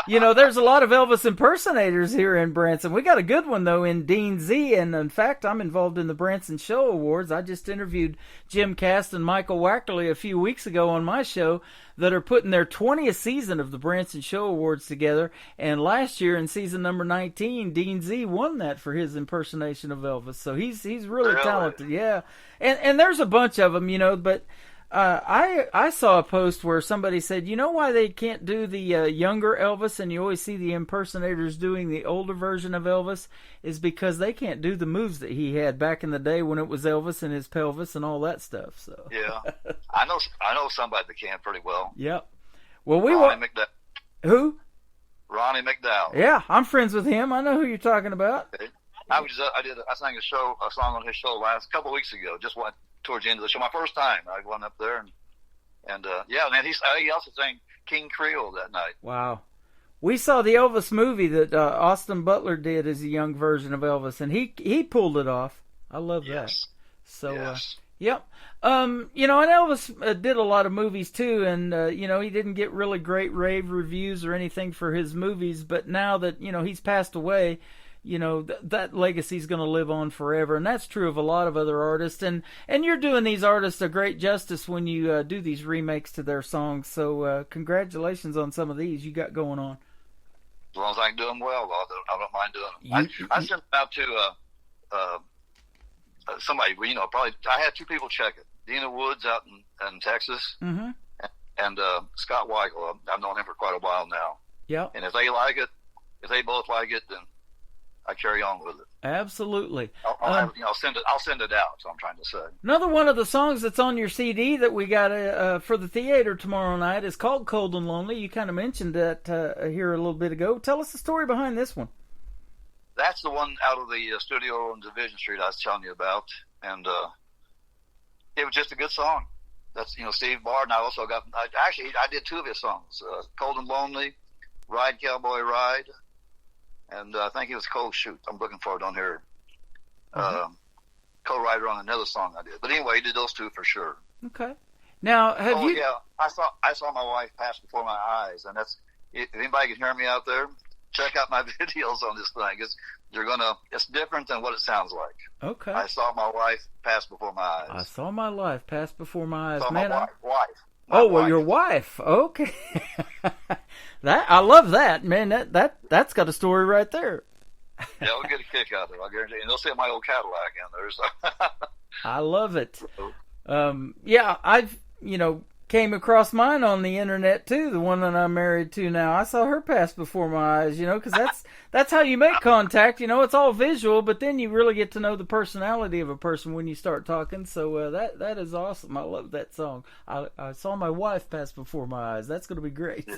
You know, there's a lot of Elvis impersonators here in Branson. We got a good one, though, in Dean Z. And, in fact, I'm involved in the Branson Show Awards. I just interviewed Jim Cast and Michael Wackerly a few weeks ago on my show that are putting their 20th season of the Branson Show Awards together. And last year, in season number 19, Dean Z won that for his impersonation of Elvis. So he's really talented. Yeah. And there's a bunch of them, you know, but... I saw a post where somebody said, you know why they can't do the younger Elvis and you always see the impersonators doing the older version of Elvis is because they can't do the moves that he had back in the day when it was Elvis and his pelvis and all that stuff. So yeah, I know somebody that can pretty well. Yep. Well, Ronnie McDowell. Who? Ronnie McDowell. Yeah, I'm friends with him. I know who you're talking about. Okay. I sang a song on his show a couple of weeks ago. Just went towards the end of the show, my first time. I went up there and yeah, man, he also sang King Creole that night. Wow. We saw the Elvis movie that Austin Butler did as a young version of Elvis, and he pulled it off. I love that. So, yes. Yep. You know, and Elvis did a lot of movies too, and you know, he didn't get really great rave reviews or anything for his movies, but now that, you know, he's passed away, you know, that legacy's going to live on forever, and that's true of a lot of other artists. And you're doing these artists a great justice when you do these remakes to their songs. So congratulations on some of these you got going on. As long as I can do them well, I don't mind doing them. I sent them out to somebody. You know, probably I had two people check it. Dina Woods out in Texas, and Scott Weigel. I've known him for quite a while now. Yeah. And if they like it, if they both like it, then I carry on with it. Absolutely. I'll send it out. So I'm trying to say. Another one of the songs that's on your CD that we got for the theater tomorrow night is called "Cold and Lonely." You kind of mentioned that here a little bit ago. Tell us the story behind this one. That's the one out of the studio on Division Street I was telling you about, and it was just a good song. That's Steve Barr, and I did two of his songs, "Cold and Lonely," "Ride Cowboy Ride," and I think it was "Cold Shoot." I'm looking for it on here. Co-writer on another song I did, but anyway, he did those two for sure. Okay. Now, have you? Yeah, I saw my wife pass before my eyes, and that's if anybody can hear me out there, check out my videos on this thing. It's different than what it sounds like. Okay. I saw my wife pass before my eyes. I saw my life pass before my eyes. Saw Man, my wife. Well, your wife. Okay. I love that, man. That's got a story right there. Yeah, we'll get a kick out of it, I guarantee you. And they'll see my old Cadillac in there. So. I love it. Yeah, I've, came across mine on the internet too, the one that I'm married to now. I saw her pass before my eyes, because that's how you make contact. It's all visual, but then you really get to know the personality of a person when you start talking. So that is awesome. I love that song. I saw my wife pass before my eyes. That's going to be great.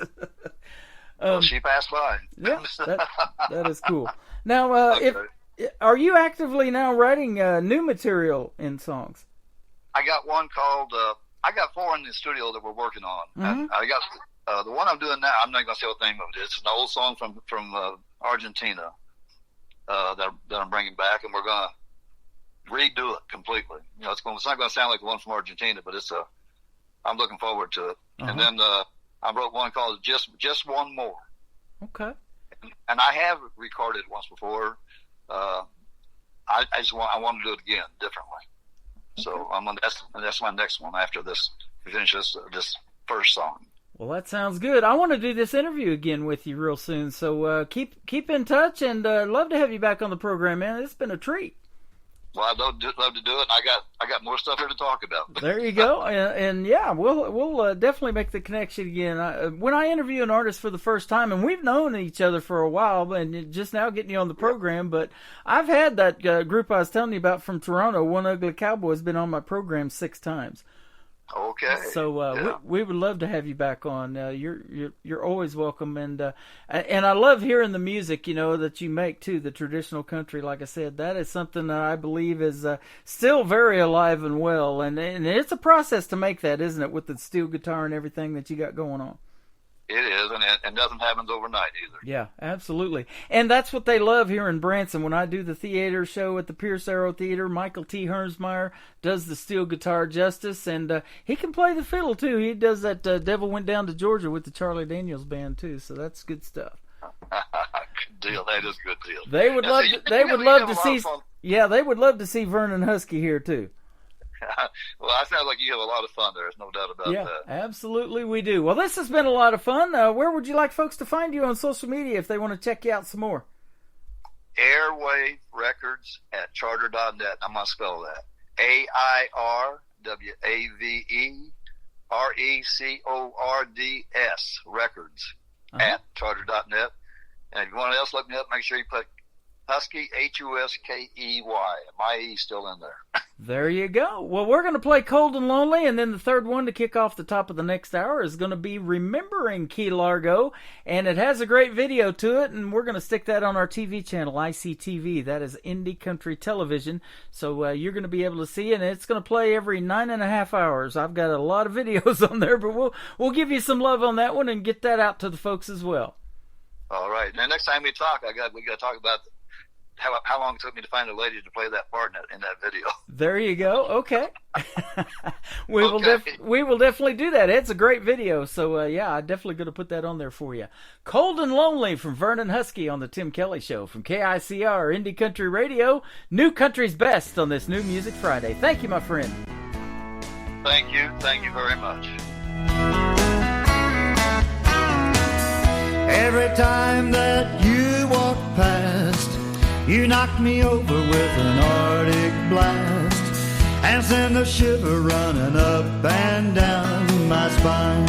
Well, she passed by. Yeah, that is cool. Now, are you actively now writing new material in songs? I got one called. I got 4 in the studio that we're working on. Mm-hmm. I got the one I'm doing now. I'm not going to say what the name of it is. It's an old song from Argentina that I'm bringing back, and we're going to redo it completely. It's not going to sound like the one from Argentina, but I'm looking forward to it. Uh-huh. And then I wrote one called Just One More. Okay. And I have recorded it once before. I want to do it again differently. So that's my next one after this. We finish this first song. Well, that sounds good. I want to do this interview again with you real soon. So keep in touch, and love to have you back on the program, man. It's been a treat. Well, I'd love to do it. And I got more stuff here to talk about. There you go. And yeah, we'll definitely make the connection again. When I interview an artist for the first time, and we've known each other for a while, and just now getting you on the program, but I've had that group I was telling you about from Toronto, One Ugly Cowboy, has been on my program 6 times. Okay. So we would love to have you back on. You're always welcome, and I love hearing the music that you make too. The traditional country, like I said, that is something that I believe is still very alive and well, and it's a process to make that, isn't it? With the steel guitar and everything that you got going on. It is, and nothing happens overnight either. Yeah, absolutely. And that's what they love here in Branson. When I do the theater show at the Pierce Arrow Theater, Michael T. Hermsmeyer does the steel guitar justice, and he can play the fiddle, too. He does that Devil Went Down to Georgia with the Charlie Daniels Band, too, so that's good stuff. Good deal. That is a good deal. They would love to see Vernon Husky here, too. Well, I sound like you have a lot of fun there. There's no doubt about that. Yeah, absolutely we do. Well, this has been a lot of fun. Where would you like folks to find you on social media if they want to check you out some more? Airwave Records at charter.net. I'm going to spell that. AIRWAVERECORDS Records at charter.net. And if you want else look me up, make sure you put Husky, Huskey. My E's still in there. There you go. Well, we're going to play Cold and Lonely, and then the third one to kick off the top of the next hour is going to be Remembering Key Largo, and it has a great video to it, and we're going to stick that on our TV channel, ICTV. That is Indie Country Television, so you're going to be able to see it, and it's going to play every 9.5 hours. I've got a lot of videos on there, but we'll give you some love on that one and get that out to the folks as well. All right. Now, next time we talk, we got to talk about how long it took me to find a lady to play that part in that video. There you go. Okay. We will definitely do that. It's a great video. So, yeah, I'm definitely going to put that on there for you. Cold and Lonely from Vernon Husky on the Tim Kelly Show from KICR Indie Country Radio. New Country's Best on this New Music Friday. Thank you, my friend. Thank you. Thank you very much. Every time that you walk past, you knock me over with an Arctic blast and send a shiver running up and down my spine.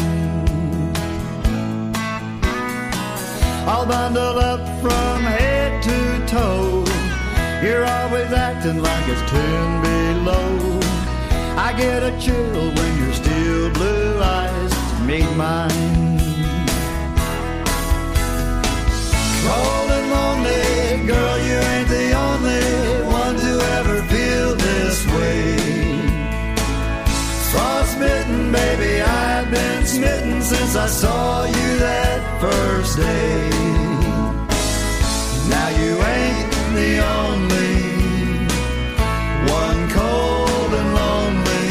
all bundled up from head to toe. You're always acting like it's 10 below. I get a chill when your steel blue eyes meet mine. Cold and lonely, girl, you ain't the only one to ever feel this way. Frostbitten, baby, I've been smitten since I saw you that first day. Now you ain't the only one cold and lonely.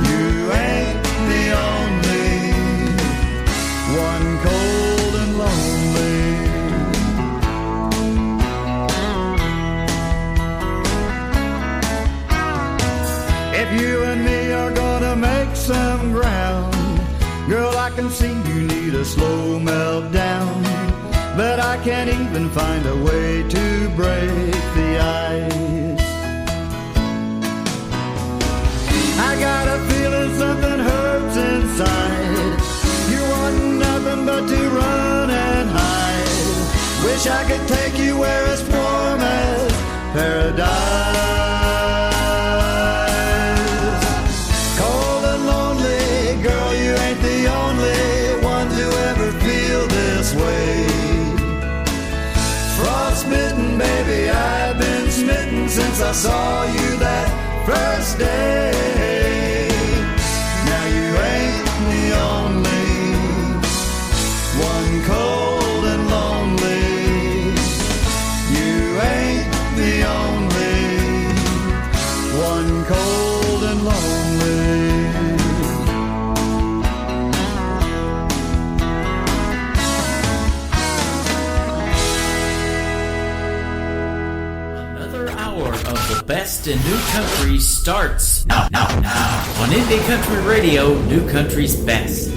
You ain't the only one cold and lonely. If you and me are gonna make some ground, girl, I can see you need a slow meltdown. But I can't even find a way to break the ice. I got a feeling something hurts inside. You want nothing but to run and hide. Wish I could take you where it's warm as paradise. Cold and lonely, girl, you ain't the only one to ever feel this way. Frostbitten, baby, I've been smitten since I saw you that first day. Now you ain't the only one cold and lonely. You ain't the only one cold and lonely. The best in new country starts now on Indie Country Radio, New Country's Best.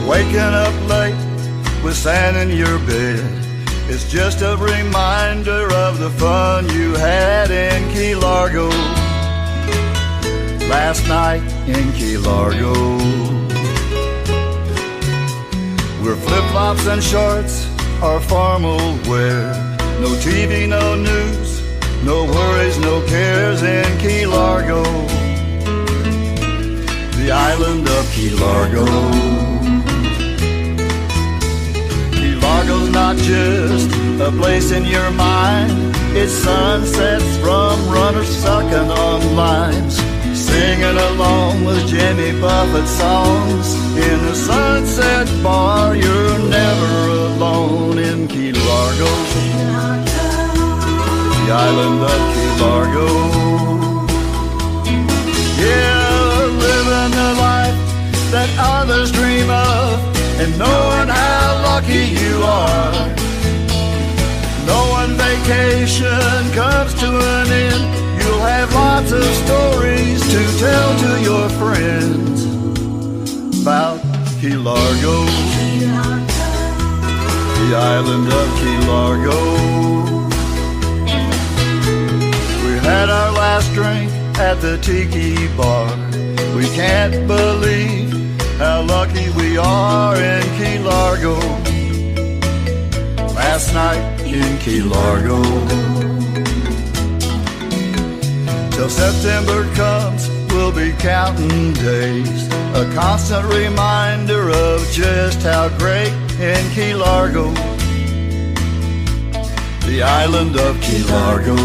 Waking up late with sand in your bed, it's just a reminder of the fun you had in Key Largo last night in Key Largo. Where flip-flops and shorts are formal wear. No TV, no news, no worries, no cares in Key Largo, the island of Key Largo. Key Largo's not just a place in your mind. It's sunsets from runners sucking on limes, singing along with Jimmy Buffett songs. In the Sunset Bar, you're never alone in Key Largo, the island of Key Largo. Yeah, living the life that others dream of, and knowing how lucky you are. Knowing vacation comes to an end, you'll have lots of stories to tell to your friends about Key Largo, the island of Key Largo. We had our last drink at the Tiki Bar. We can't believe how lucky we are in Key Largo. Last night in Key Largo. Till September comes, we'll be counting days, a constant reminder of just how great in Key Largo, the island of Key Largo.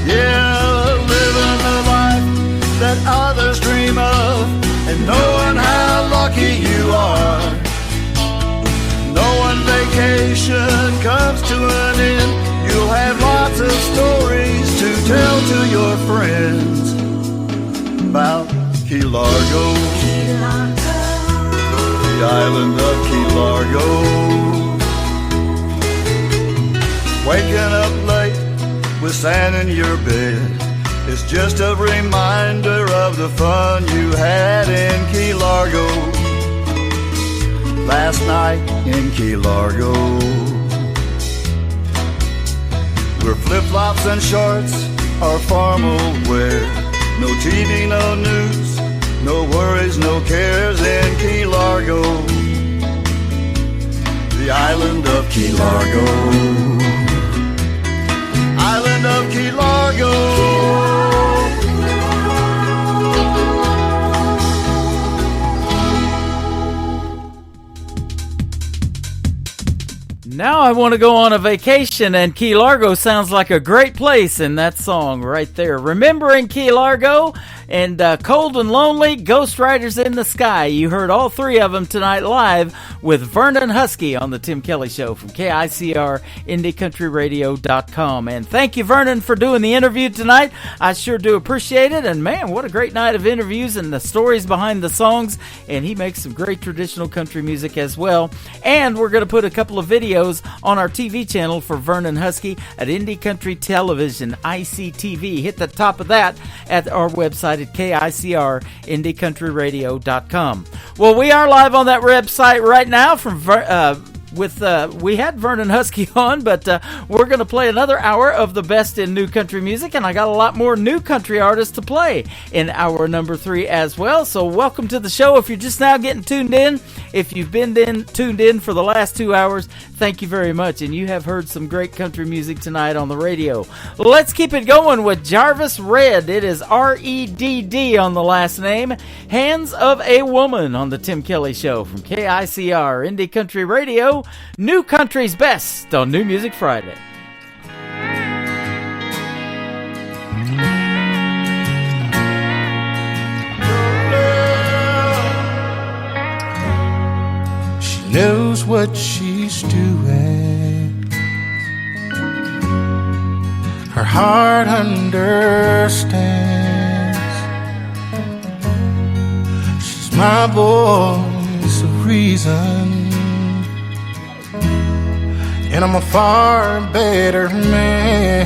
Yeah, living the life that others dream of, and knowing how lucky you are. Knowing vacation comes to an end, you'll have lots of stories to tell to your friends about Key Largo, the island of Key Largo. Waking up late with sand in your bed, it's just a reminder of the fun you had in Key Largo last night in Key Largo. Where flip-flops and shorts our farm old wear. No TV, no news, no worries, no cares in Key Largo, the island of Key Largo, island of Key Largo. Now I want to go on a vacation, and Key Largo sounds like a great place in that song right there. Remembering Key Largo and Cold and Lonely, Ghost Riders in the Sky. You heard all three of them tonight live with Vernon Husky on the Tim Kelly Show from KICR, IndieCountryRadio.com. And thank you, Vernon, for doing the interview tonight. I sure do appreciate it. And man, what a great night of interviews and the stories behind the songs. And he makes some great traditional country music as well. And we're going to put a couple of videos on our TV channel for Vernon Husky at Indie Country Television, ICTV. Hit the top of that at our website at KICR, IndieCountryRadio.com. Well, we are live on that website right now from we had Vernon Husky on, but we're going to play another hour of the best in new country music, and I got a lot more new country artists to play in hour number 3 as well. So welcome to the show. If you're just now getting tuned in, if you've been tuned in for the last 2 hours, thank you very much, and you have heard some great country music tonight on the radio. Let's keep it going with Jarvis Redd. It is R-E-D-D on the last name. Hands of a Woman on the Tim Kelly Show from KICR, Indie Country Radio. New Country's best on New Music Friday. She knows what she's doing. Her heart understands. She's my voice of reason, and I'm a far better man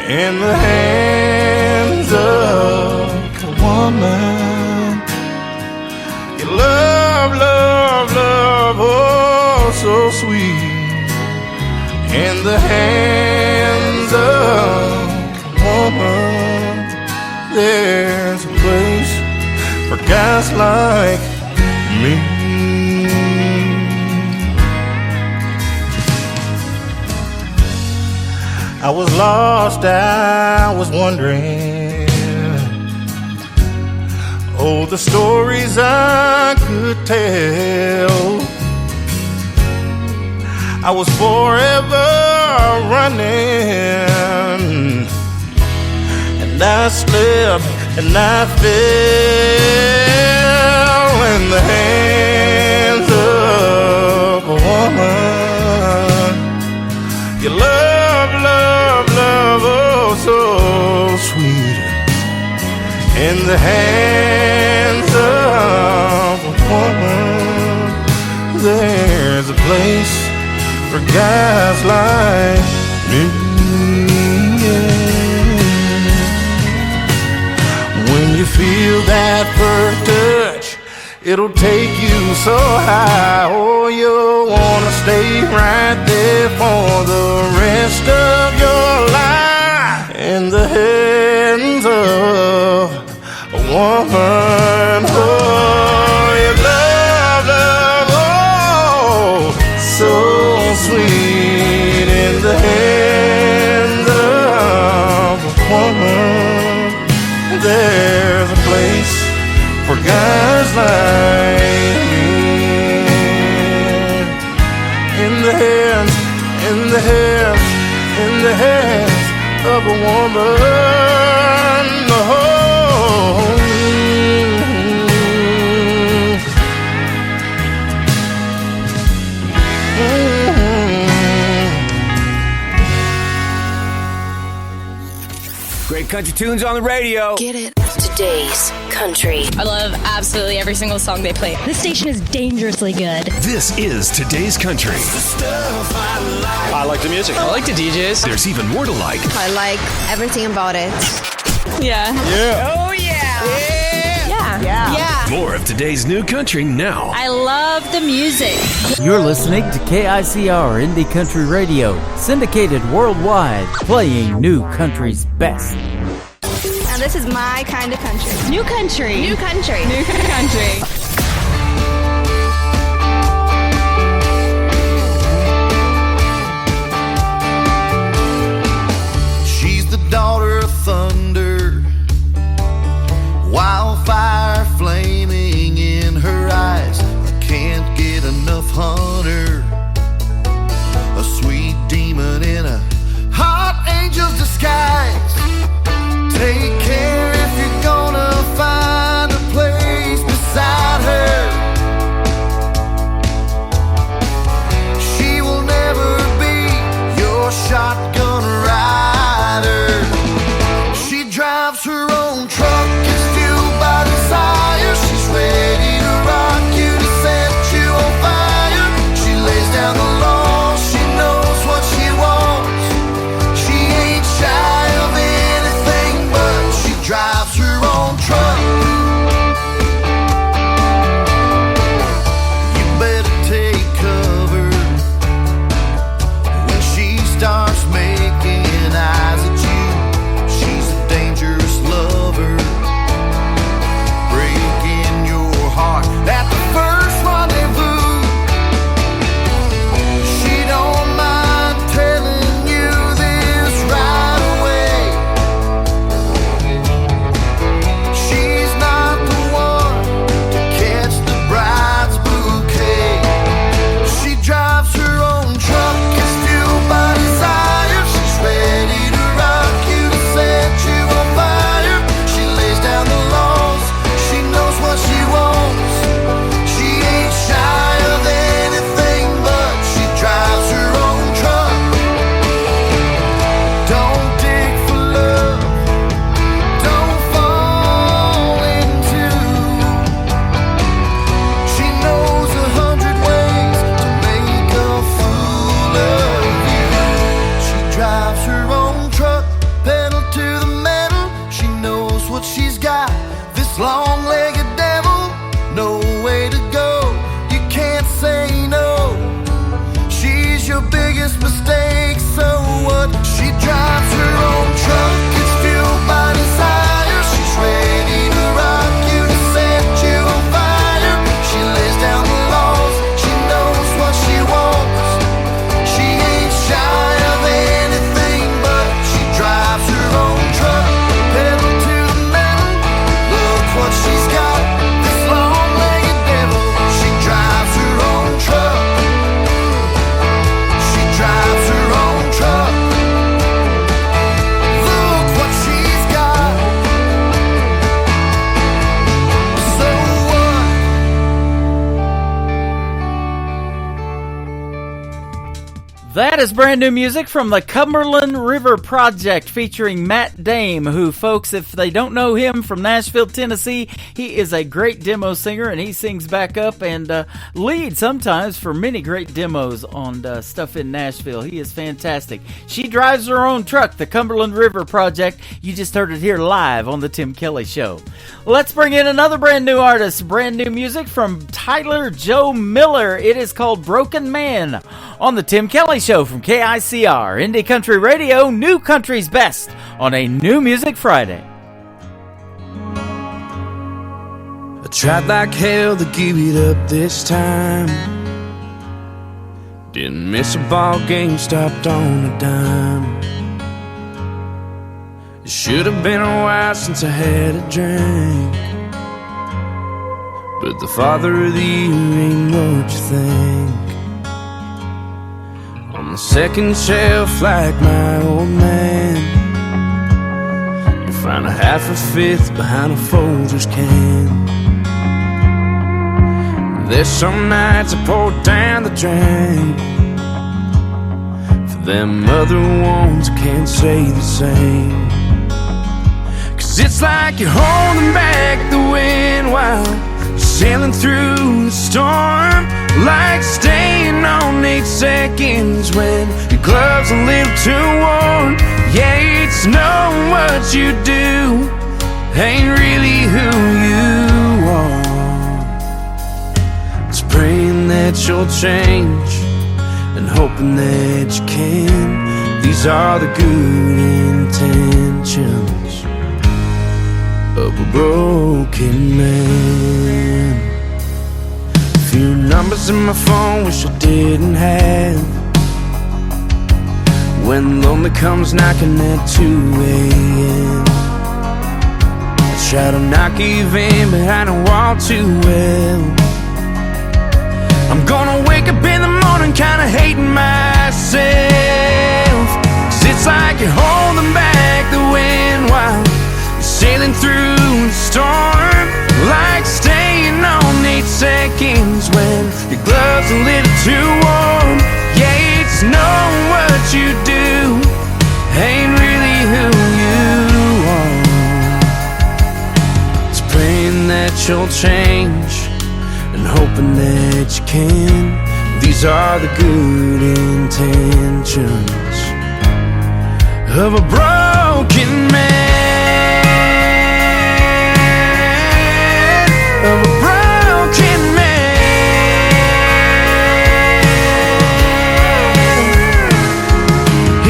in the hands of a woman. You love, love, love, oh, so sweet. In the hands of a woman, there's a place for guys like me. I was lost, I was wondering, oh, the stories I could tell. I was forever running, and I slipped and I fell in the hands of a woman. You love, love, love, oh, so sweet. In the hands of a woman, there's a place for guys like me. When you feel that first touch, it'll take you so high. Oh, you'll wanna stay right there for the rest of your life. In the hands of a woman, oh, you love, love, oh, so sweet. In the hands of a woman, there's a place for guys like me. In the hands, in the hands, in the hands of a woman. Oh. Great country tunes on the radio. Get it. Today's country. I love absolutely every single song they play. This station is dangerously good. This is Today's Country. I like the music. I like the DJs. There's even more to like. I like everything about it. Yeah. Yeah. Oh, yeah. Yeah. Yeah. More of today's new country now. I love the music. You're listening to KICR Indie Country Radio, syndicated worldwide, playing new country's best. Now this is my kind of country. New country. New country. New country. She's the daughter of thunder, wildfire flaming in her eyes. I can't get enough hunter, a sweet demon in a hot angel's disguise. Take care if you're gonna find a place beside her. She will never be your shotgun rider. She drives her own truck, is fueled by desire. She's ready to rock you, to set you on fire. She lays down the law, she knows what she wants. She ain't shy of anything, but she drives her own truck. You better take cover when she starts making eyes at you. She's a dangerous lover, breaking your heart at the first rendezvous. She don't mind telling you this right away. She's not the one to catch the bride's bouquet. She drives her own truck, is fueled by desire. She's ready to rock you, to set you on fire. She lays down the laws, she knows what she wants. She ain't shy of anything, but she drives her own truck. Don't dig for love, don't fall into. She knows 100 ways to make a fool of you. She drives her own truck, pedal to the metal. She knows what she's got, this long-legged devil. No way to go, you can't say no. She's your biggest mistake, so what? She drives her own truck, it's fueled by desire. She's ready to rock you, to set you on fire. She lays down the laws, she knows what she wants. She ain't shy of anything, but she drives her own truck, pedal to the metal. Look what she's got, this long-legged devil. She drives her own truck. She drives her own truck. Look what she's got. So what? That is brand new music from the Cumberland River Project featuring Matt Dame, who, folks, if they don't know him from Nashville, Tennessee, he is a great demo singer, and he sings back up and leads sometimes for many great demos on stuff in Nashville. He is fantastic. She drives her own truck, the Cumberland River Project. You just heard it here live on the Tim Kelly Show. Let's bring in another brand new artist, brand new music from Tyler Joe Miller. It is called Broken Man on the Tim Kelly Show from KICR Indie Country Radio, New Country's Best on a New Music Friday. I tried like hell to give it up this time. Didn't miss a ball game, stopped on a dime. It should have been a while since I had a drink, but the father of the year ain't what you think. On the second shelf like my old man, you find a half a fifth behind a Folgers can. There's some nights I pour down the drain. For them other ones I can't say the same. 'Cause it's like you're holding back the wind while sailing through the storm. Like staying on 8 seconds when your glove's a little too warm. Yeah, it's knowing what you do ain't really who you that you'll change and hoping that you can. These are the good intentions of a broken man. Few numbers in my phone wish I didn't have. When lonely comes knocking at 2 a.m., I try to not give in, but I know all too well I'm gonna wake up in the morning kinda hating myself. 'Cause it's like you're holding back the wind while you're sailing through the storm. Like staying on 8 seconds when your gloves a little too warm. Yeah, it's knowing what you do ain't really who you are. It's praying that you'll change and hoping that you can. These are the good intentions of a broken man, of a broken man.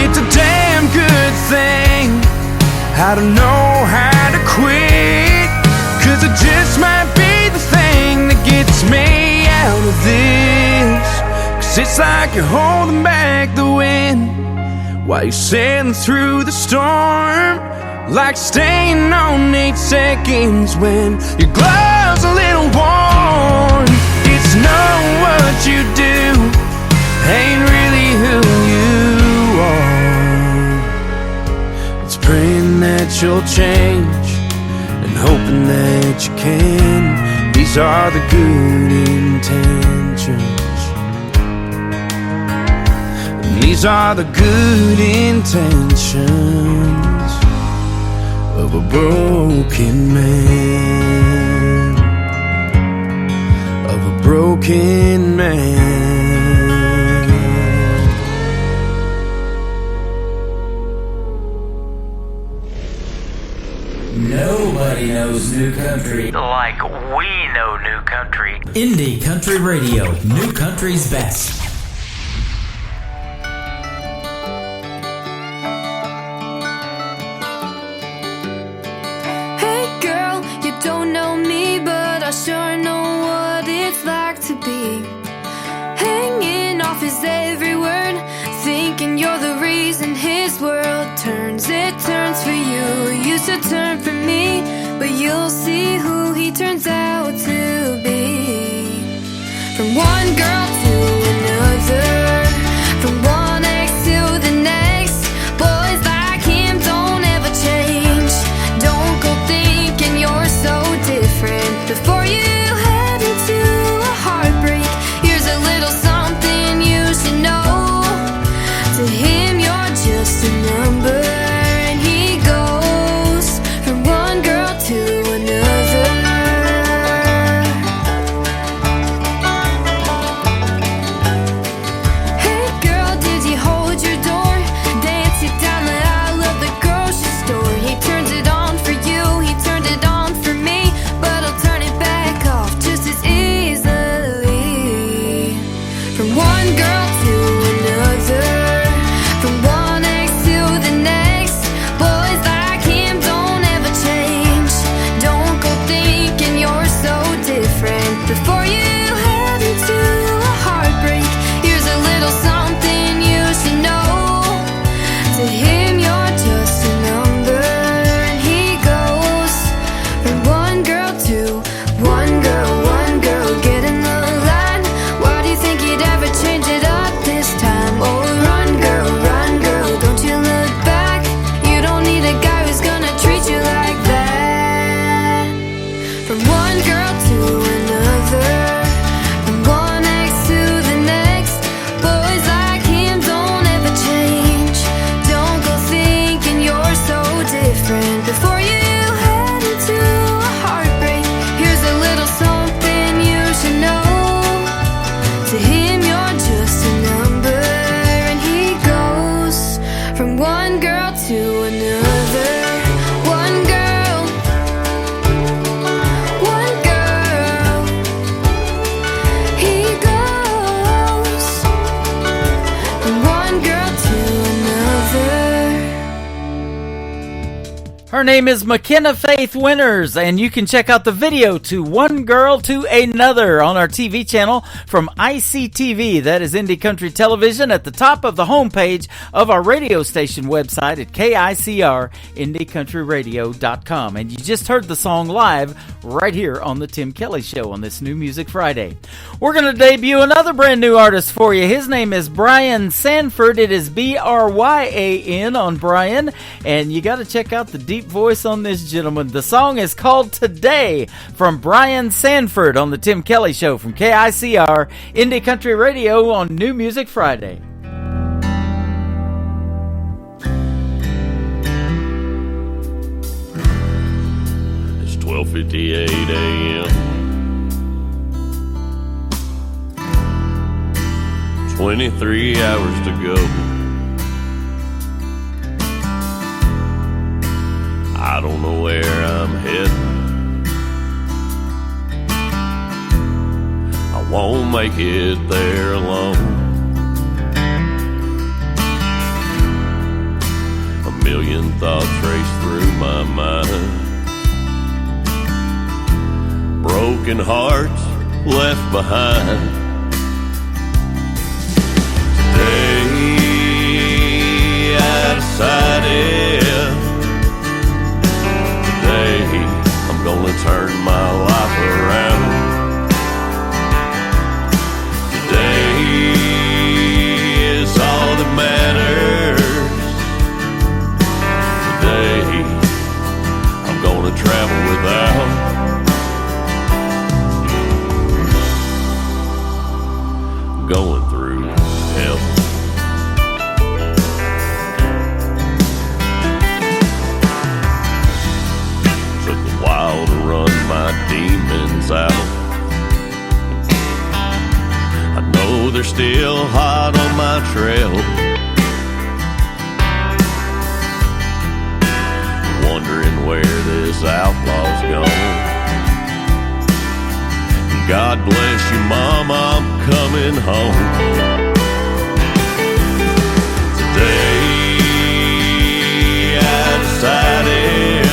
It's a damn good thing I don't know how to quit, 'cause it just might be the thing that gets me out of this. 'Cause it's like you're holding back the wind while you're sailing through the storm. Like staying on 8 seconds when your gloves a little warm. It's knowing what you do ain't really who you are. It's praying that you'll change and hoping that you can. These are the good intentions, and these are the good intentions of a broken man, of a broken man. Nobody knows new country like we know new country. Indie Country Radio, new country's best. Hey girl, you don't know me, but I sure know what it's like to be hanging off his every word, thinking you're the reason his world turns. It turns for you, used to turn for me, but you'll see who he turns out to be. From one girl to another, from one ex to the next, boys like him don't ever change. Don't go thinking you're so different before you head into a heartbreak. Here's a little something you should know. To him you're just a number, and he goes from one girl to another. Her name is McKenna Faith Winters, and you can check out the video to One Girl to Another on our TV channel from ICTV. That is Indie Country Television at the top of the homepage of our radio station website at KICR, IndieCountryRadio.com. And you just heard the song live right here on the Tim Kelly Show on this New Music Friday. We're going to debut another brand new artist for you. His name is Bryan Sanford. It is Bryan on Bryan, and you got to check out the deep voice on this gentleman. The song is called Today from Bryan Sanford on the Tim Kelly Show from KICR, Indie Country Radio on New Music Friday. It's 12:58 a.m. 23 hours to go. I don't know where I'm heading. I won't make it there alone. A million thoughts race through my mind. Broken hearts left behind. Today I decided I'm gonna turn my life around. Today is all that matters. Today I'm gonna travel without. Going through hell. To run my demons out. I know they're still hot on my trail. Wondering where this outlaw's gone. God bless you, Mom, I'm coming home. Today I decided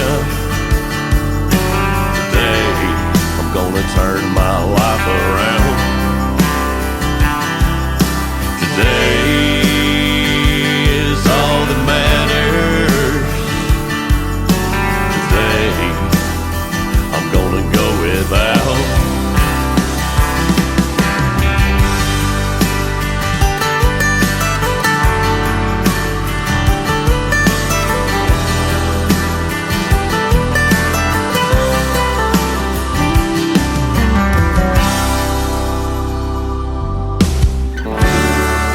gonna turn my life around. Today is all that matters. Today I'm gonna go without.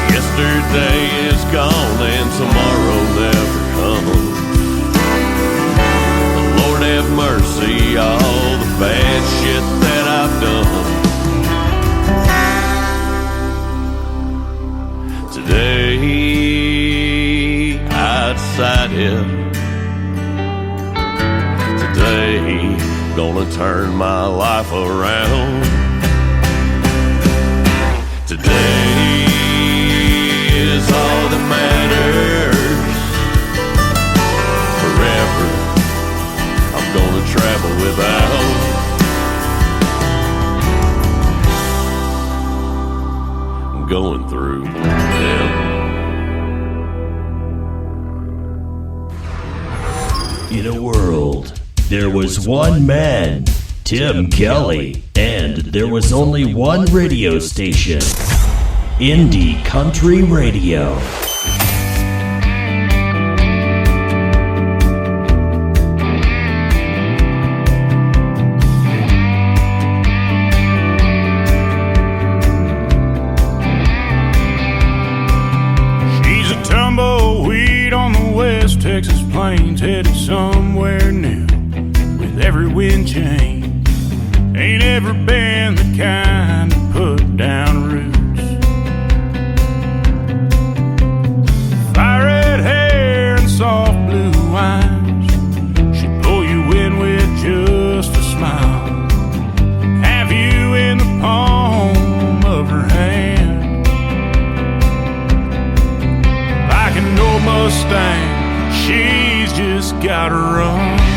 Yesterday is gone and tomorrow never comes. Lord have mercy, all the bad shit that I've done. Today I decided. Today gonna turn my life around. Today is all that matters. Forever I'm gonna travel without. I'm going through hell. In a world, there was one man, Tim Kelly, and there was only one radio station. Indie Country Radio. She's a tumbleweed on the West Texas plains, headed somewhere new with every wind change. Ain't ever been the kind to put down roots. Soft blue eyes, she'll pull you in with just a smile. Have you in the palm of her hand. Like an old Mustang, she's just gotta run.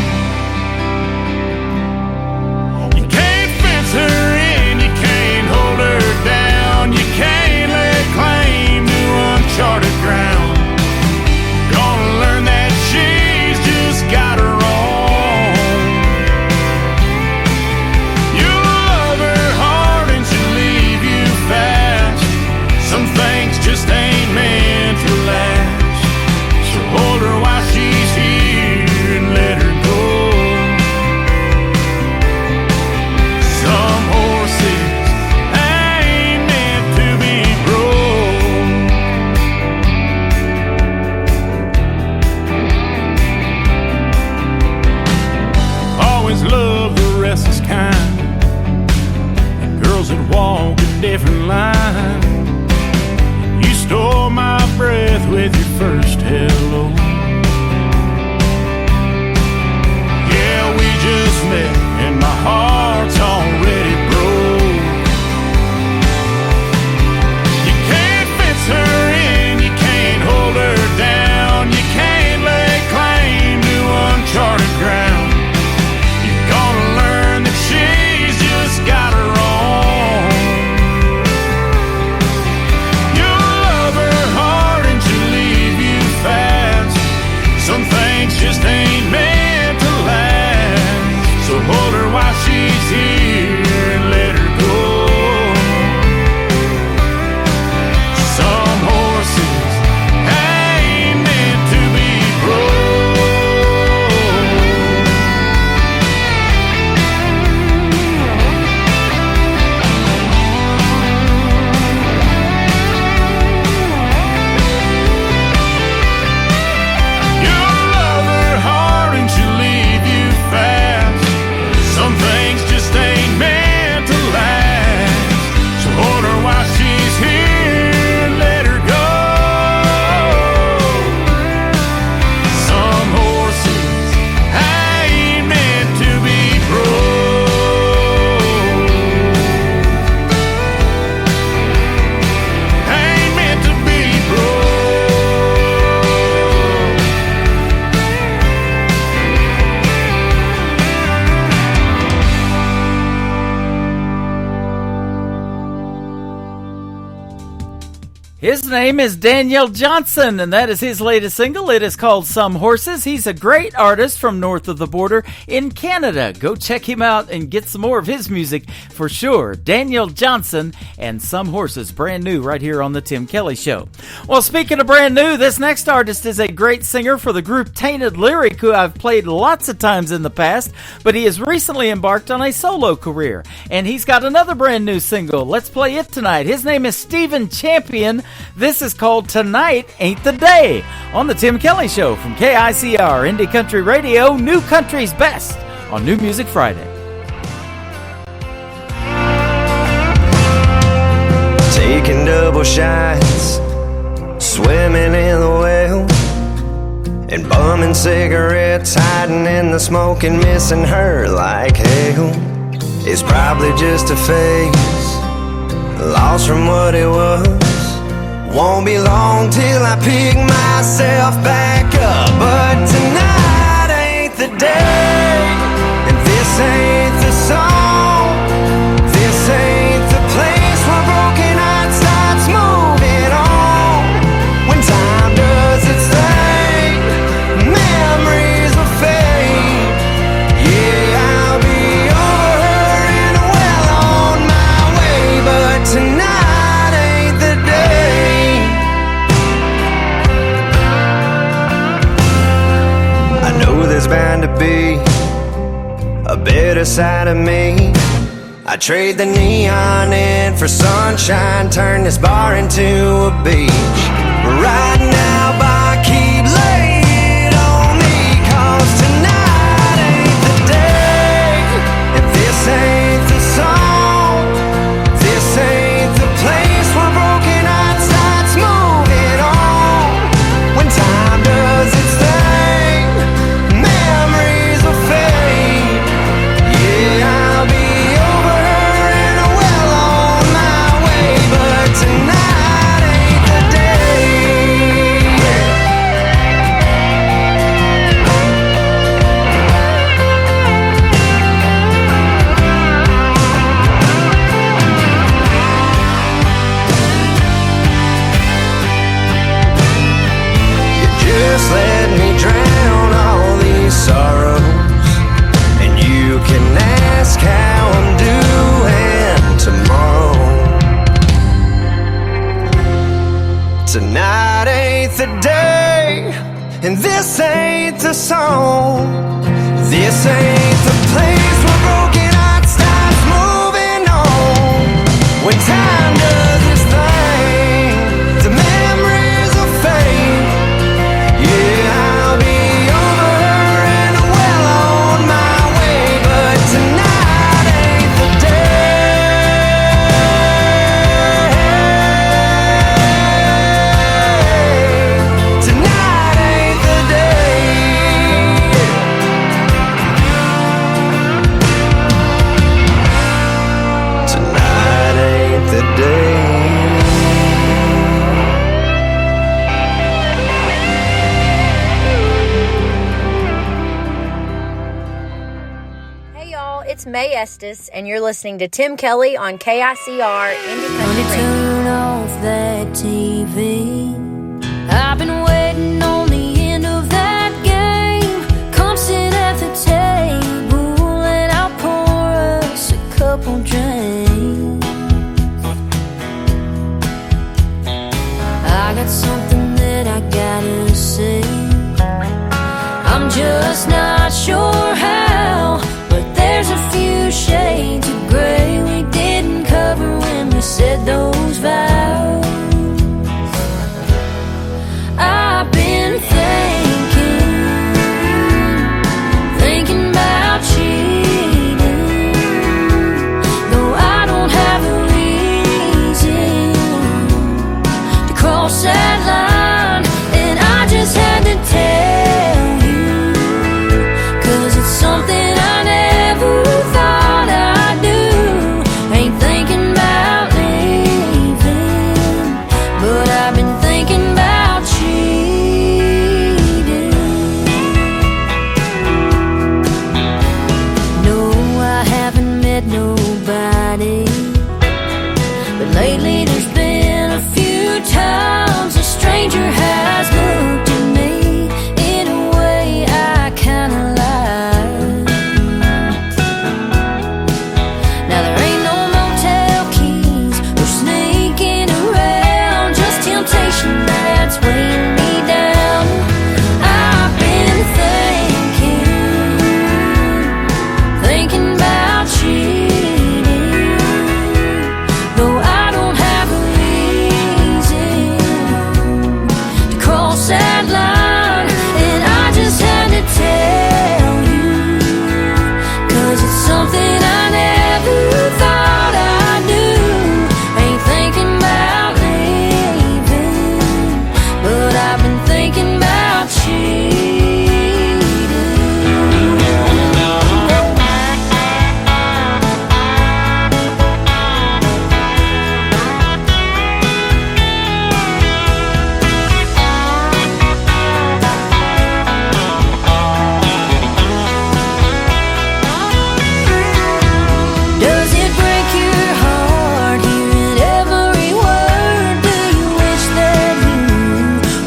different line. You stole my breath with your first hello. Yeah, we just met and my heart's already broke. You can't fence her in, you can't hold her down, you can't lay claim to uncharted ground. You're gonna learn that she's just got her own. You'll love her hard and she'll leave you fast. Some things just ain't meant to last. So hold her while she's here and let her go. Some horses ain't meant to be broke. You'll love her hard and she'll leave you fast. Some things just ain't meant to last. So hold her while she's here and let her go. Some horses ain't meant to be broke. Ain't meant to be broke. His name is Daniel Johnson, and that is his latest single. It is called Some Horses. He's a great artist from north of the border in Canada. Go check him out and get some more of his music for sure. Daniel Johnson and Some Horses, brand new right here on The Tim Kelly Show. Well, speaking of brand new, this next artist is a great singer for the group Tainted Lyric, who I've played lots of times in the past, but he has recently embarked on a solo career, and he's got another brand new single. Let's play it tonight. His name is Stephen Champion. This is called Tonight Ain't the Day on The Tim Kelly Show from KICR Indie Country Radio, New Country's Best on New Music Friday. Taking double shots, swimming in the well, and bumming cigarettes, hiding in the smoke and missing her like hell. It's probably just a phase, lost from what it was. Won't be long till I pick myself back up. But tonight ain't the day, and this ain't the song. This ain't the place where broken heart starts moving on. When time does its thing, memories will fade. Yeah, I'll be over her and well on my way. But tonight ain't the day. There's bound to be a better side of me. I trade the neon in for sunshine, turn this bar into a beach. Right now, by keep laying on me, 'cause tonight ain't the day, and this ain't the song. This ain't the place where broken heart starts moving on. When time does its thing, tonight ain't the day. You just let me drown all these sorrows, and you can ask how I'm doing tomorrow. Tonight ain't the day, and this ain't the song. This ain't the place where broken heart starts moving on. When time does its thing, the memories will fade. Yeah, I'll be over her and well on my way. But tonight ain't the day. May Estes, and you're listening to Tim Kelly on KICR Indie Country Radio. Turn off that TV. I've been waiting on the end of that game. Come sit at the table and I'll pour us a couple drinks. I got something that I gotta say. I'm just not sure how, but there's a few shades of gray we didn't cover when we said those vows. I've been thinking about cheating, though I don't have a reason to cross that line, and I just had to tell you, 'cause it's something I never thought I'd do. Ain't thinking about leaving, but I've been thinking about cheating. No, I haven't met nobody, but lately there's been a few times a stranger has looked at me in a way I kinda like. Now there ain't no motel keys or sneaking around, just temptation that's weighing me down. I've been thinking about cheating, though I don't have a reason to cross that line, and I just had to tell you, 'cause it's something I never thought I'd do. Ain't thinking about leaving, but I've been thinking about cheating. Does it break your heart hearing every word? Do you wish that you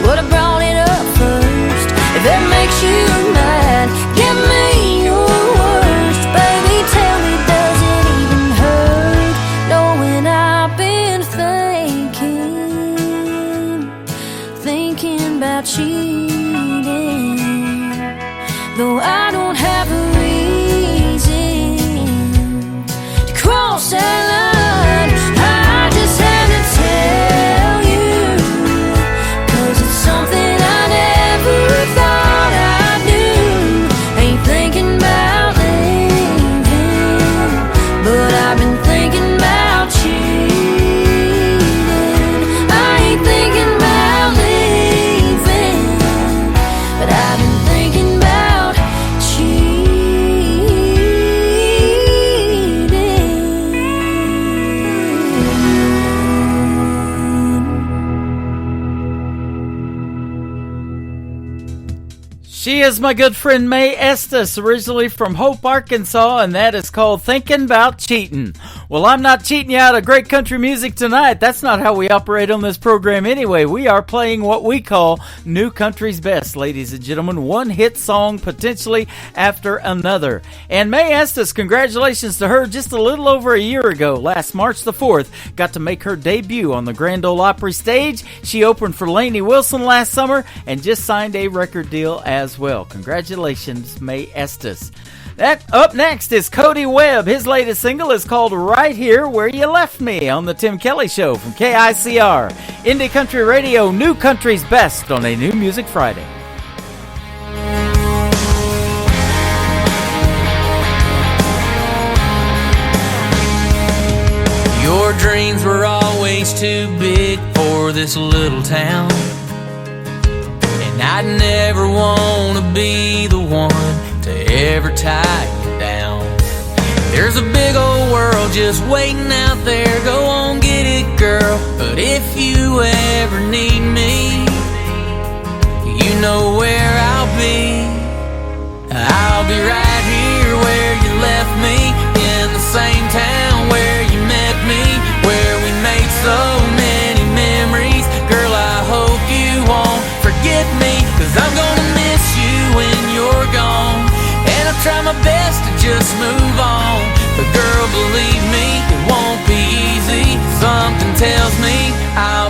would have brought it up first? If it makes you mad, give me your worst. Baby, tell me, does it even hurt knowing I've been thinking about cheating, though I don't have a reason to cross that line. I just had to tell you, 'cause it's something I never thought I'd do. Ain't thinking about leaving, but I've been thinking about cheating. I ain't thinking about leaving, but I've been thinking about She is my good friend May Estes, originally from Hope, Arkansas, and that is called Thinking About Cheating. Well, I'm not cheating you out of great country music tonight. That's not how we operate on this program anyway. We are playing what we call New Country's Best, ladies and gentlemen. One hit song potentially after another. And May Estes, congratulations to her, just a little over a year ago, last March the 4th, got to make her debut on the Grand Ole Opry stage. She opened for Lainey Wilson last summer and just signed a record deal as well. Congratulations, May Estes. Up next is Cody Webb. His latest single is called Right Here Where You Left Me on the Tim Kelly Show from KICR. Indie Country Radio, New Country's Best on a New Music Friday. Your dreams were always too big for this little town, and I'd never want to be the one to ever tie you down. There's a big old world just waiting out there. Go on, get it, girl. But if you ever need me, you know where I'll be. I'll be right here where you left me. In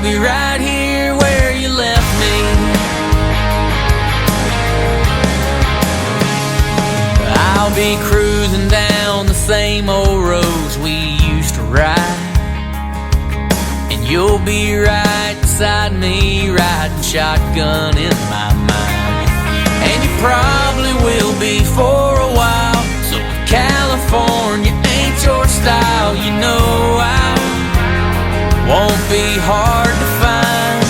be right here where you left me. I'll be cruising down the same old roads we used to ride, and you'll be right beside me, riding shotgun in my mind. And you probably will be for a while, so if California ain't your style, you know I won't be hard to find.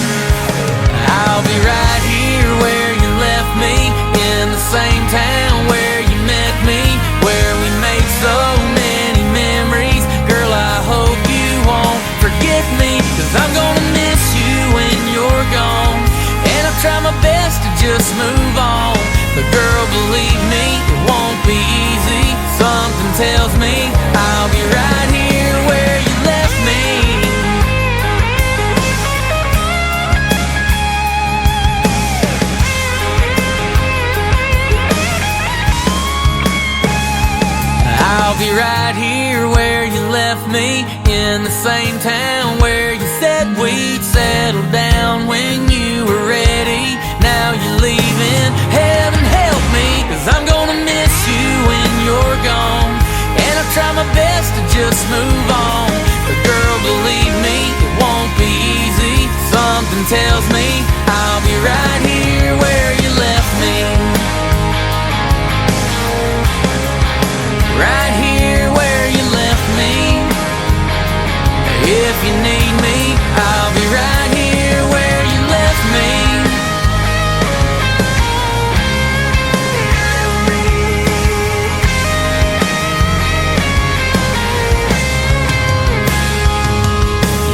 I'll be right here where you left me, in the same town where you met me, where we made so many memories. Girl, I hope you won't forget me, 'cause I'm gonna miss you when you're gone. And I'll try my best to just move on, but girl, believe me, it won't be easy. Something tells me I'll be right here where you left me. I'll be right here where you left me, in the same town where you said we'd settle down when you were ready. Now you're leaving, heaven help me, 'cause I'm gonna miss you when you're gone. And I'll try my best to just move on, but girl, believe me, it won't be easy. Something tells me I'll be right here where you left me. Right here where you left me. If you need me, I'll be right here where you left me.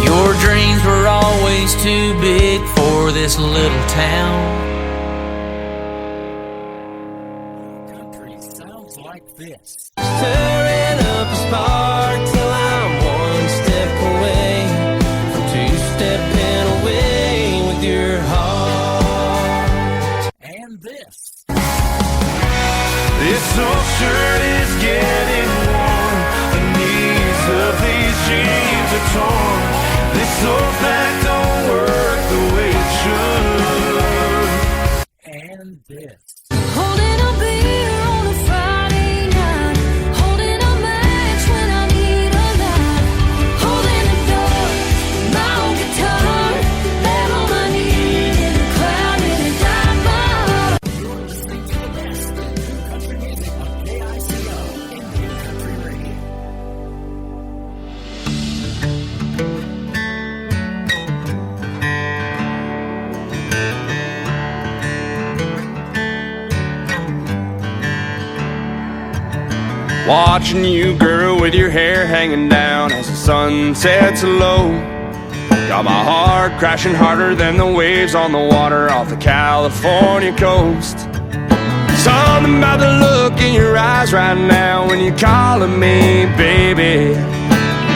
Your dreams were always too big for this little town. Country sounds like this. Stirring up a spark till I'm one step away from two-stepping away with your heart. And this. This old shirt is getting worn, the knees of these jeans are torn. This old back don't work the way it should. And this. Holding a beer on a Friday night, holding a match when I need a light, holding a door, my own guitar, and on my knees in a cloud in a dive bar. You're listening to the best in country music on KICO, Indian Country Radio. Watching you, girl, with your hair hanging down as the sun sets low. Got my heart crashing harder than the waves on the water off the California coast. Something about the look in your eyes right now when you're calling me, baby.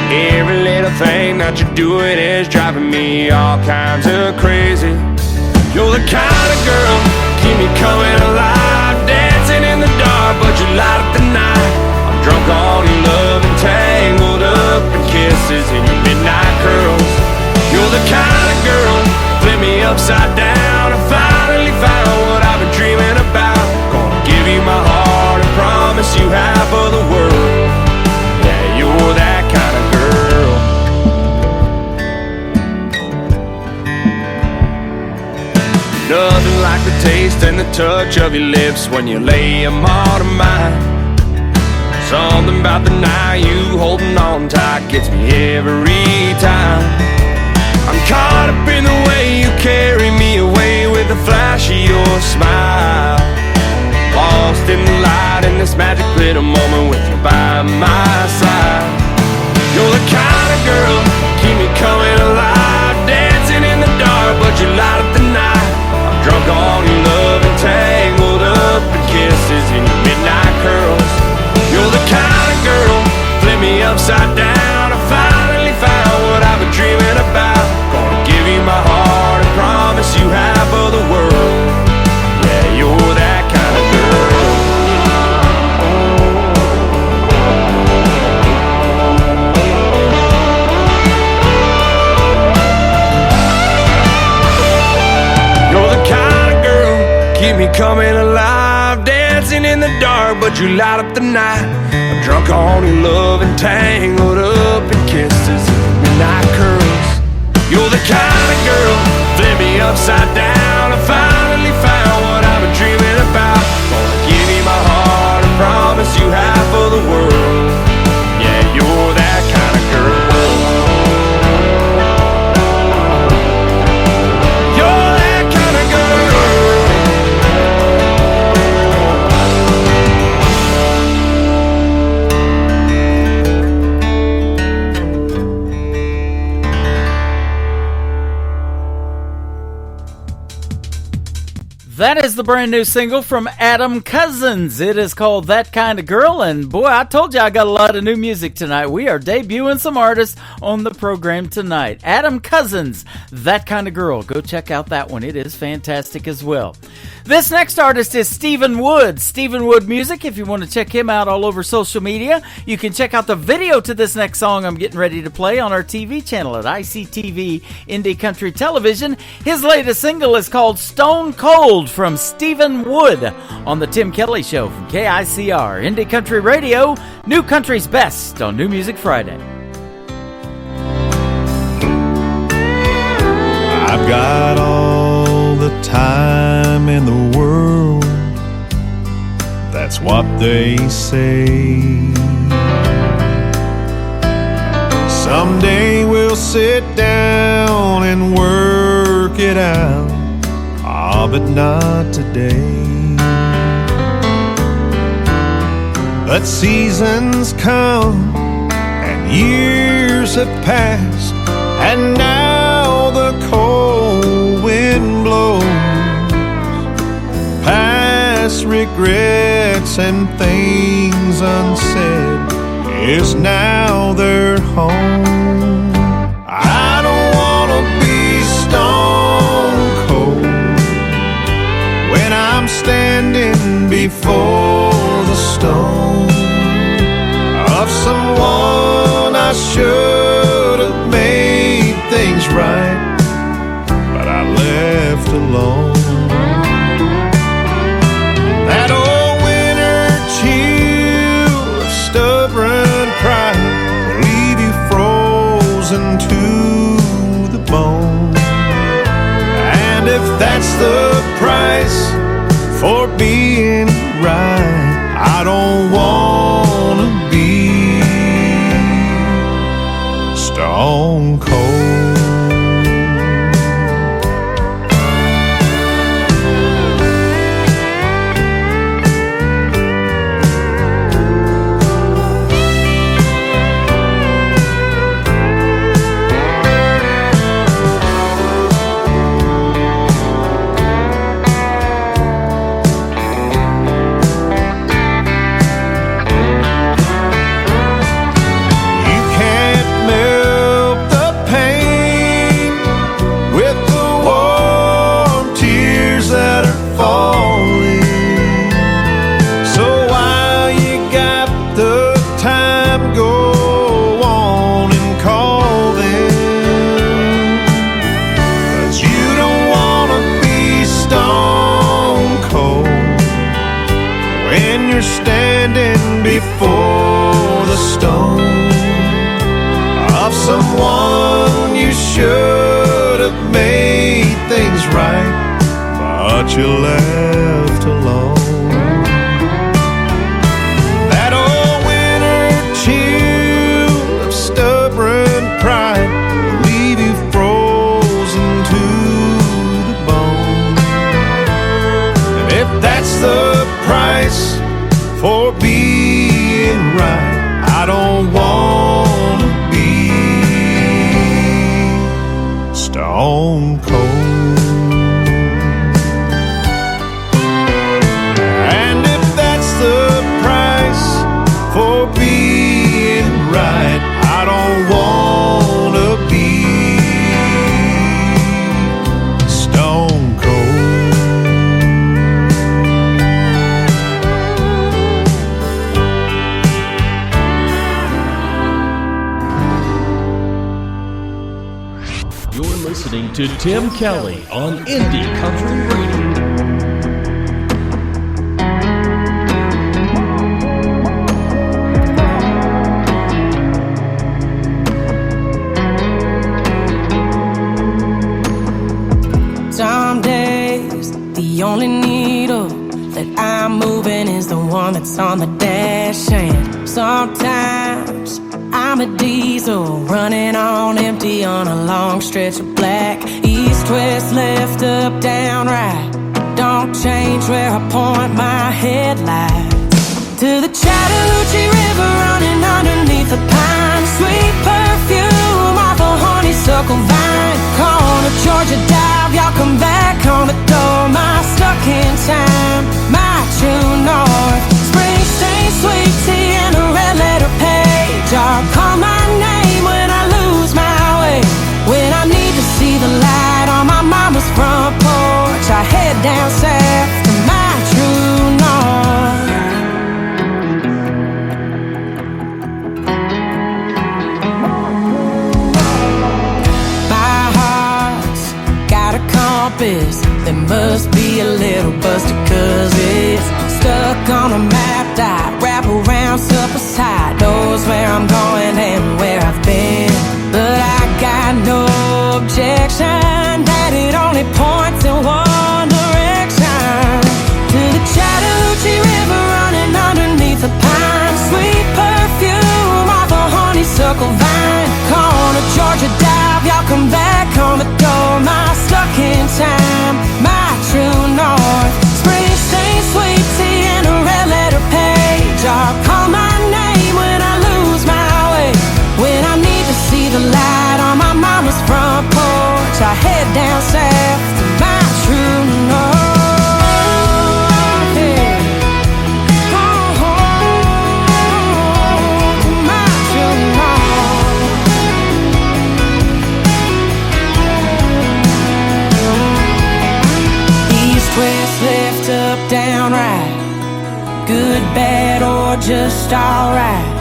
Every little thing that you're doing is driving me all kinds of crazy. You're the kind of girl keep me coming alive, dancing in the dark, but you light up the night. I'm drunk on your love and tangled up in kisses in your midnight curls. You're the kind of girl flip me upside down. I finally found what I've been dreaming about. Gonna give you my heart and promise you half of the world. Yeah, you're that kind of girl. Nothing like the taste and the touch of your lips when you lay them on to mine. Something about the night you holding on tight gets me every time. I'm caught up in the way you carry me away with the flash of your smile. Lost in the light in this magic little moment with you by my side. You're the kind of girl keep me coming alive, dancing in the dark, but you light up the night. I'm drunk on your love and tangled up in kisses in your midnight curls. You're the kind of girl flip me upside down. I finally found what I've been dreaming about. Gonna give you my heart and promise you half of the world. Yeah, you're that kind of girl. keep me coming alive, dancing in the dark, but you light up the night. I'm drunk on your love and tangled up in kisses and midnight curls. You're the kind of girl, flip me upside down. I finally found what I've been dreaming about. Gonna give you my heart and promise you half of the world. Yeah, you're that kind of girl. That is the brand new single from Adam Cousins. It is called That Kind of Girl, and boy, I told you I got a lot of new music tonight. We are debuting some artists on the program tonight. Adam Cousins, That Kind of Girl. Go check out that one. It is fantastic as well. This next artist is Stephen Wood. Stephen Wood Music. If you want to check him out all over social media, you can check out the video to this next song I'm getting ready to play on our TV channel at ICTV Indie Country Television. His latest single is called Stone Cold from Stephen Wood on the Tim Kelly Show from KICR Indie Country Radio, New Country's Best on New Music Friday. I've got all the time in the world, that's what they say. Someday we'll sit down and work it out, but not today. But seasons come and years have passed, and now the cold wind blows. Past regrets and things unsaid is now their home. I don't wanna be stone cold when I'm standing before the stone of someone I should have made things right, but I left alone. That old winter chill of stubborn pride will leave you frozen to the bone. And if that's the price for being right, I don't wanna be stone cold. Before the stone of someone you should have made things right, but you left alone. That old winter chill of stubborn pride will leave you frozen to the bone. And if that's the price for being right, I don't wanna be stone cold. And if that's the price for being right, I don't wanna be stone cold. Listening to Tim Kelly on Indie Country Radio. The only needle that I'm moving is the one that's on the dash. And sometimes I'm a diesel running on empty on a long stretch of black. East, west, left, up, down, right. Don't change where I point my headlights. To the Chattahoochee River running underneath the pine. Sweet perfume off a honeysuckle vine. Corner Georgia dive, y'all come back on the door. My stuck in time, my true north. Springsteen, sweet tea, and a red letter page. I'll call my name when I lose my way. When I need to see the light on my mama's front porch, I head down south to my true north. My heart's got a compass that must be a little busted, 'cause it's stuck on a map dot. Wrap around supper's high, knows where I'm going and where I've been. But I got no objection that it only points in one direction. To the Chattahoochee River running underneath the pine. Sweet perfume off a honeysuckle vine. Corner Georgia dive, y'all come back on the door. My stuck in time, my true north. Springsteen, sweet tea, and a red letter page. I'll call my name when I lose my way. When I need to see the light on my mama's front porch, I head down south to my true north. Yeah. Oh, to my true north. East, west, left, up, down, right. Good, bad, or just alright.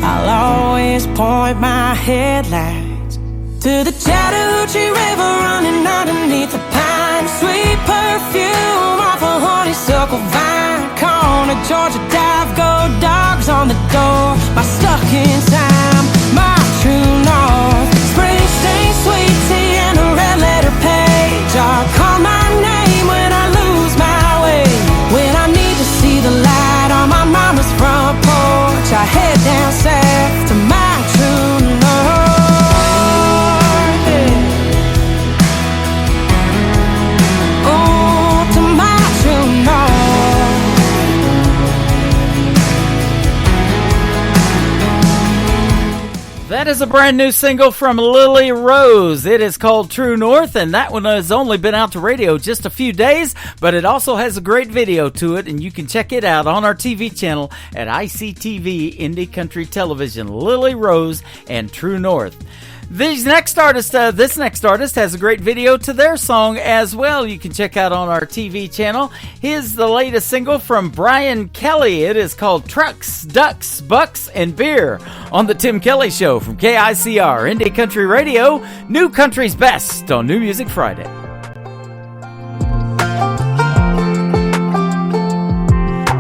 I'll always point my headlights to the Chattahoochee River running underneath the pine. Sweet perfume off a honeysuckle vine. Corner Georgia dive, go dogs on the door. My stuck in time, my true north. Springsteen, sweet tea, and a red letter page. I'll call my name when I lose my way. When I need to see the light on my mama's front porch, I head down south to my true north. Yeah. Oh, to my true north. That is a brand new single from Lily Rose. It is called True North, and that one has only been out to radio just a few days, but it also has a great video to it, and you can check it out on our TV channel at ICTV Indie Country Television. Lily Rose and True North. This next artist has a great video to their song as well. You can check out on our TV channel. Here's the latest single from Brian Kelly. It is called Trucks, Ducks, Bucks, and Beer on the Tim Kelly Show from KICR Indie Country Radio, New Country's Best on New Music Friday.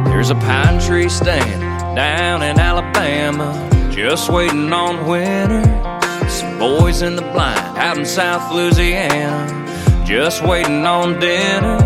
There's a pine tree stand down in Alabama, just waiting on winter. Some boys in the blind out in South Louisiana, just waiting on dinner.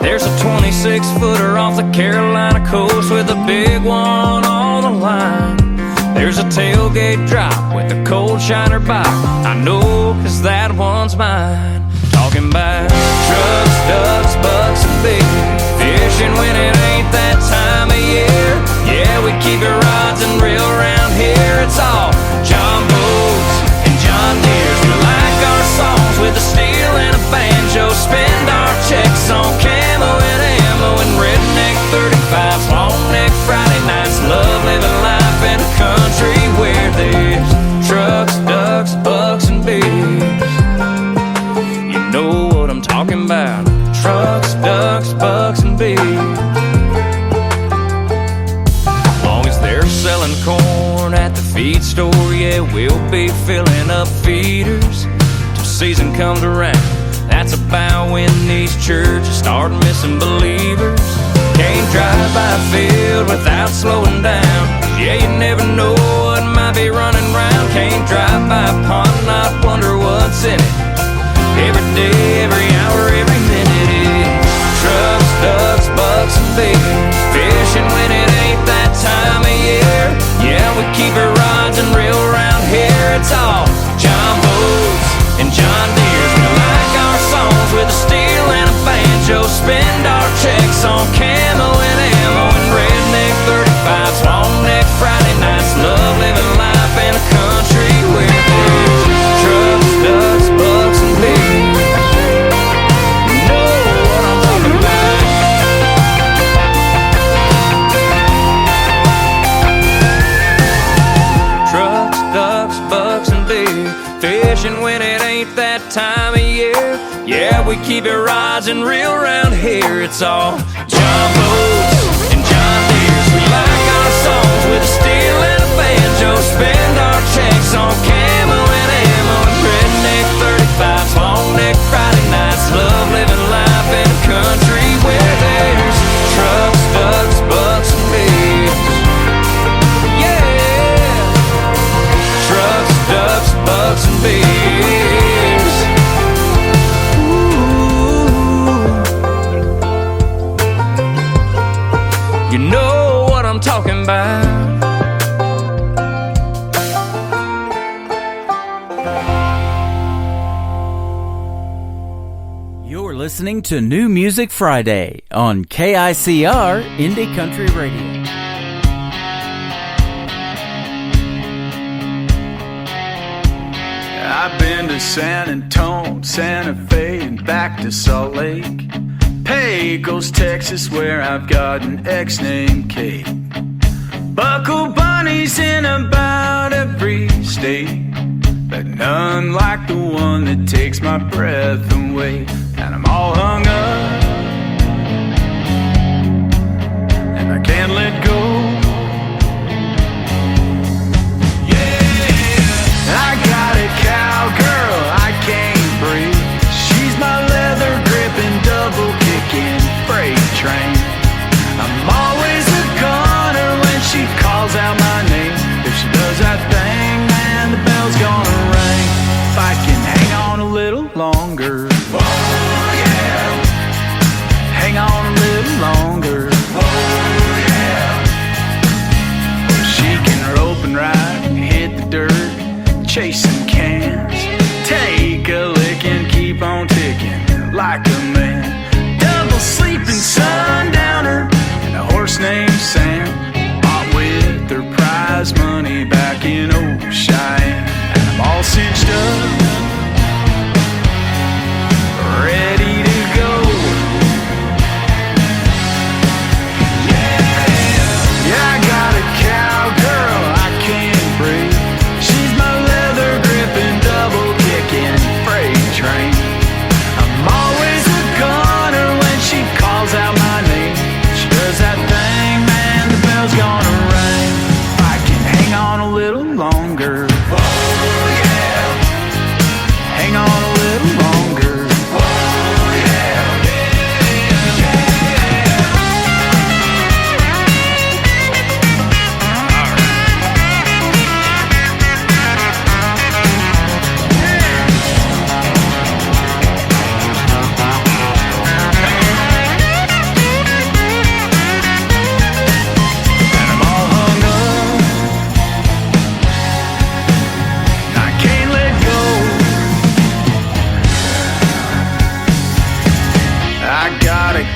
There's a 26-footer off the Carolina coast with a big one on the line. There's a tailgate drop with a cold shiner bike. I know, 'cause that one's mine. Talking about trucks, ducks, bucks, and beer. Fishing when it ain't that time of year. Yeah, we keep it rods and reel around here. It's all John Boats and John Deere's. We like our songs with a steel and a banjo. Spend our checks on camo and ammo and redneck 35s. Long neck Friday nights. Love living life in a country where there's trucks, ducks, bucks, and beers. You know what I'm talking about. Trucks, ducks, bucks, and beers. As long as they're selling corn at the feed store, yeah, we'll be filling up feeders till season comes around. That's about when these churches start missing believers. Can't drive by a field without slowing down. Yeah, you never know what might be running round. Can't drive by a pond and not wonder what's in it. Every day, every hour, every minute, it's Yeah, we keep it rising real around here. It's all John Boats and John Deere's. We like our songs with a steel and a banjo. Spend our checks on camo and ammo and redneck 35s, long neck Friday nights. Love living life in a country where there's trucks, ducks, bucks, and beers. Yeah, trucks, ducks, bucks, and beers. Ooh. You know what I'm talking about. Listening to New Music Friday on KICR Indie Country Radio. I've been to San Antonio, Santa Fe, and back to Salt Lake, Pecos, Texas, where I've got an ex named Kate. Buckle bunnies in about every state, but none like the one that takes my breath away. And I'm all hung up, and I can't let go. Yeah, I got a cowgirl I can't breathe. She's my leather gripping, double kicking freight train. I'm always a goner when she calls out my name. If she does that thing, man, the bell's gonna ring. If I can hang on a little longer. Hang on a little longer. Oh, yeah. She can rope and ride, hit the dirt, chase some cans, take a lick and keep on ticking like a man. Double sleeping sundowner and a horse named Sam, bought with their prize money back in old Cheyenne. And I'm all cinched up, ready to go. Yeah, I got a cowgirl I can't breathe. She's my leather gripping, double kicking freight train. I'm always a goner when she calls out my name. She does that thing, man, the bell's gonna ring. If I can hang on a little longer. Oh yeah, hang on a little longer. Oh yeah.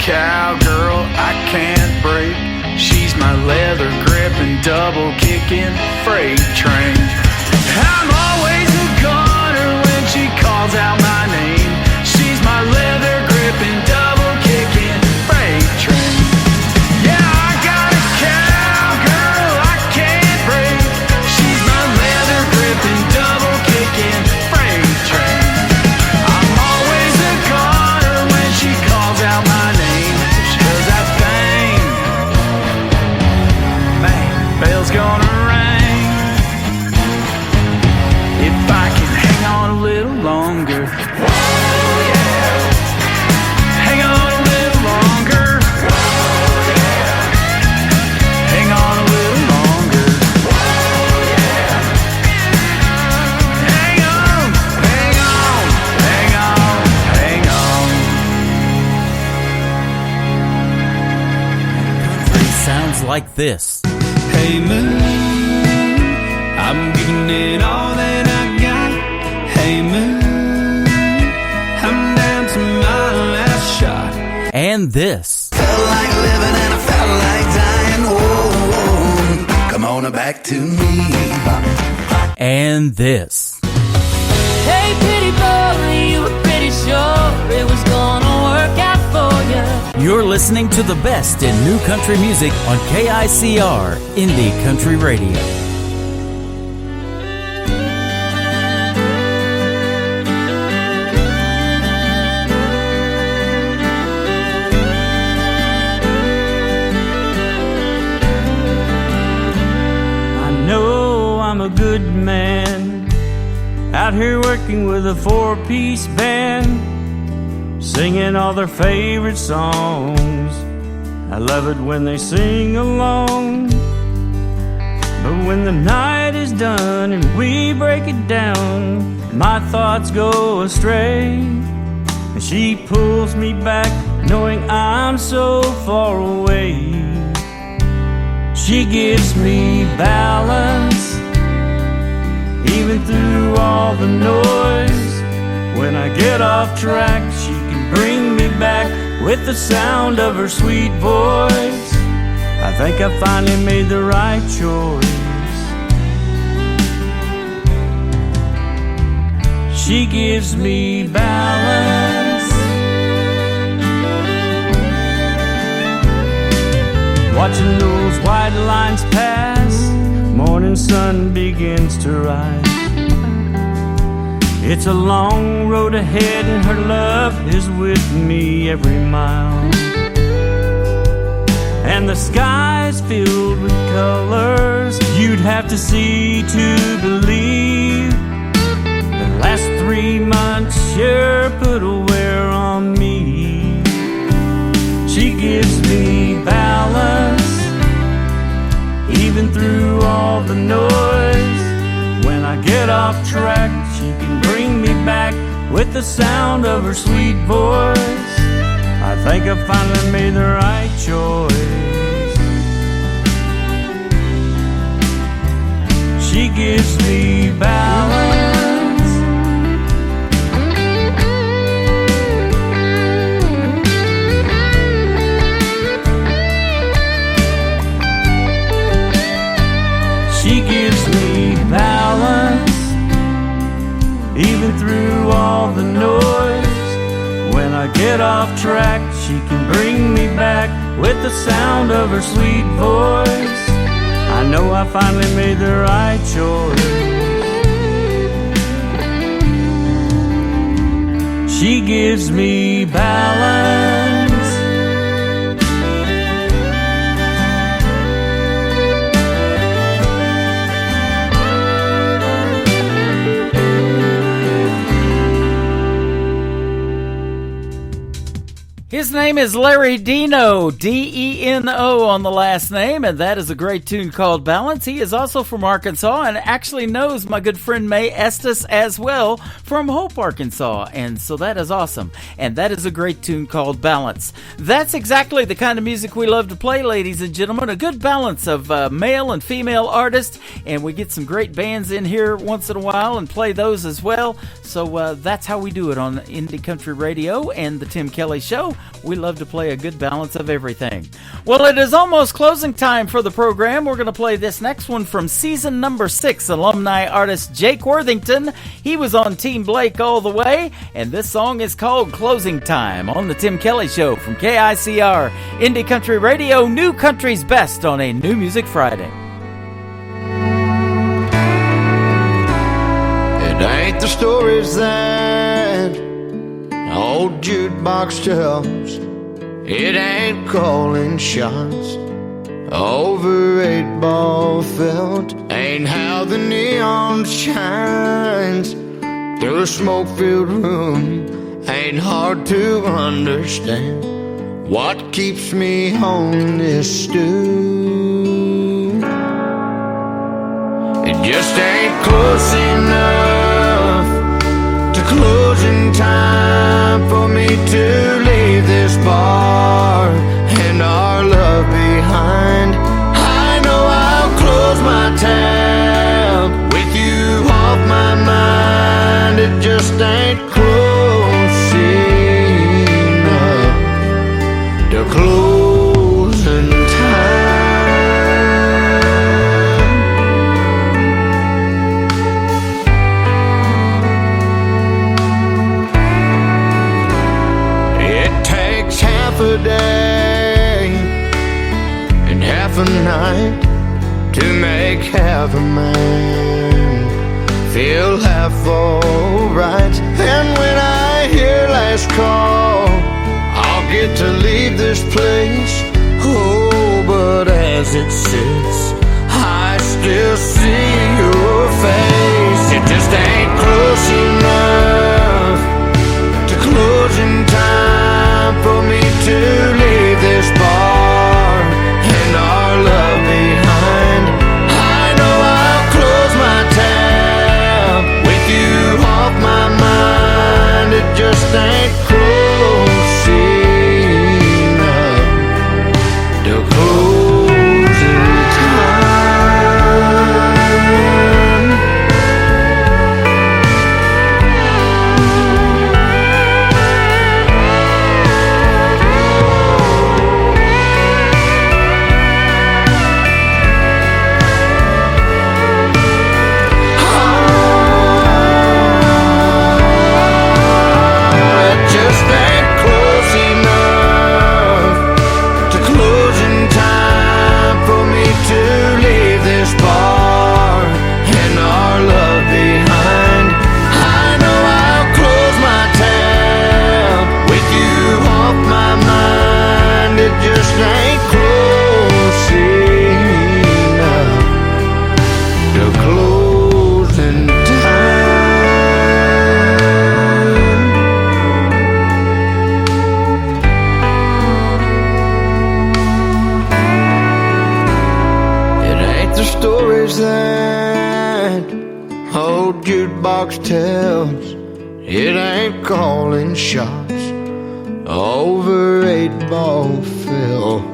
Cowgirl I can't break. She's my leather gripping, double kicking freight train. I'm always a goner when she calls out my name. She's my leather gripping, double kicking freight train. Yeah, I got a cowgirl I can't break. She's my leather gripping, double kicking freight train. I'm always a goner when she calls out my name. Bell's gonna ring. If I can hang on a little longer. Oh yeah. Hang on a little longer. Oh yeah. Hang on a little longer. Oh yeah. Hang on, hang on, hang on, hang on. Country sounds like this. Hey moon, I'm giving it all that I got. Hey moon, I'm down to my last shot. And this. Felt like living and I felt like dying. Oh, come on back to me. And this. Hey pretty boy, you were pretty sure it was gonna work out for you. You're listening to the best in new country music on KICR Indie Country Radio. working with a 4-piece band, singing all their favorite songs. I love it when they sing along, but when the night is done and we break it down, my thoughts go astray, and she pulls me back knowing I'm so far away. She gives me balance even through all the noise. When I get off track, she can bring me back with the sound of her sweet voice. I think I finally made the right choice. She gives me balance. Watching those white lines pass, morning sun begins to rise. It's a long road ahead and her love is with me every mile. And the sky's filled with colors you'd have to see to believe. The last 3 months sure put a wear on me. She gives me balance even through all the noise. When I get off track, she can bring me back with the sound of her sweet voice. I think I finally made the right choice. She gives me balance. She gives me balance even through all the noise. When I get off track, she can bring me back with the sound of her sweet voice. I know I finally made the right choice. She gives me balance. His name is Larry Deno, D-E-N-O on the last name, and that is a great tune called Balance. He is also from Arkansas and actually knows my good friend Mae Estes as well from Hope, Arkansas, and so that is awesome. And that is a great tune called Balance. That's exactly the kind of music we love to play, ladies and gentlemen, a good balance of male and female artists, and we get some great bands in here once in a while and play those as well. So that's how we do it on Indie Country Radio and the Tim Kelly Show. We love to play a good balance of everything. Well, it is almost closing time for the program. We're going to play this next one from season number 6, alumni artist Jake Worthington. He was on Team Blake all the way, and this song is called Closing Time on the Tim Kelly Show from KICR, Indie Country Radio, New Country's Best on a New Music Friday. It ain't the stories that old jukebox tells. It ain't calling shots over 8-ball felt. Ain't how the neon shines through a smoke-filled room. Ain't hard to understand what keeps me on this stew. It just ain't close enough to closing time for me to leave this bar and our love behind. I know I'll close my tab with you off my mind. It just ain't close enough to closing time. A day and half a night to make half a man feel half alright. And when I hear last call, I'll get to leave this place. Oh, but as it sits, I still see your face. It just ain't close enough shots over 8-ball film.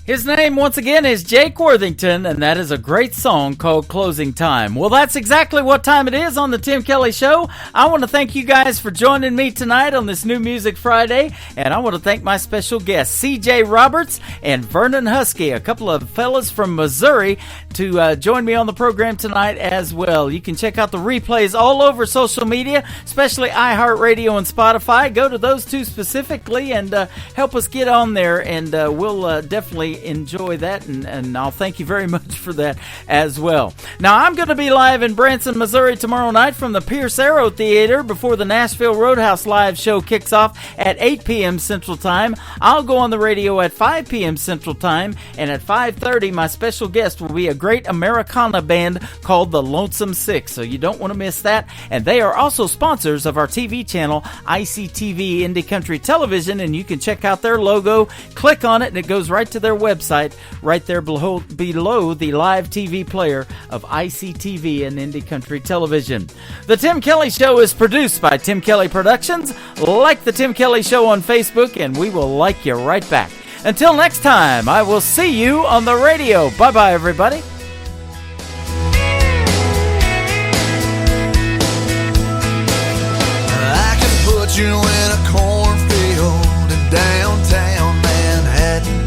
His name, once again, is Jake Worthington, and that is a great song called Closing Time. Well, that's exactly what time it is on the Tim Kelly Show. I want to thank you guys for joining me tonight on this New Music Friday, and I want to thank my special guests, C.J. Roberts and Vernon Husky, a couple of fellas from Missouri, to join me on the program tonight as well. You can check out the replays all over social media, especially iHeartRadio and Spotify. Go to those two specifically and help us get on there, and we'll definitely enjoy that, and I'll thank you very much for that as well. Now, I'm going to be live in Branson, Missouri tomorrow night from the Pierce Arrow Theater before the Nashville Roadhouse live show kicks off at 8 p.m. Central Time. I'll go on the radio at 5 p.m. Central Time, and at 5:30, my special guest will be a great Americana band called the Lonesome Six, so you don't want to miss that. And they are also sponsors of our TV channel, ICTV Indie Country Television, and you can check out their logo, click on it, and it goes right to their website right there below the live TV player of ICTV and Indie Country Television. The Tim Kelly Show is produced by Tim Kelly Productions. Like the Tim Kelly Show on Facebook, and we will like you right back. Until next time, I will see you on the radio. Bye-bye, everybody. I can put you in a cornfield in downtown Manhattan.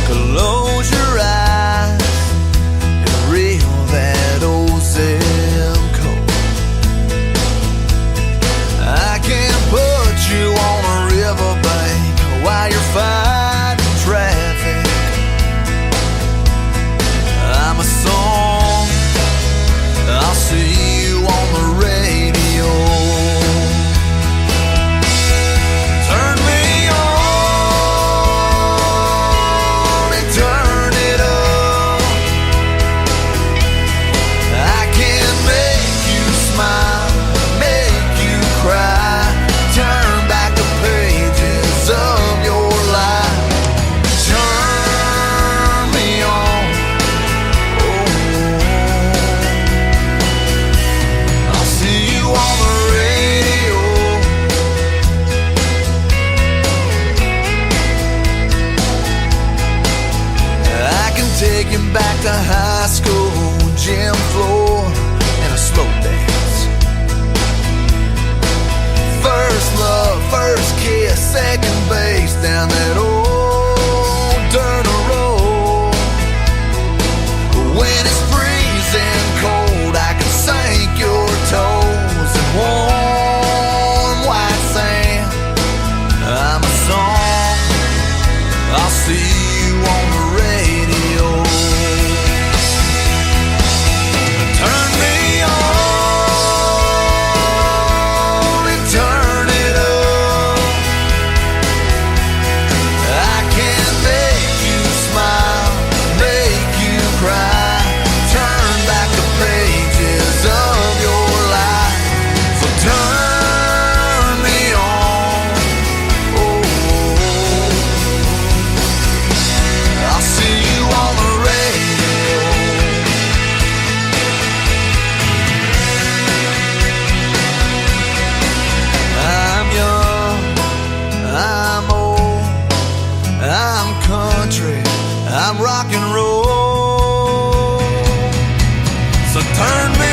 Close your eyes and reel that old zip code. I can put you on a riverbank while you're fighting traffic. I'm a song, I'll see you on the radio. Turn me on and turn it up. I can make you smile, make you cry, turn back the pages of your life. Turn me on, I'll see you on the radio. I can take you back to high school, gym floor, and a slow dance. First love, first kiss, second base down that old dirt road. When it's freezing cold, I can sink your toes in warm white sand. I'm a song, I'll see you on the radio. Turn me on and turn it up. I can make you smile, make you cry, turn back the pages of your life. So turn me on, I'll see you on the radio. I'm young, I'm old, I'm country, I'm rock and roll. So turn me